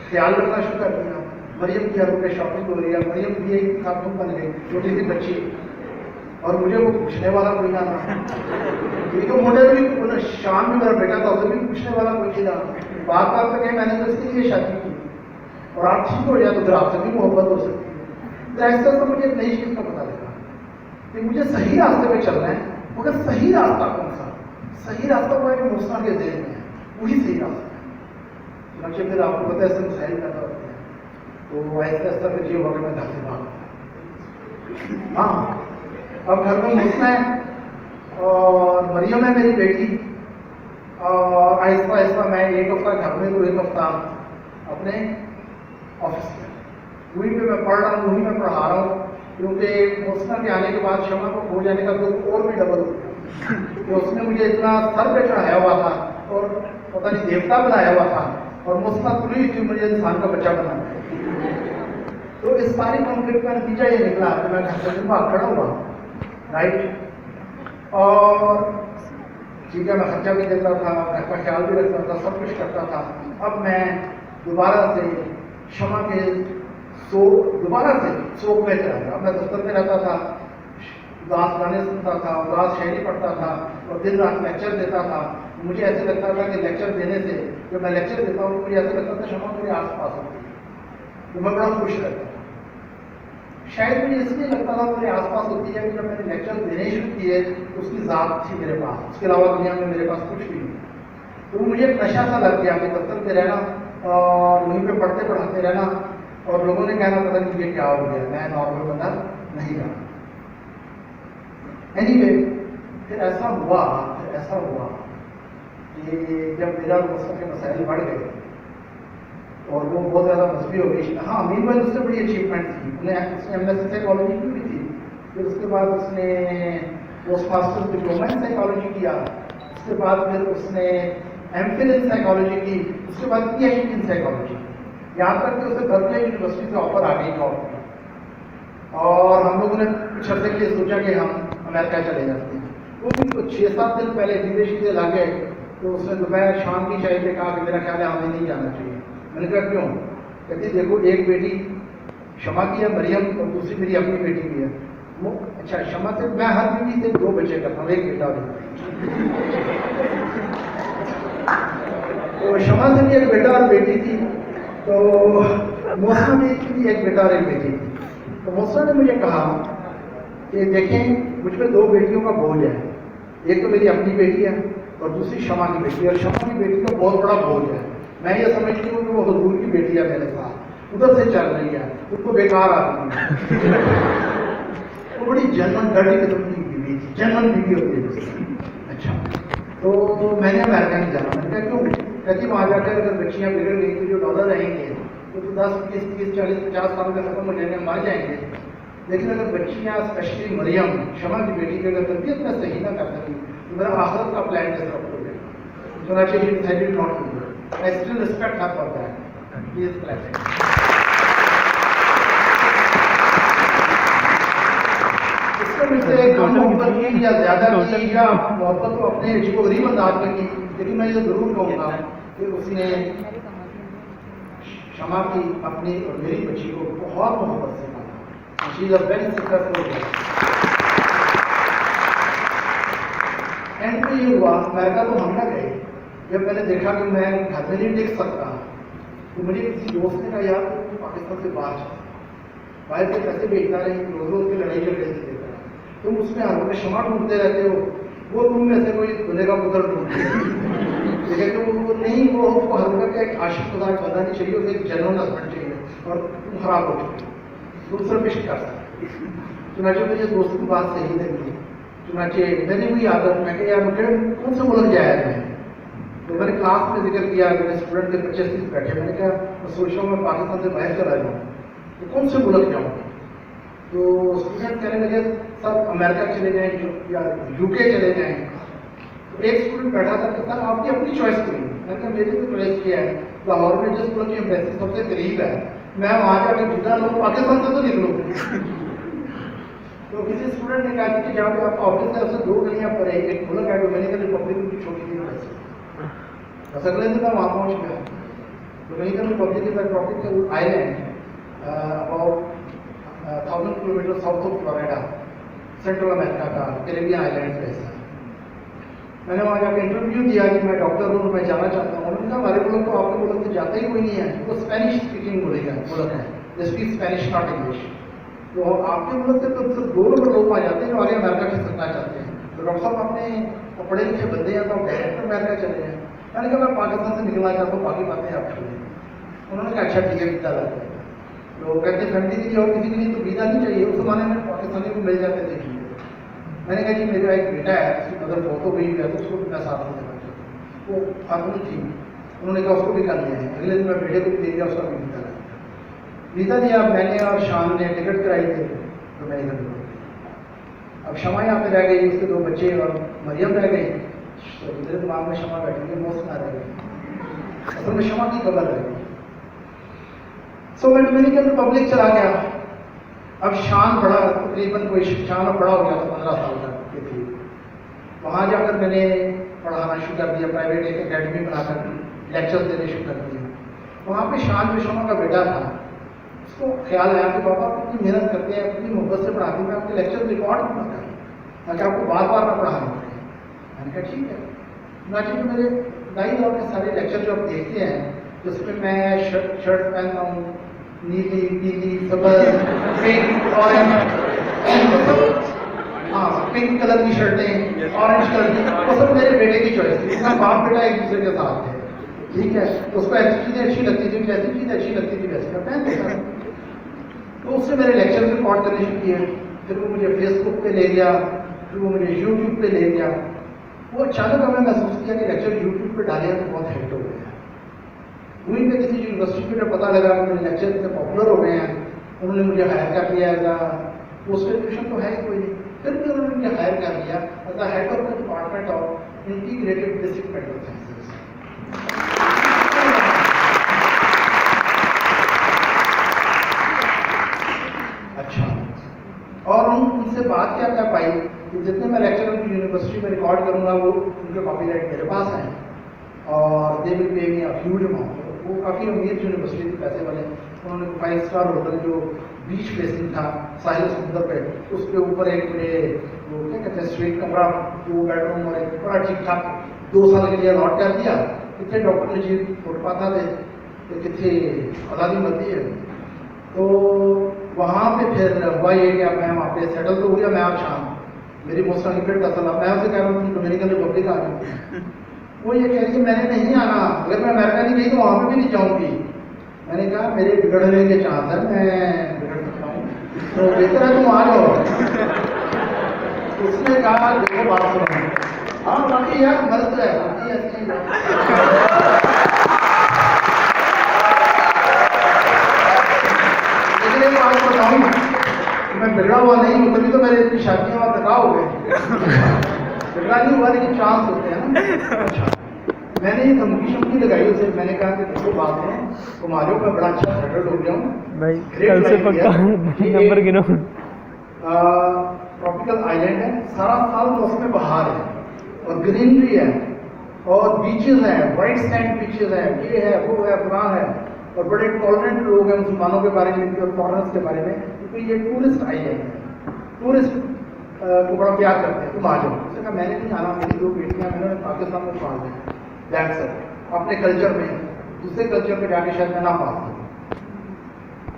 S1: خیال رکھنا شروع کر دیا. مریم کی ہر روپے شاپنگ ہو رہی ہے. مریم کی ایک خاتون بن گئی, چھوٹی سی بچی, اور مجھے وہ پوچھنے والا کوئی نہ تھا. کیونکہ مجھے بھی شام میں میرا بیٹا تھا, اسے بھی پوچھنے والا کوئی نہیں تھا. بات بات پہ کہیں میں نے تو اس کے لیے شادی کی, اور آپ ٹھیک ہو جائے تو پھر آپ سے بھی محبت ہو سکتی ہے. تو ایسا تو مجھے ایک نئی چیز کا پتا لگا کہ مجھے صحیح راستے پہ چلنا ہے, مگر صحیح راستہ کون سا؟ صحیح راستہ وہ ہے کہ موسنا کے ذہن میں ہے, وہی صحیح راستہ ہے. چنانچہ پھر آپ کو پتہ ہے ایسے مسائل پیدا ہوتے ہیں, تو ایسا ایسا پھر یہ ہوا کہ میں گھر سے بھاگ. ہاں اب گھر میں موسنا ہے اور مریم ہے میری بیٹی, اور آہستہ آہستہ میں 1 ہفتہ گھر میں تو 1 ہفتہ اپنے آفس میں. وہیں پہ میں پڑھ رہا ہوں, وہیں میں پڑھا رہا ہوں, کیونکہ موسنا کے آنے کے بعد شمع کو کھو جانے کا دکھ اور بھی ڈبل ہو گیا. کہ اس نے مجھے اتنا سر پہ چڑھایا ہوا تھا اور پتہ نہیں دیوتا بنایا ہوا تھا, اور موسنا تلی تھی مجھے انسان کا بچہ بنانا. تو اس ساری کانفلکٹ کا نتیجہ یہ نکلا کہ میں گھر سے باہر کھڑا ہوا, رائٹ. اور ٹھیک ہے, میں خرچہ بھی دیتا تھا, گھر کا خیال بھی رکھتا تھا, سب کچھ کرتا تھا. اب میں دوبارہ سے شمع کے دوبارہ سے سوک میں چلا گیا. میں دفتر میں رہتا تھا, اداس گانے سنتا تھا, اداس شاعری پڑھتا تھا, اور دن رات لیکچر دیتا تھا. مجھے ایسے لگتا تھا کہ لیکچر دینے سے, جب میں لیکچر دیتا ہوں مجھے ایسے لگتا تھا شمع میرے آس پاس ہوتی ہے, تو میں بڑا خوش رہتا تھا. شاید مجھے اس لیے لگتا تھا میرے آس پاس ہوتی ہے کہ جب میں نے لیکچر دینے شروع کیے اس کی ذات تھی میرے پاس, اس کے علاوہ دنیا میں میرے پاس کچھ بھی نہیں. تو مجھے ایک نشہ سا لگ گیا کہ دفتر پہ رہنا اور وہیں پہ پڑھتے پڑھاتے رہنا, اور لوگوں نے کہنا پتہ نہیں مجھے کیا ہو گیا, میں نارمل بندہ نہیں رہا. اینی وے پھر ایسا ہوا کہ جب میرا موسم کے مسائل بڑھ گئے اور وہ بہت زیادہ مذہبی ہو گئی. ہاں مین وائل اس سے بڑی اچیومنٹ تھی, اس نے ایم ایس سی سائیکالوجی کی بھی تھی, پھر اس کے بعد اس نے post master diploma in psychology کیا, اس کے بعد پھر اس نے ایم فل ان سائیکالوجی کی, اس کے بعد P H D in psychology, یہاں تک کہ اسے برکلے یونیورسٹی سے آفر آ گئی جاب کی. اور ہم لوگوں نے کچھ عرصے کے لیے سوچا کہ ہم امریکہ چلے جاتے ہیں. وہ بھی 6-7 دن پہلے ویزے شیزے لا گئے, تو اس نے دوپہر شام کی چائے پہ کہا کہ میرا خیال ہے ہمیں نہیں جانا چاہیے. میں نے کہا کیوں؟ کہتی دیکھو ایک بیٹی شمع کی ہے مریم, اور دوسری میری اپنی بیٹی بھی ہے. وہ اچھا شمع سے میں ہر بیٹی سے 2 بچے کرتا ہوں, ایک بیٹا بھی. تو شمع سے بھی ایک بیٹا اور بیٹی تھی, تو موسنا بھی ایک بیٹا اور ایک بیٹی تھی. تو موسنا نے مجھے کہا کہ دیکھیں مجھ پہ 2 بیٹیوں کا بوجھ ہے, ایک تو میری اپنی بیٹی ہے اور دوسری شمع کی بیٹی ہے, اور شمع کی بیٹی کا بہت بڑا بوجھ ہے. میں یہ سمجھتی ہوں کہ وہ حضور کی بیٹی ہے میرے ساتھ, ادھر سے چل رہی ہے, اس کو بیکار آدمی ہے. وہ بڑی جنرل ڈرٹی قسم کی بیوی تھی, جنرل بیوی ہوتی ہے. اچھا تو میں نے امریکہ نہیں جانا. میں نے کہا کیوں؟ کہتی وہاں جا کر اگر بچیاں بگڑ گئی تو جو $, رہیں گے تو 10, 20, 30, 40, 50 سال میں ختم ہو جائیں گے, مر جائیں گے. لیکن اگر بچیاں اسپیشلی مریم شمع کی بیٹی کی اگر تربیت میں صحیح نہ کر سکی تو میرا آخرت کا پلان ڈسٹرب ہو جائے گا. چنانچہ she decided not to do it. I still respect her for that. He is classic. اس میں مجھ سے کم محبت کی یا زیادہ کی یا محبت کو اپنے عجیب و غریب انداز میں کی, لیکن میں یہ ضرور کہوں گا کہ اس نے شمع کی اپنی اور میری بچی کو بہت محبت سے پالا. She is a very successful girl. And پہ یہ ہوا امریکہ تو ہم نہ گئے. جب میں نے دیکھا کہ میں گھر میں نہیں ٹک سکتا تو مجھے کسی دوست نے کہا یار تو پاکستان سے باہر سے پیسے بھیجتا رہے, روز روز کی لڑائی جھگڑے سے دیتا رہا. तुम उसमें हर क्षमा ढूंढते रहते हो, वो तुम में से कोई दुल्हे का पुत्र ढूंढते हो। लेकिन वो नहीं, वो उसको हल्का का एक आशिक खुदा बंदा नहीं चाहिए, उसे एक जनरल हस्बैंड चाहिए, और तुम खराब हो चुके, तुम सिर्फ इश्क कर सकते। चुनाचे मुझे दोस्त की बात सही लगी, चुनाचे मैंने वही आदत, मैं कि यार मुझे कौन सा मुल्क जाया है। तो मैंने क्लास में जिक्र किया, मेरे स्टूडेंट के 25-30 बैठे, मैंने कहा मैं सोच रहा हूँ मैं पाकिस्तान से बाहर चला जाऊँ, तो कौन से मुल्क जाऊँ। तो स्टूडेंट कहने लगे सब अमेरिका चले जाएँ या यूके चले जाएँ। तो एक स्टूडेंट बैठा था कि सर आपकी अपनी चॉइस करी। मैंने कहा मेरी तो चॉइस किया है, लाहौर में जिस मुल्क की एम्बेसी सबसे करीब है, मैं वहाँ जाकर जितना लोग पाकिस्तान से तो निकलूँ। तो किसी स्टूडेंट ने कहा कि जहाँ पे आपका ऑफिस है उससे 2 गलियाँ पर एक मुल्क है डोमिनिकन रिपब्लिक की छोटी सी प्लेस। अगले दिन मैं वहाँ पहुँच गया। Dominican Republic is a tropical island about 1000 kilometre south of Florida, central America का कैरेबियन आइलैंड का हिस्सा। मैंने वहाँ जाकर इंटरव्यू दिया कि मैं डॉक्टर हूँ, मैं जाना चाहता हूँ। उन्होंने कहा हमारे मुल्क तो आपके मुल्क से जाता ही कोई नहीं है, वो स्पेनिश स्पीकिंग मुल्क है, they speak Spanish not English. तो आपके मुल्क से तो सिर्फ 2 नंबर लोग आ जाते हैं जो आगे अमेरिका के सरना चाहते हैं। तो डॉक्टर साहब अपने पढ़े लिखे बंदे हैं तो डायरेक्ट अमेरिका चले हैं। मैंने कहा मैं पाकिस्तान से निकलना चाहता हूँ, बाकी बातें आप छोड़िए। उन्होंने कहा अच्छा ठीक है वीज़ा ला दें। तो कहते फैमिली के लिए और किसी के लिए तो वीज़ा नहीं चाहिए, उस जमाने में पाकिस्तानी को मिल जाते थे। मैंने कहा जी मेरा एक बेटा है, उसकी मदर बहुत हो गई है, तो उसको भी मैं साथ में देना चाहता हूँ। वो फातमी थी, उन्होंने कहा उसको भी कर लिया है। अगले दिन मैं बेटे को भी दे दिया, उसका भी वीज़ा दिया मैंने और शाम ने टिकट कराई थी तो मैं इधर गई। अब शमा यहाँ पे रह गई, उसके 2 बच्चे और मरियम रह गई। तो मेरे दिमाग में शमा बैठी है, मौत ना रह गई, असल में शमा की खबर रह गई। सो मैं डोमिनिकन रिपब्लिक चला गया। अब शान बड़ा, तकरीबन कोई शान बड़ा हो गया था, 15 साल तक की थी। वहाँ जाकर मैंने पढ़ाना शुरू कर दिया, प्राइवेट एक अकेडमी बनाकर लेक्चर देने शुरू कर दिए। वहाँ पे शान जो शमा का बेटा था, उसको ख्याल आया कि बाबा आप इतनी मेहनत करते हैं, इतनी मोहब्बत से पढ़ाते हैं, मैं आपके लेक्चर रिकॉर्ड बनाता हूँ ताकि आपको बार बार ना पढ़ाना पड़े। मैंने कहा ठीक है। नाचे तो मेरे दाई दौर के सारे लेक्चर जो आप देखते हैं, जिसमें मैं शर्ट पहनता हूँ नीली पीली सबर पिंक ऑरेंज, हाँ पिंक कलर की शर्टें, ऑरेंज कलर की, वो सब मेरे बेटे की चॉइस थी। उसका बाप बेटा एक दूसरे के साथ थे, ठीक है। तो उसको ऐसी चीज़ें अच्छी लगती थी, जैसी चीज़ अच्छी लगती थी वैसे मैं पहनते था। तो उससे मेरे लेक्चर रिकॉर्ड करने शुरू किए। फिर वो मुझे फेसबुक पे ले गया, फिर वो मुझे यूट्यूब पे ले गया। वो अचानक हमें महसूस किया कि लेक्चर यूट्यूब पे डाले तो बहुत हिट हो गए हैं। वहीं पे किसी यूनिवर्सिटी में पता लगा कि मेरे लेक्चर इतने पॉपुलर हो गए हैं, उन्होंने मुझे हायर कर लिया एज पोस्ट ग्रेजुएशन तो है ही कोई नहीं, फिर भी उन्होंने मुझे हायर कर लिया as the head of the department of integrated basic medical sciences. अच्छा, और उनसे बात क्या कर पाई कि जितने मैं लेक्चर उनकी यूनिवर्सिटी में रिकॉर्ड करूँगा वो उनके कॉपीराइट मेरे पास हैं और they will pay me a huge amount. वो काफ़ी अमीर यूनिवर्सिटी थी, पैसे वाले। उन्होंने 5 स्टार होटल जो बीच फेसिंग था साहिल समुद्र पे, उसके ऊपर एक मेरे वो क्या कहते हैं स्वीट कमरा, 2 बेडरूम और एक बड़ा ठीक ठाक 2 साल के लिए अलॉट कर दिया। कितने डॉक्टर जी फुटपाथा थे तो कितने आज़ादी मिलती है। तो वहाँ पे फिर हुआ ये कि मैं वहाँ पे सेटल तो हो गया। मैं आज शाम मेरी मोस्ट फिर दसल मैं उसे कह रहा हूँ कि डोमिनिकन रिपब्लिक आ जाऊँ। वो ये कह रही है मैंने नहीं आना, अगर मैं अमेरिका नहीं गई तो वहाँ पे भी नहीं जाऊँगी। मैंने कहा मेरे बिगड़ने के चांस है, मैं बिगड़ सकता हूँ, तो बेहतर है तुम आ जाओ। उसने कहा देखो बात सुनो, हाँ बाकी यार मर्द है, बाकी ऐसे ही लेकिन एक बात बताऊँ, मैं बिगड़ा हुआ नहीं हूँ, तभी तो मेरे इतनी शादियाँ वहाँ तका हो गए। बिगड़ा नहीं हुआ लेकिन चांस होते हैं ना। अच्छा, मैंने ये धमकी शमकी लगाई उसे। मैंने कहा कि देखो बात है तुम आ जाओ, मैं बड़ा अच्छा सेटल्ड हो गया हूँ
S2: भाई, कल से पक्का नंबर गिनो।
S1: ट्रॉपिकल आइलैंड है, सारा साल मौसम बहार है और ग्रीनरी है और बीचेस हैं, वाइट सैंड बीचेस हैं, ये है वो है पुराना है और बड़े टॉलरेंट लोग हैं मुसलमानों के बारे में और फॉरेनर्स के बारे में, क्योंकि ये टूरिस्ट आइलैंड है। टूरिस्ट को बड़ा प्यार करते हैं, तुम आ जाओ। उसने कहा मैंने नहीं आना, मेरी 2 बेटियाँ मैंने पाकिस्तान में पाल दी, दैट्स इट। अपने कल्चर में दूसरे कल्चर में जाके शायद मैं ना पाल दूँ।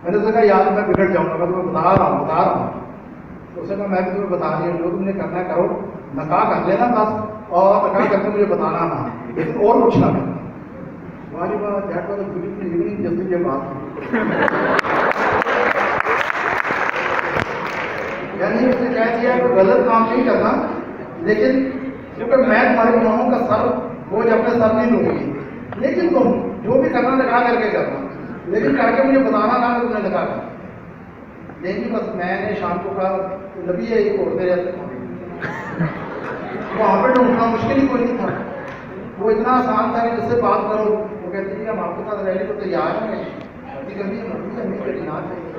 S1: मैंने उसने कहा यार मैं बिगड़ जाऊँगा, मैं तुम्हें बता रहा हूँ। اسے کہا میں بھی تمہیں بتا رہی ہوں جو تم نے کرنا ہے کرو, نکاح کر لینا بس, اور نکاح کر کے مجھے بتانا نہ, لیکن اور کچھ نہ کرنا. ہماری بات that was a beautiful evening جس دن یہ بات ہوئی. یعنی اس نے کہہ دیا کہ غلط کام نہیں کرنا, لیکن کیونکہ میں تمہارے گناہوں کا سر بوجھ اپنے سر نہیں لوں گی, لیکن تم جو بھی کرنا نکاح کر کے کرنا, لیکن کر کے مجھے بتانا نہ کہ تم نے نکاح کرنا. لیکن بس میں نے شام کو کہا نبی ہے ایک عورتیں رہتے وہاں پہ ڈھونڈنا مشکل ہی کوئی نہیں تھا, وہ اتنا آسان تھا کہ جس سے بات کرو وہ کہتی ہے کہ ہم آپ کے ساتھ رہنے کو تیار ہیں, شادی کرنی ہے مرضی ہے نہیں کرنی نہ چاہیے,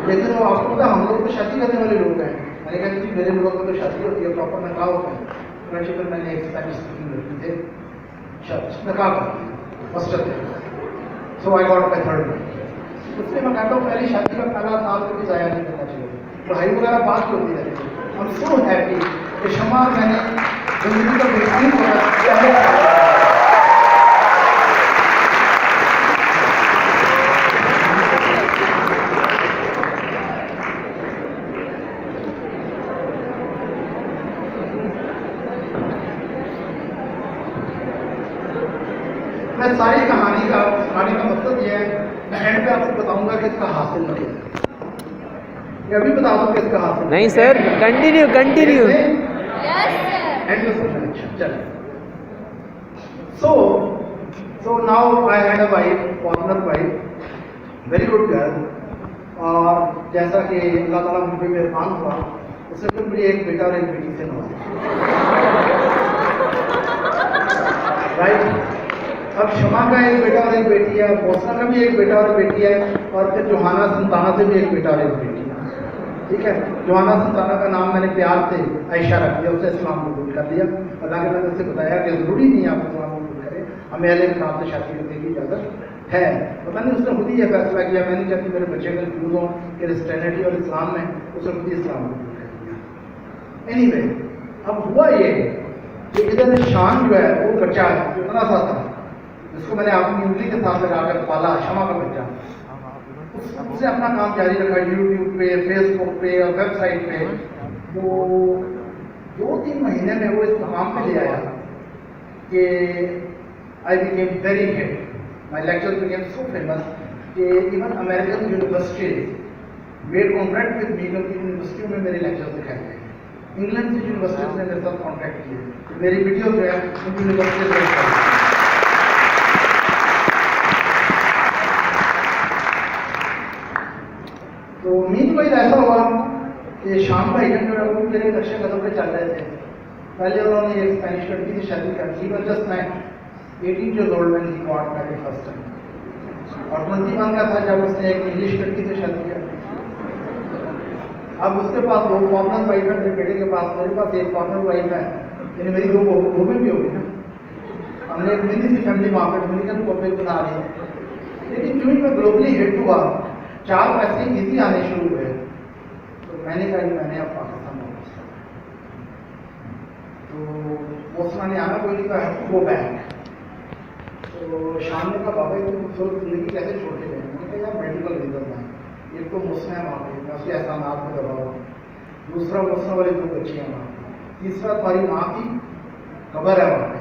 S1: لیکن وہ آپ کو پتا ہم لوگ تو شادی کرنے والے لوگ ہیں. میں نے کہا جی میرے لوگوں میں تو شادی ہوتی ہے پراپر نکاح ہوتا ہے. شکر میں نے ایک اسپینش اسپیکنگ لڑکی تھے نکاح کر مسٹر تھے, سو آئی گاٹ مائی تھرڈ. اس لیے میں کہتا ہوں پہلی شادی کا پہلا سال کبھی ضائع نہیں کرنا چاہیے, پڑھائی وغیرہ بات ہوتی رہتی ہے. ہم سو ہیپی کہ شمع میں نے زندگی کا بہترین میں ساری کہانی کا سنانے کا مقصد یہ ہے, میں اینڈ پہ آپ کو بتاؤں گا کہ اس کا حاصل نہیں ہے, یہ ابھی بتا دوں کہ اس کا حاصل
S2: نہیں سر, کنٹینیو کنٹینیو.
S1: اینڈ پہ سننا چلے. So now I had a wife, foreigner wife, very good girl, اور جیسا کہ اللہ تعالیٰ مجھ پہ مہربان ہوا اس سے پھر مجھے ایک بیٹا اور ایک بیٹی سے نوازا. رائٹ, اب شمع کا ایک بیٹا اور ایک بیٹی ہے, بوسنا کا بھی ایک بیٹا اور بیٹی ہے, اور پھر جوہانا سنتانا سے بھی ایک بیٹا اور ایک بیٹی ہے. ٹھیک ہے, جوہانا سنتانا کا نام میں نے پیار سے عائشہ رکھ دیا, اسے اسلام قبول کر دیا. اللہ کے میں نے اسے بتایا کہ ضروری نہیں آپ اسلام قبول کریں, ہمیں اہل کتاب سے شادی کرنے کی اجازت ہے. پتہ نہیں اس نے خود ہی یہ فیصلہ کیا, میں نہیں چاہتی میرے بچے کنفیوز ہوں کرسچینٹی اور اسلام میں, اس نے خود ہی اسلام قبول کر دیا. اینی وے, اب ہوا یہ کہ ادھر شان جو ہے وہ بچہ ہے جو اتنا سا تھا, جس کو میں نے اپنی انگلی کے ساتھ لگا کر پالا, شمع کا بچہ, اس نے اپنا کام جاری رکھا یوٹیوب پہ, فیس بک پہ اور ویب سائٹ پہ. تو 2-3 مہینے میں وہ اس مقام پہ لے آیا کہ I became very hit, my lecture became so famous کہ even American universities made contract with me, یونیورسٹیوں میں میرے لیکچر دکھائے گئے. انگلینڈ سے یونیورسٹیز نے میرے ساتھ کانٹیکٹ کیے, میری ویڈیو جو ہے ان یونیورسٹیز میں. تو مین وائز ایسا ہوا کہ شام کا ایونٹ جو ہے وہ میرے نقشے قدم پہ چل رہے تھے. پہلے انہوں نے ایک اسپینش لڑکی سے شادی کر دی, بس جسٹ میں 18 years old when he got married first time, اور 21 کا تھا جب اس نے ایک انگلش لڑکی سے شادی کیا. اب اس کے پاس 2 فارنر وائف ہے, میرے بیٹے کے پاس, میرے پاس 1 فارنر وائف ہے, یعنی میری 2 بہویں بھی ہوگی نا. ہم نے ایک مینی سی فیملی وہاں پہ ڈومینیکن ریپبلک بنا رہی ہے. لیکن جو ہی میں گلوبلی ہٹ ہوا, 4 پیسے ایزی آنے شروع ہوئے, تو میں نے کہا کہ میں نے اب پاکستان واپس کرنا. تو بوسنا نے آنا کوئی نہیں کہا ہے گو بیک. تو شام نے کہا بابا یہ خوبصورت زندگی کیسے چھوڑ کے گئے؟ میں نے کہا یار میڈیکل ریزن ہے, ایک تو مسنا ہے وہاں پہ, میں اس کے احسانات میں دباؤ, دوسرا مسنا والے 2 بچیاں وہاں پہ, تیسرا تمہاری ماں کی قبر ہے وہاں پہ,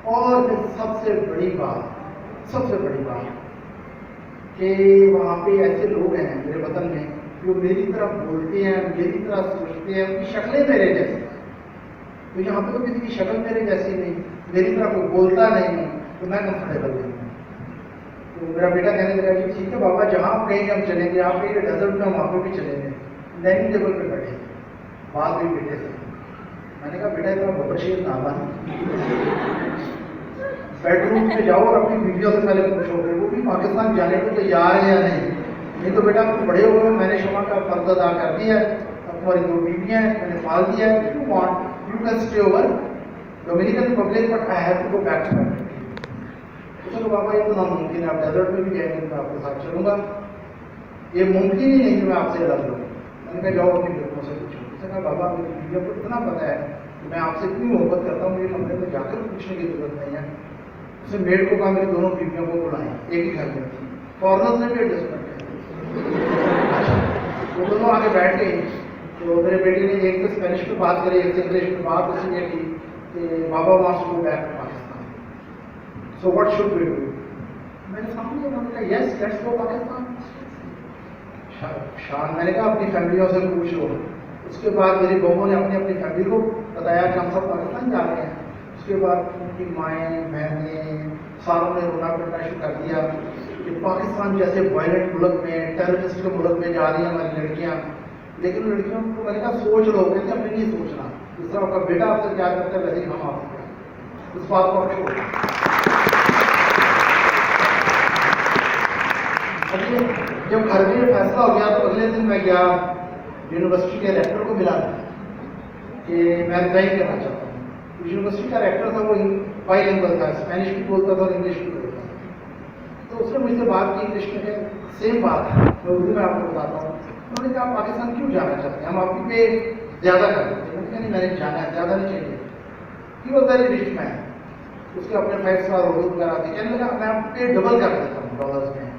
S1: اور پھر سب سے بڑی بات کہ وہاں پہ ایسے لوگ ہیں میرے وطن میں جو میری طرح بولتے ہیں, میری طرح سوچتے ہیں, ان کی شکلیں میرے جیسی. تو یہاں پہ تو کسی کی شکل میرے جیسی نہیں, میری طرح کوئی بولتا نہیں, تو میں کمفرٹیبل نہیں ہوں. تو میرا بیٹا کہنے لگا کہ ٹھیک ہے بابا, جہاں آپ کہیں ہم چلیں گے, آپ کہیں ڈیزرٹ میں ہم وہاں پہ بھی چلیں گے. ڈائننگ ٹیبل پہ بیٹھے, بات ہوئی بیٹے سے. میں نے کہا بیٹا اتنا بابا شیر نہ بن, بیڈ روم میں جاؤ اور اپنی بیویوں سے پہلے پوچھو گے وہ بھی پاکستان جانے کو تیار ہے یا نہیں. نہیں تو بیٹا بڑے ہوئے میں نے شمع کا فرض ادا کر دیا ہے, اب تمہاری 2 بیویاں ہیں, میں نے پال دیا ہے. You want you can stay over Dominican Republic, but I have to go back to my country. چلو بابا یہ تو ناممکن ہے, آپ ڈیزرٹ میں بھی جائیں گے میں آپ کے ساتھ چلوں گا, یہ ممکن ہی نہیں کہ میں آپ سے الگ لوں. میں نے کہا جاؤ اپنی بیٹوں سے پوچھو. اس نے کہا بابا میری بیویوں کو اتنا پتہ ہے کہ میں آپ سے اتنی محبت کرتا ہوں, مجھے کمرے میں جا کر پوچھنے کی ضرورت نہیں ہے. اس نے میڈ کو کہا میری دونوں بیویوں کو بلائیں, ایک ہی گھر میں تھی, فارنرز نے بھی ایڈجسٹمنٹ کیا. وہ دونوں آگے بیٹھ گئی, تو میرے بیٹے نے ایک تو اسپینش میں بات کری, ایک سے انگلش میں بات اس نے کی کہ بابا wants to go back to Pakistan, so what should we do. میں نے سامنے انہوں نے کہا یس لیٹس گو پاکستان. شان میں نے کہا اپنی فیملیوں سے پوچھ لو. اس کے بعد میری بہنوں نے اپنی اپنی فیملی کو بتایا کہ ہم سب پاکستان جا رہے ہیں. اس کے بعد ان کی مائیں بہنیں ساروں نے رونا پڑنا شروع کر دیا کہ پاکستان جیسے وائلنٹ ملک میں, ٹیررسٹ کے ملک میں جا رہی ہیں ہماری لڑکیاں. لیکن لڑکیوں کو میں نے کہا سوچ لو, کہتے ہیں اپنے نہیں سوچنا, جس طرح آپ کا بیٹا آپ سے کیا کرتا ہے ویسے ہی ہم آپ سے کیا, اس بات کو آپ چھوڑ. جب گھر میں یہ فیصلہ ہو گیا تو اگلے دن میں گیا یونیورسٹی کے ریکٹر کو ملا کہ میں ریزائن کرنا چاہتا ہوں. یونیورسٹی کا ریکٹر تھا وہ بائی لینگویج تھا, اسپینش بھی بولتا تھا اور انگلش بھی بولتا تھا. تو اس نے مجھ سے بات کی انگلش میں, سیم بات ہے میں اردو میں آپ کو بتاتا ہوں. انہوں نے کہا آپ پاکستان کیوں جانا چاہتے ہیں, ہم آپ کی پہ زیادہ کر دیتے ہیں. میں نے کہا نہیں میں نے جانا ہے, زیادہ نہیں چاہیے. ہی واز ویری ریچ مین, اس کے اپنے 5 اسٹار ہوٹل وغیرہ تھے. کہنے لگا میں آپ پہ ڈبل کر دیتا ہوں ڈالرس میں,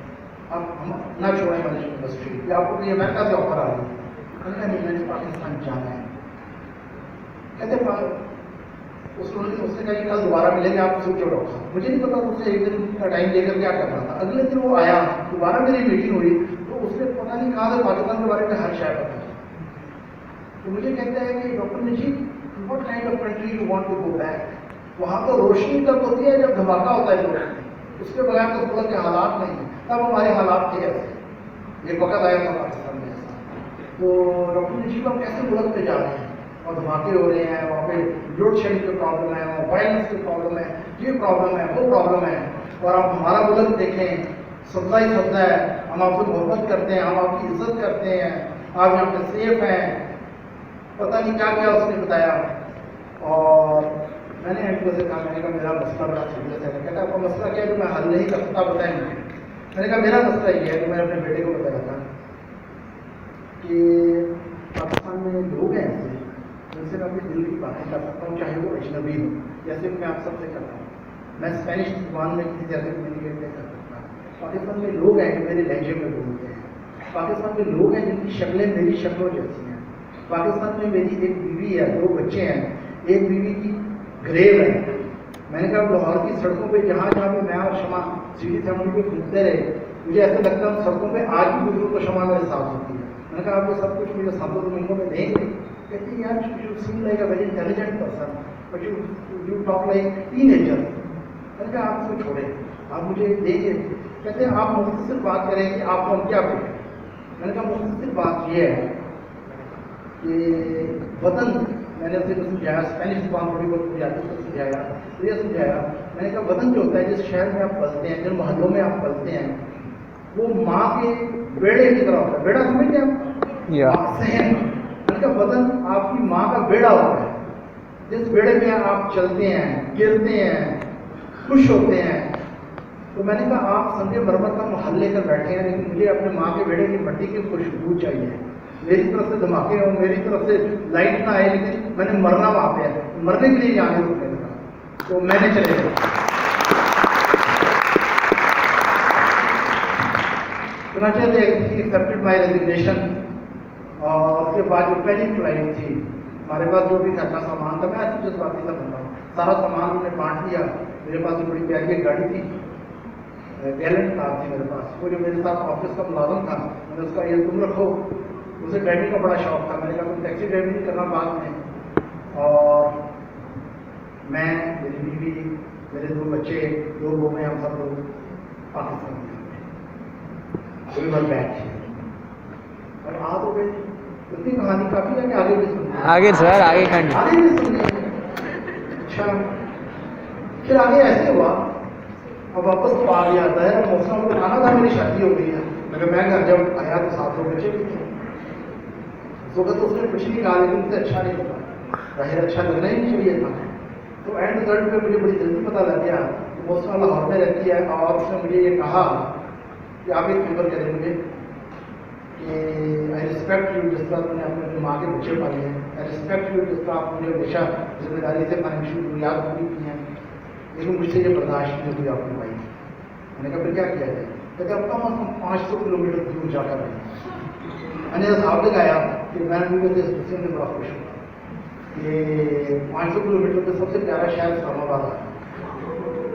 S1: اب ہم نہ چھوڑیں ہماری یونیورسٹی, یا آپ کو یہ امریکہ سے آفر آ رہی ہے. میں نے کہا نہیں میں نے پاکستان جانا ہے. کہتے اس نے کہا کہ کل دوبارہ ملیں گے, آپ سوچو ڈاکٹر صاحب. مجھے نہیں پتا اس سے ایک دن کا ٹائم لے کر کیا کرنا تھا. اگلے دن وہ آیا, دوبارہ میری میٹنگ ہوئی تو اس نے پتہ نہیں کہا تھا پاکستان کے بارے میں ہر شاید پتا. تو مجھے کہتا ہے کہ ڈاکٹر نے جی what kind of country you want to go back. وہاں تو روشنی تب ہوتی ہے جب دھماکہ ہوتا ہے روشنی, اس کے بغیر تو ملک کے حالات نہیں ہیں. تب ہمارے حالات تھے ایسے, ایک وقت آیا تھا پاکستان میں ایسا. تو ڈاکٹر نے جی ہم کیسے ملک پہ جا رہے ہیں اور دھماکے ہو رہے ہیں, وہاں پہ لوڈ شیڈنگ کی پرابلم ہے, وہاں وائلنس کی پرابلم ہے, یہ پرابلم ہے وہ پرابلم ہے, اور آپ ہمارا ملک دیکھیں سبزہ ہی سبزہ ہے, ہم آپ سے محبت کرتے ہیں, ہم آپ کی عزت کرتے ہیں, آپ یہاں پہ سیف ہیں. پتہ نہیں کیا کیا اس نے بتایا. اور میں نے اینڈ سے کہا, میں نے کہا میرا مسئلہ بڑا سیریس ہے. کہتا آپ کا مسئلہ کیا ہے جو میں حل نہیں کر سکتا بتائیں مجھے. میں نے کہا میرا مسئلہ یہ ہے کہ میں اپنے بیٹے کو بتایا تھا کہ پاکستان میں لوگ ہیں ایسے جن سے میں اپنے دل کی باتیں کر سکتا ہوں, چاہے وہ اجنبی ہو, جیسے کہ میں آپ سب سے کرتا ہوں. میں اسپینش زبان میں کسی جیسے کمیونیکیٹ نہیں کر سکتا. پاکستان میں لوگ ہیں جو میرے لہجے میں بولتے ہیں. پاکستان میں لوگ ہیں جن کی شکلیں میری شکلوں جیسی ہیں. پاکستان میں میری ایک بیوی ہے, 2 بچے ہیں, ایک بیوی کی گریو ہے. میں نے کہا لاہور کی سڑکوں پہ جہاں جہاں پہ میں اور شمع سیڑھی سیمنی پہ گھومتے رہے, مجھے ایسا لگتا ہے ان سڑکوں پہ آج بھی گزروں تو شمع میرے ساتھ ہوتی ہے. میں نے کہا آپ یہ سب کچھ مجھے 7 مہینوں میں دیں گے. کہتے ہیں یار you same like a very intelligent person but you talk like ten ager. میں نے کہا آپ اس کو چھوڑیں, آپ مجھے دیں گے. کہتے ہیں آپ مختصر بات کریں کہ آپ کو ہم کیا بولیں. میں نے کہا مختصر بات یہ ہے کہ وطن, میں نے اسے سمجھایا, اسپینش زبان تھوڑی بہت مجھے آتی ہے, سمجھایا تو یہ سمجھایا. میں نے کہا وطن جو ہوتا ہے جس شہر میں آپ پلتے ہیں, جن محلوں میں آپ پلتے ہیں, وہ ماں کے بیڑے کی طرح ہوتا ہے. بیڑا سمجھتے ہیں آپ, صحن. میں نے کہا وطن آپ کی ماں کا بیڑا ہوتا ہے, جس بیڑے میں آپ چلتے ہیں, گرتے ہیں, خوش ہوتے ہیں. تو میں نے کہا آپ سنگے مرمر کا محل لے کر بیٹھے ہیں, لیکن مجھے اپنے ماں کے بیڑے کی مٹی کی خوشبو چاہیے. میری طرف سے دھماکے ہوں, میری طرف سے لائٹ نہ آئے, لیکن میں نے مرنا وہاں پہ ہے, مرنے کے لیے جانے روکنے لگا. تو میں نے چلے گیا. چنانچہ دے ایکسیپٹڈ مائی ریزگنیشن. اور اس کے بعد جو پہلی فلائٹ تھی, ہمارے پاس جو بھی گھر کا سامان تھا, میں ایسے جذباتی سا بنتا ہوں, سارا سامان انہوں نے بانٹ دیا. میرے پاس ایک بڑی پیاری ایک گاڑی تھی, گیلنٹ کار تھی میرے پاس. وہ جو میرے ساتھ آفس کا ملازم تھا, میں نے اس کا یہ تم رکھو, اسے ڈرائیونگ کا بڑا شوق تھا. میں نے کہا تم ٹیکسی ڈرائیونگ کرنا بعد میں. اور میں, میری بیوی, میرے 2 بچے, 2 بہنیں, ہم سب لوگ پاکستان میں کوئی بات بیٹھ تھی. اور آ تو گئی. اتنی کہانی کافی ہے کہ آگے بھی سنیں,
S2: آگے سر آگے
S1: آگے بھی سنیں. اچھا پھر آگے ایسے ہوا, اب واپس تو آ گیا آتا ہے, موسم کو آنا تھا, میری شادی ہو گئی ہے. مگر میں گھر جب آیا تو 7 لوگ بچے بھی تھے. اس وقت تو اس نے کچھ نہیں کہا, لیکن مجھے اچھا نہیں لگا, ظاہر اچھا لگنا ہی نہیں چاہیے تھا. تو اینڈ رزلٹ پہ مجھے بڑی جلدی پتہ لگ گیا کہ موسم لاہور میں رہتی ہے, اور اس نے مجھے یہ کہا کہ آپ ایک فیور کریں مجھے کہ آئی رسپیکٹ یو, جس طرح تم نے اپنے ماں کے بچے پالے ہیں, آئی رسپیکٹ یو, جس طرح آپ مجھے ہمیشہ ذمہ داری سے فائنینشیل ضروریات پوری کی ہیں, لیکن مجھ سے یہ برداشت نہیں ہوئی آپ نے بھائی. میں نے کہا پھر کیا کیا جائے. कहते अब कम से कम 500 किलोमीटर दूर जाकर आए। मैंने हिसाब लगाया कि मैं मुझे में बड़ा खुश हुआ, ये 500 किलोमीटर का सबसे प्यारा शहर इस्लामाबाद है।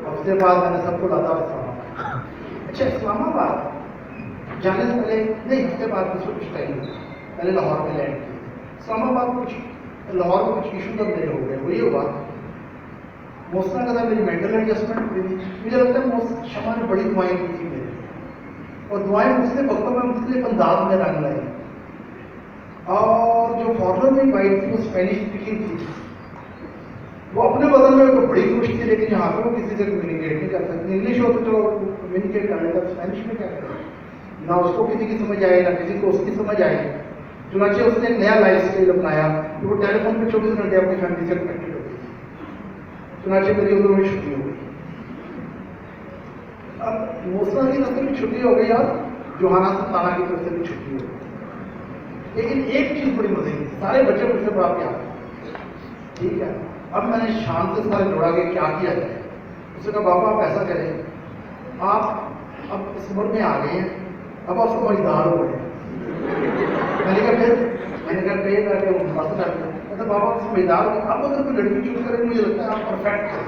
S1: हफ्ते बाद मैंने सबको लाता इस्लामाबाद। अच्छा, इस्लामाबाद जाने से पहले नहीं, हफ्ते बाद कुछ टाइम पहले लाहौर में लैंड किया। इस्लामाबाद लाहौर में कुछ इशू तब मेरे हो गए। वही हुआ मोसना का था, मेरी मेंटल एडजस्टमेंट हुई थी। मुझे लगता है शमा ने बड़ी दुआएं की थी मेरे, और दुआएं मुझसे वक्तों में मुख्तलिफ अंदाज में रंग लाई। और जो फॉरनर में वाइफ थी वो स्पेनिश स्पीकिंग थी, वो अपने बदल में तो बड़ी खुश थी, लेकिन यहाँ पे वो किसी से कम्युनिकेट नहीं कर सकती। इंग्लिश हो तो चलो कम्युनिकेट कर लेता, स्पेनिश में क्या करें, ना उसको किसी की समझ आए ना किसी को उसकी समझ आए। चुनाचे उसने एक नया लाइफ स्टाइल अपनाया कि वो टेलीफोन पे 24 घंटे अपनी फैमिली से कनेक्टेड हो गई। चुनाचे मेरी उधर में छुट्टी हो गई। अब मोसना की तरफ से भी छुट्टी हो गई और जोहाना सुल्ताना की तरफ से भी छुट्टी हो गई। लेकिन एक चीज बड़ी मजे की, सारे बच्चे मुझसे बड़ा प्यार, ठीक है। अब मैंने शाम से सारे जोड़ा के क्या किया जाए। उसने कहा बाबा आप ऐसा करें, आप अब इस उम्र में आ गए हैं, अब आप समझदार हो गए। मैंने कहा फिर, मैंने कहा कई करके वो बस करते हैं, मतलब बाबा आप समझदार हो, आप अगर कोई लड़की चूज करें मुझे लगता है आप परफेक्ट हैं।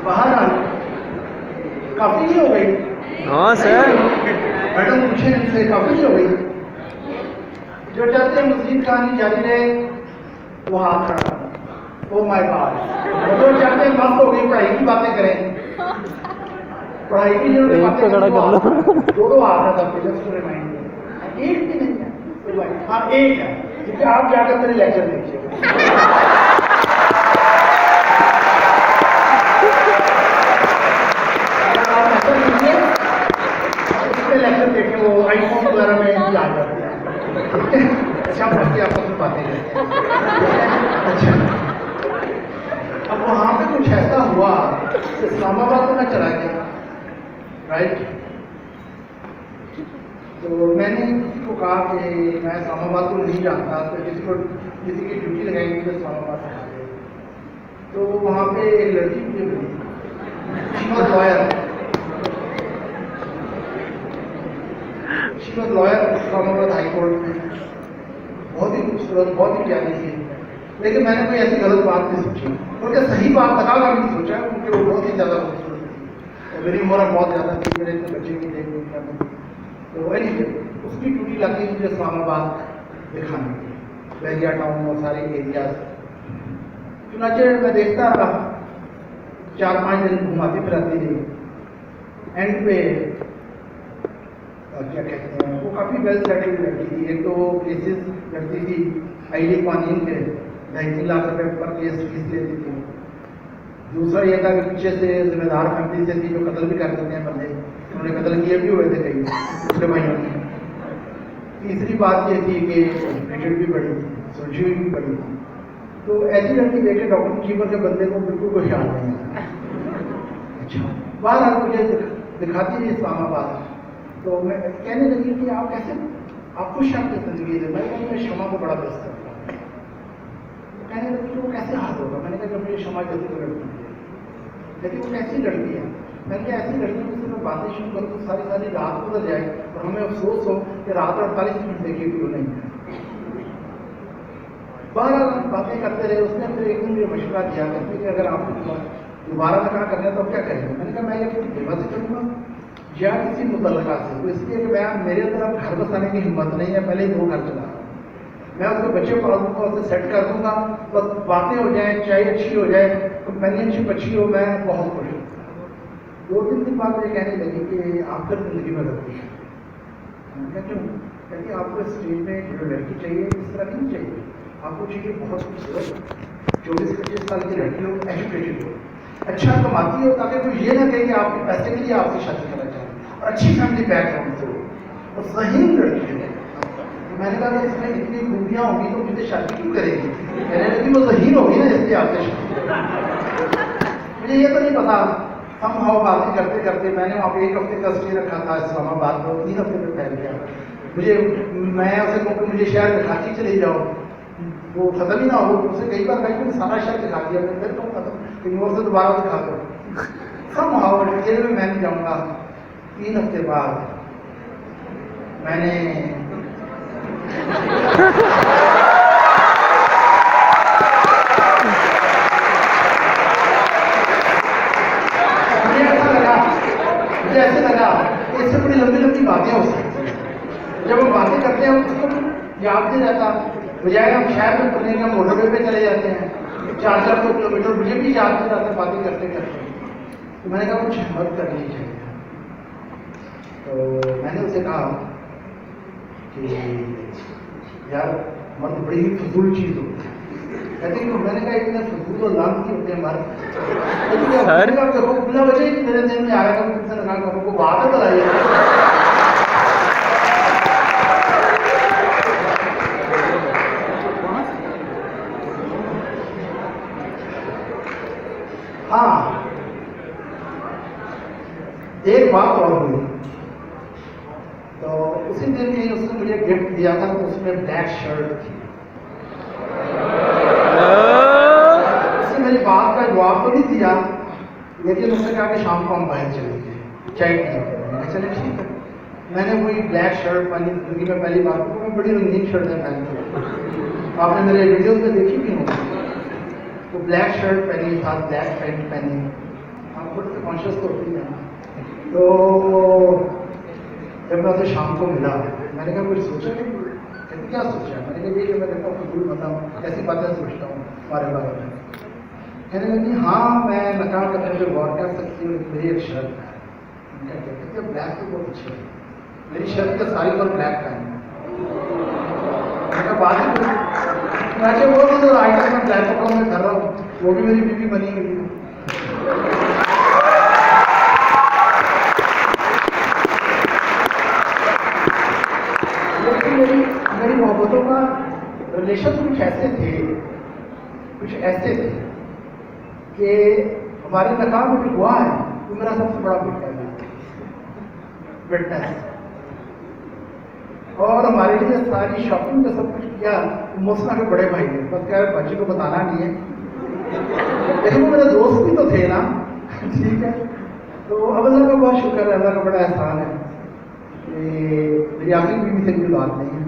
S1: बाहर काफी हो गई।
S2: हाँ सर,
S1: मैडम पूछे इनसे काफी हो गई। जो चाहते हैं मजीद कहानी जारी रहे वो हाथ खड़ा करना। ओ माय गॉड, जो चाहते हैं बस हो गई, पढ़ाई की बातें करें, पढ़ाई की जो बातें करें दो हाथ है सबके, जस्ट रिमाइंड। एक भी नहीं है, हाँ एक है, क्योंकि आप जाकर मेरे लेक्चर देखिए। लेक्चर देखें, वो आईफोन वगैरह में आ जाते हैं। अच्छा बच्चे आपस में बातें करते हैं। अच्छा, अब वहाँ पे कुछ ऐसा हुआ, इस्लामाबाद में मैं चला गया, राइट। तो मैंने किसी को कहा कि मैं इस्लामाबाद को नहीं जानता, तो किसी की ड्यूटी लगाएंगे तो इस्लामाबाद से आ गए। तो वहाँ पे एक लड़की मुझे मिली, lawyer, lawyer Islamabad high court में, बहुत ही खूबसूरत, बहुत ही प्यारी थी। लेकिन मैंने कोई ऐसी गलत बात नहीं सोची, उनके सही बात लगा कर नहीं सोचा, क्योंकि वो बहुत ही ज़्यादा खूबसूरत थी और मेरी उम्र बहुत ज़्यादा थी, मेरे इतने बच्चे भी थे। तो वही उसकी ड्यूटी लगी मुझे इस्लामाबाद दिखाने की, बहरिया टाउन और सारे एरियाज। चुनाचे मैं देखता रहा, 4-5 दिन घुमाती फिराती रही। एंड पे क्या कहते हैं, वो काफ़ी वेल सेटल्ड लड़की थी। एक तो वो केसेस लड़ती थी आईडी कानून के, 2.5-3 लाख रुपए पर केस फीस लेती थी। दूसरा ये था कि पीछे से जिम्मेदार फैमिली से थी, जो कत्ल भी कर देते हैं बंदे, उन्होंने कत्ल किए भी हुए थे कई दूसरे भाइयों ने। तीसरी बात ये थी कि एजुकेटेड भी बड़ी थी, सुलझी हुई भी बड़ी थी। तो ऐसी लड़की देखे डॉक्टर चीपर के बंदे को बिल्कुल कोई ख्याल नहीं आता। अच्छा, बाहर मुझे दिखाती थी इस्लामाबाद। तो मैं कहने लगी कि आप कैसे, आप खुश आपकी जिंदगी से। मैं शमा को बड़ा बेस्ट करता हूँ। तो कहने लगी वो कैसे हाथ होगा। मैंने कहा जब मुझे शमा जैसी तो लड़की है, लेकिन वो कैसी लड़की है। मैंने कहा ऐसी लड़की जिससे मैं बातें शुरू करूँ तो सारी सारी रात गुजर जाए और हमें अफसोस हो कि रात 48 मिनट देखी क्यों नहीं है। बार बातें करते रहे। उसने फिर एक दिन मुझे मशवरा दिया कि अगर आप दोबारा नकाह करना है तो क्या करेंगे। मैंने कहा मैं ये अपनी बेवा से करूँगा या किसी मुतल्लका से। तो इसलिए कि मैं मेरे अंदर अब घर बसाने की हिम्मत नहीं है, पहले ही 2 घर चला, मैं उसके बच्चे पाल दूंगा, उसे सेट कर दूंगा, बस बातें हो जाए, चाय अच्छी हो जाए, कंपेनियनशिप अच्छी हो, मैं बहुत खुश हूँ। 2-3 दिन बाद मुझे कहने लगी कि आपका जिंदगी में लगती है। क्या क्यों? कहती आपको स्टेज में जो लड़की चाहिए इस तरह नहीं चाहिए, आपको चाहिए बहुत खूबसूरत 24-25 साल की लड़की हो, एजुकेटेड हो, अच्छा कमाती हो, ताकि कोई ये ना कहे कि आपके पैसे के लिए आपसे शादी करना चाहते, और अच्छी फैमिली बैकग्राउंड से हो और सही लड़की है। तो मैंने कहा कि इसमें इतनी खूबियाँ होंगी तो मुझे शादी क्यों करेगी। कहने लगी वो ज़हीन होगी ना, इसलिए आपसे शादी। मुझे ये तो नहीं पता ہم باتیں کرتے کرتے میں نے وہاں پہ 1 ہفتے کا اسٹے رکھا تھا اسلام آباد میں، 3 ہفتے میں پھیل گیا. میں اسے کہوں کہ مجھے شہر دکھاتی چلے جاؤ، وہ ختم ہی نہ ہو. اسے کئی بار میں نے سارا شہر دکھا دیا، میں پھر تو ختم کہیں اور سے دوبارہ دکھا دو. سب ڈیٹیل میں نہیں جاؤں گا. 3 ہفتے بعد میں نے مجھے ایسے لگا کہ اس سے بڑی لمبی لمبی باتیں ہو سکتی ہیں. جب ہم باتیں کرتے ہیں اس کو یاد نہیں رہتا، بجائے ہم شہر میں اترنے کے موٹر وے پہ چلے جاتے ہیں 400 کلو میٹر. مجھے بھی یاد نہیں رہتا باتیں کرتے کرتے. تو میں نے کہا کچھ ہمت کرنی چاہیے. تو میں نے اسے کہا کہ یار مرد بڑی فضول چیز ہوتی ہے. کہتے کہ میں نے کہا اتنے فضول و لانتی ہوتے ہیں مرد. بلا وجہ ہی میرے ذہن میں آیا تھا کہ کو بات بتائیے. ہاں ایک بات اور ہوئی. تو اسی دن میں اس نے مجھے گفٹ دیا تھا، اس میں بلیک شرٹ تھی. اس نے میری بات کا جواب تو نہیں دیا، لیکن اس نے کہا کہ شام کو ہم باہر چلیں گے چائے پینے. میں نے چلے ٹھیک ہے. میں نے وہی بلیک شرٹ پہنی. زندگی میں پہلی بار میں بڑی رنگین شرٹیں پہنتی ہوں، آپ نے میرے ویڈیوز میں دیکھی بھی ہوں. تو بلیک شرٹ پہنی، ساتھ بلیک پینٹ پہنی. آپ خود سے کانشیس تو ہوتی ہیں. تو جب میں اسے شام کو ملا میں نے کہا کچھ سوچا نہیں؟ کہتے کیا سوچا؟ میں نے کہا یہ کہ میں دیکھتا ہوں فضول بتاؤں ایسی باتیں سوچتا ہوں ہمارے بارے میں. کہنے لگی ہاں میں نکاح کرنے پہ غور کر سکتی ہوں، میری ایک شرط ہے. کہتے بلیک تو بہت اچھی ہے. میری شرط ہے ساری پر بلیک پہنی. میں کہا بات ہی اچھا وہ بھی جو آئٹم میں بلیک کپڑوں میں کر رہا ہوں وہ بھی میری بیوی بنی ہوئی ہے. میری محبتوں کا ریلیشن کچھ ایسے تھے کہ ہمارے نکاح میں جو ہوا ہے وہ میرا سب سے بڑا وٹنس. اور ہمارے لیے ساری شاپنگ کا سب کچھ کیا موسنا کے بڑے بھائی نے. بس کیا بچے کو بتانا نہیں ہے، لیکن وہ میرے دوست بھی تو تھے نا. ٹھیک ہے. تو اب اللہ کا بہت شکر ہے، اللہ کا بڑا احسان ہے کہ میری آخری بیوی سے کوئی بات نہیں ہے.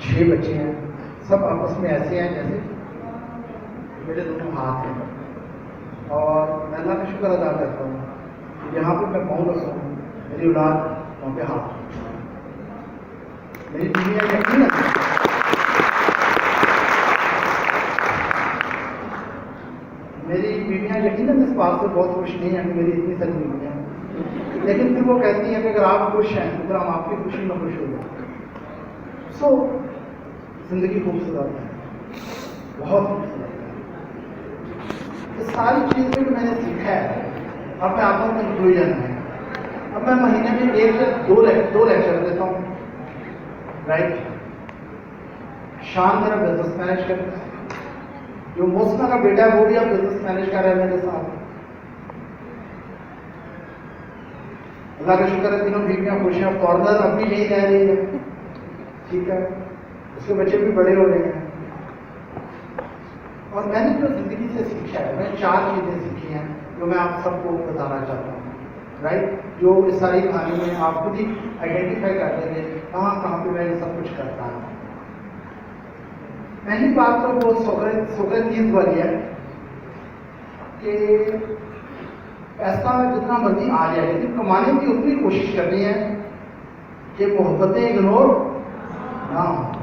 S1: 6 بچے ہیں، سب آپس میں ایسے ہیں جیسے میرے دونوں ہاتھ ہیں. اور میں اللہ کا شکر ادا کرتا ہوں کہ جہاں پہ میں پاؤں رکھتا ہوں میری اولاد وہاں پہ ہاتھ. میری بیویاں یقیناً اس بات سے بہت خوش نہیں ہیں کہ میری اتنی ساری بیویاں ہیں، لیکن پھر وہ کہتی ہیں کہ اگر آپ خوش ہیں تو پھر ہم آپ کی خوشی میں خوش ہو جائیں. سو زندگی خوبصورت ہے، بہت خوبصورت ہے. یہ ساری چیزیں میں نے سیکھا ہے. اب میں آتا ہوں کنکلوژن ہے. اب میں مہینے میں 1 سے 2 لیکچر دیتا ہوں. رائٹ. شان میرا بزنس مینج کرتا ہے. جو موسما کا بیٹا ہے وہ بھی اب بزنس مینج کر رہا ہے میرے ساتھ. اللہ کا شکر ہے تینوں بیویاں خوش ہیں. فارنر اب بھی یہی رہ رہی ہے. ٹھیک ہے. اس کے بچے بھی بڑے ہو رہے ہیں. اور میں نے جو زندگی سے سیکھا ہے، میں 4 چیزیں سیکھی ہیں جو میں آپ سب کو بتانا چاہتا ہوں. رائٹ. جو اس ساری کہانی میں آپ خود ہی آئیڈینٹیفائی کر دیں گے کہاں پہ میں یہ سب کچھ کرتا ہوں. پہلی بات تو وہ سوکریٹیز والی ہے کہ پیسہ جتنا مرضی آ جائے لیکن کمانے کی اتنی کوشش کرنی ہے کہ محبتیں اگنور نہ ہوں.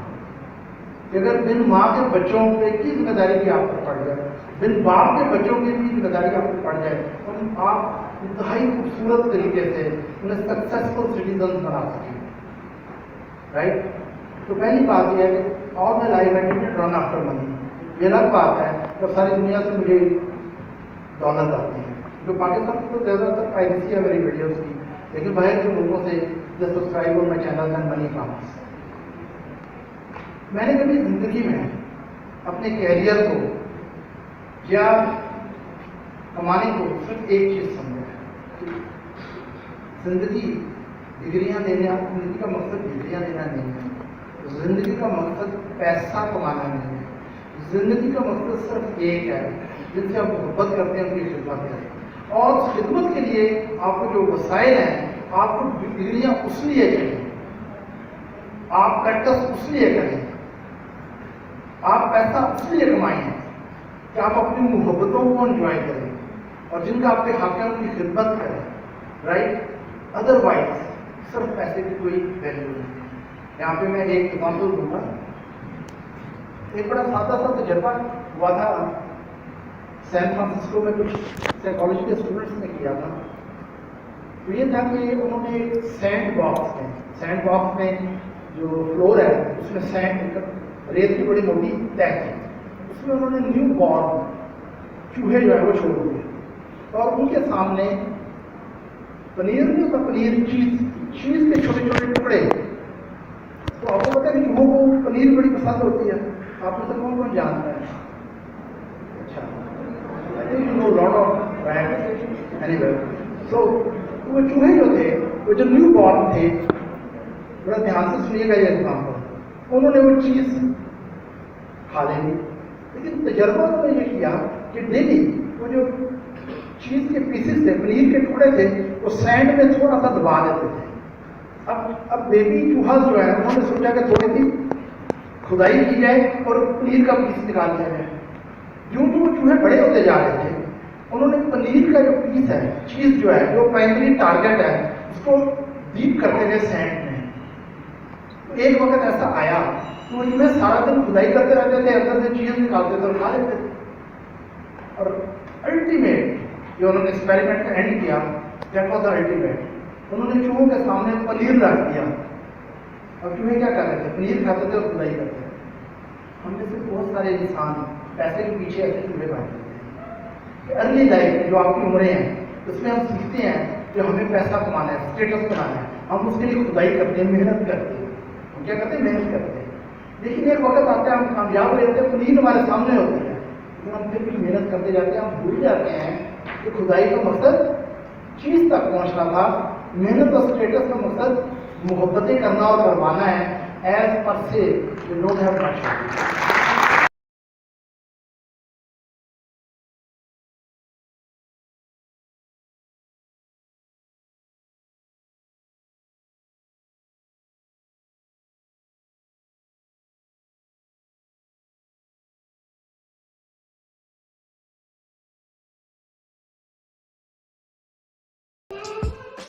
S1: کہ اگر بن ماں کے بچوں پہ کی ذمہ داری بھی آپ پر پڑ جائے، بن باپ کے بچوں کی بھی ذمہ داری آپ پر پڑ جائے، اور آپ انتہائی خوبصورت طریقے سے انہیں سکسیسفل سٹیزن بنا سکیں. رائٹ. تو پہلی بات یہ ہے کہ all my life I didn't run after money. یہ الگ بات ہے جب ساری دنیا سے مجھے ڈالرز آتے ہیں. جو پاکستان کی تو زیادہ تر پرائیویسی ہے میری ویڈیوز کی، لیکن باہر کے ملکوں سے subscribe on my channel and money comes. میں نے کبھی زندگی میں اپنے کیریئر کو یا کمانے کو صرف ایک چیز سمجھا ہے زندگی ڈگریاں دینا، زندگی کا مقصد ڈگریاں دینا نہیں ہے، زندگی کا مقصد پیسہ کمانا نہیں ہے، زندگی کا مقصد صرف ایک ہے، جن سے آپ محبت کرتے ہیں ان کی خدمت ہے، اور خدمت کے لیے آپ کو جو وسائل ہیں، آپ کو ڈگریاں اس لیے چاہیے، آپ پریکٹس اس لیے کریں، آپ پیسہ اس لیے کمائیں کہ آپ اپنی محبتوں کو انجوائے کریں اور جن کا آپ کے حق ہے ان کی خدمت کریں، رائٹ؟ ادروائز صرف پیسے کی کوئی ویلیو نہیں۔ یہاں پہ میں ایک ایگزامپل دوں گا، ایک بڑا سادہ سا تجربہ ہوا تھا سین فرانسسکو میں، کچھ سائیکالوجی کے اسٹوڈنٹس نے کیا تھا۔ تو یہ تھا کہ انہوں نے سینڈ باکس میں جو فلور ہے اس میں سینڈ ریت کی بڑی موٹی تہ تھی، اس میں انہوں نے نیو بورن چوہے جو ہے وہ چھوڑ دیے، اور ان کے سامنے پنیر نہیں ہوتا، پنیر چیز کے چھوٹے چھوٹے ٹکڑے۔ تو آپ کو پتا ہے کہ چوہوں کو پنیر بڑی پسند ہوتی ہے، آپ میں سے کون کون جانتا ہے؟ اچھا، سو وہ چوہے جو تھے، وہ جو نیو بورن تھے، بڑا دھیان سے سنیے گا یہ ایگزامپل، انہوں نے وہ چیز کھا لیں گی، لیکن تجربہ انہوں نے یہ کیا کہ ڈیلی وہ جو چیز کے پیسز تھے، پنیر کے ٹکڑے تھے، وہ سینڈ میں تھوڑا سا دبا دیتے تھے۔ اب بیبی چوہا جو ہے انہوں نے سوچا کہ تھوڑی سی کھدائی کی جائے اور پنیر کا پیس نکال دیا جائے۔ جو وہ چوہے بڑے ہوتے جا رہے تھے، انہوں نے پنیر کا جو پیس ہے، چیز جو ہے، جو پرائمری ٹارگیٹ ہے، اس کو ڈیپ کرتے گئے سینڈ میں۔ تو ایک وقت ایسا آیا کہ وہ چوہے سارا دن کھدائی کرتے رہتے تھے، اندر سے چیز نکالتے تھے اور کھا لیتے تھے، اور الٹیمیٹ جو انہوں نے ایکسپیریمنٹ کا اینڈ کیا، دیٹ واز دا الٹیمیٹ، انہوں نے چوہوں کے سامنے پنیر رکھ دیا، اور چوہے کیا کر رہے تھے؟ پنیر کھاتے تھے اور کھدائی کرتے تھے۔ ہم میں سے بہت سارے انسان پیسے کے پیچھے ایسے چوہے بھاگتے ہیں کہ ارلی لائف جو آپ کی عمریں ہیں اس میں ہم سیکھتے ہیں کہ ہمیں پیسہ کمانا ہے، اسٹیٹس بنانا ہے، ہم اس کے لیے کھدائی کرتے ہیں، محنت کرتے ہیں، ہم کیا کرتے ہیں؟ محنت کرتے ہیں۔ لیکن ایک وقت آتا ہے ہم کامیاب ہو جاتے ہیں، پنیر ہمارے سامنے ہوتی ہے، لیکن ہم پھر بھی محنت کرتے جاتے ہیں، ہم بھول جاتے ہیں کہ کھدائی کا مقصد چیز تک پہنچنا تھا، محنت اور اسٹیٹس کا مقصد محبتیں کرنا اور کروانا ہے۔ ایز پر سے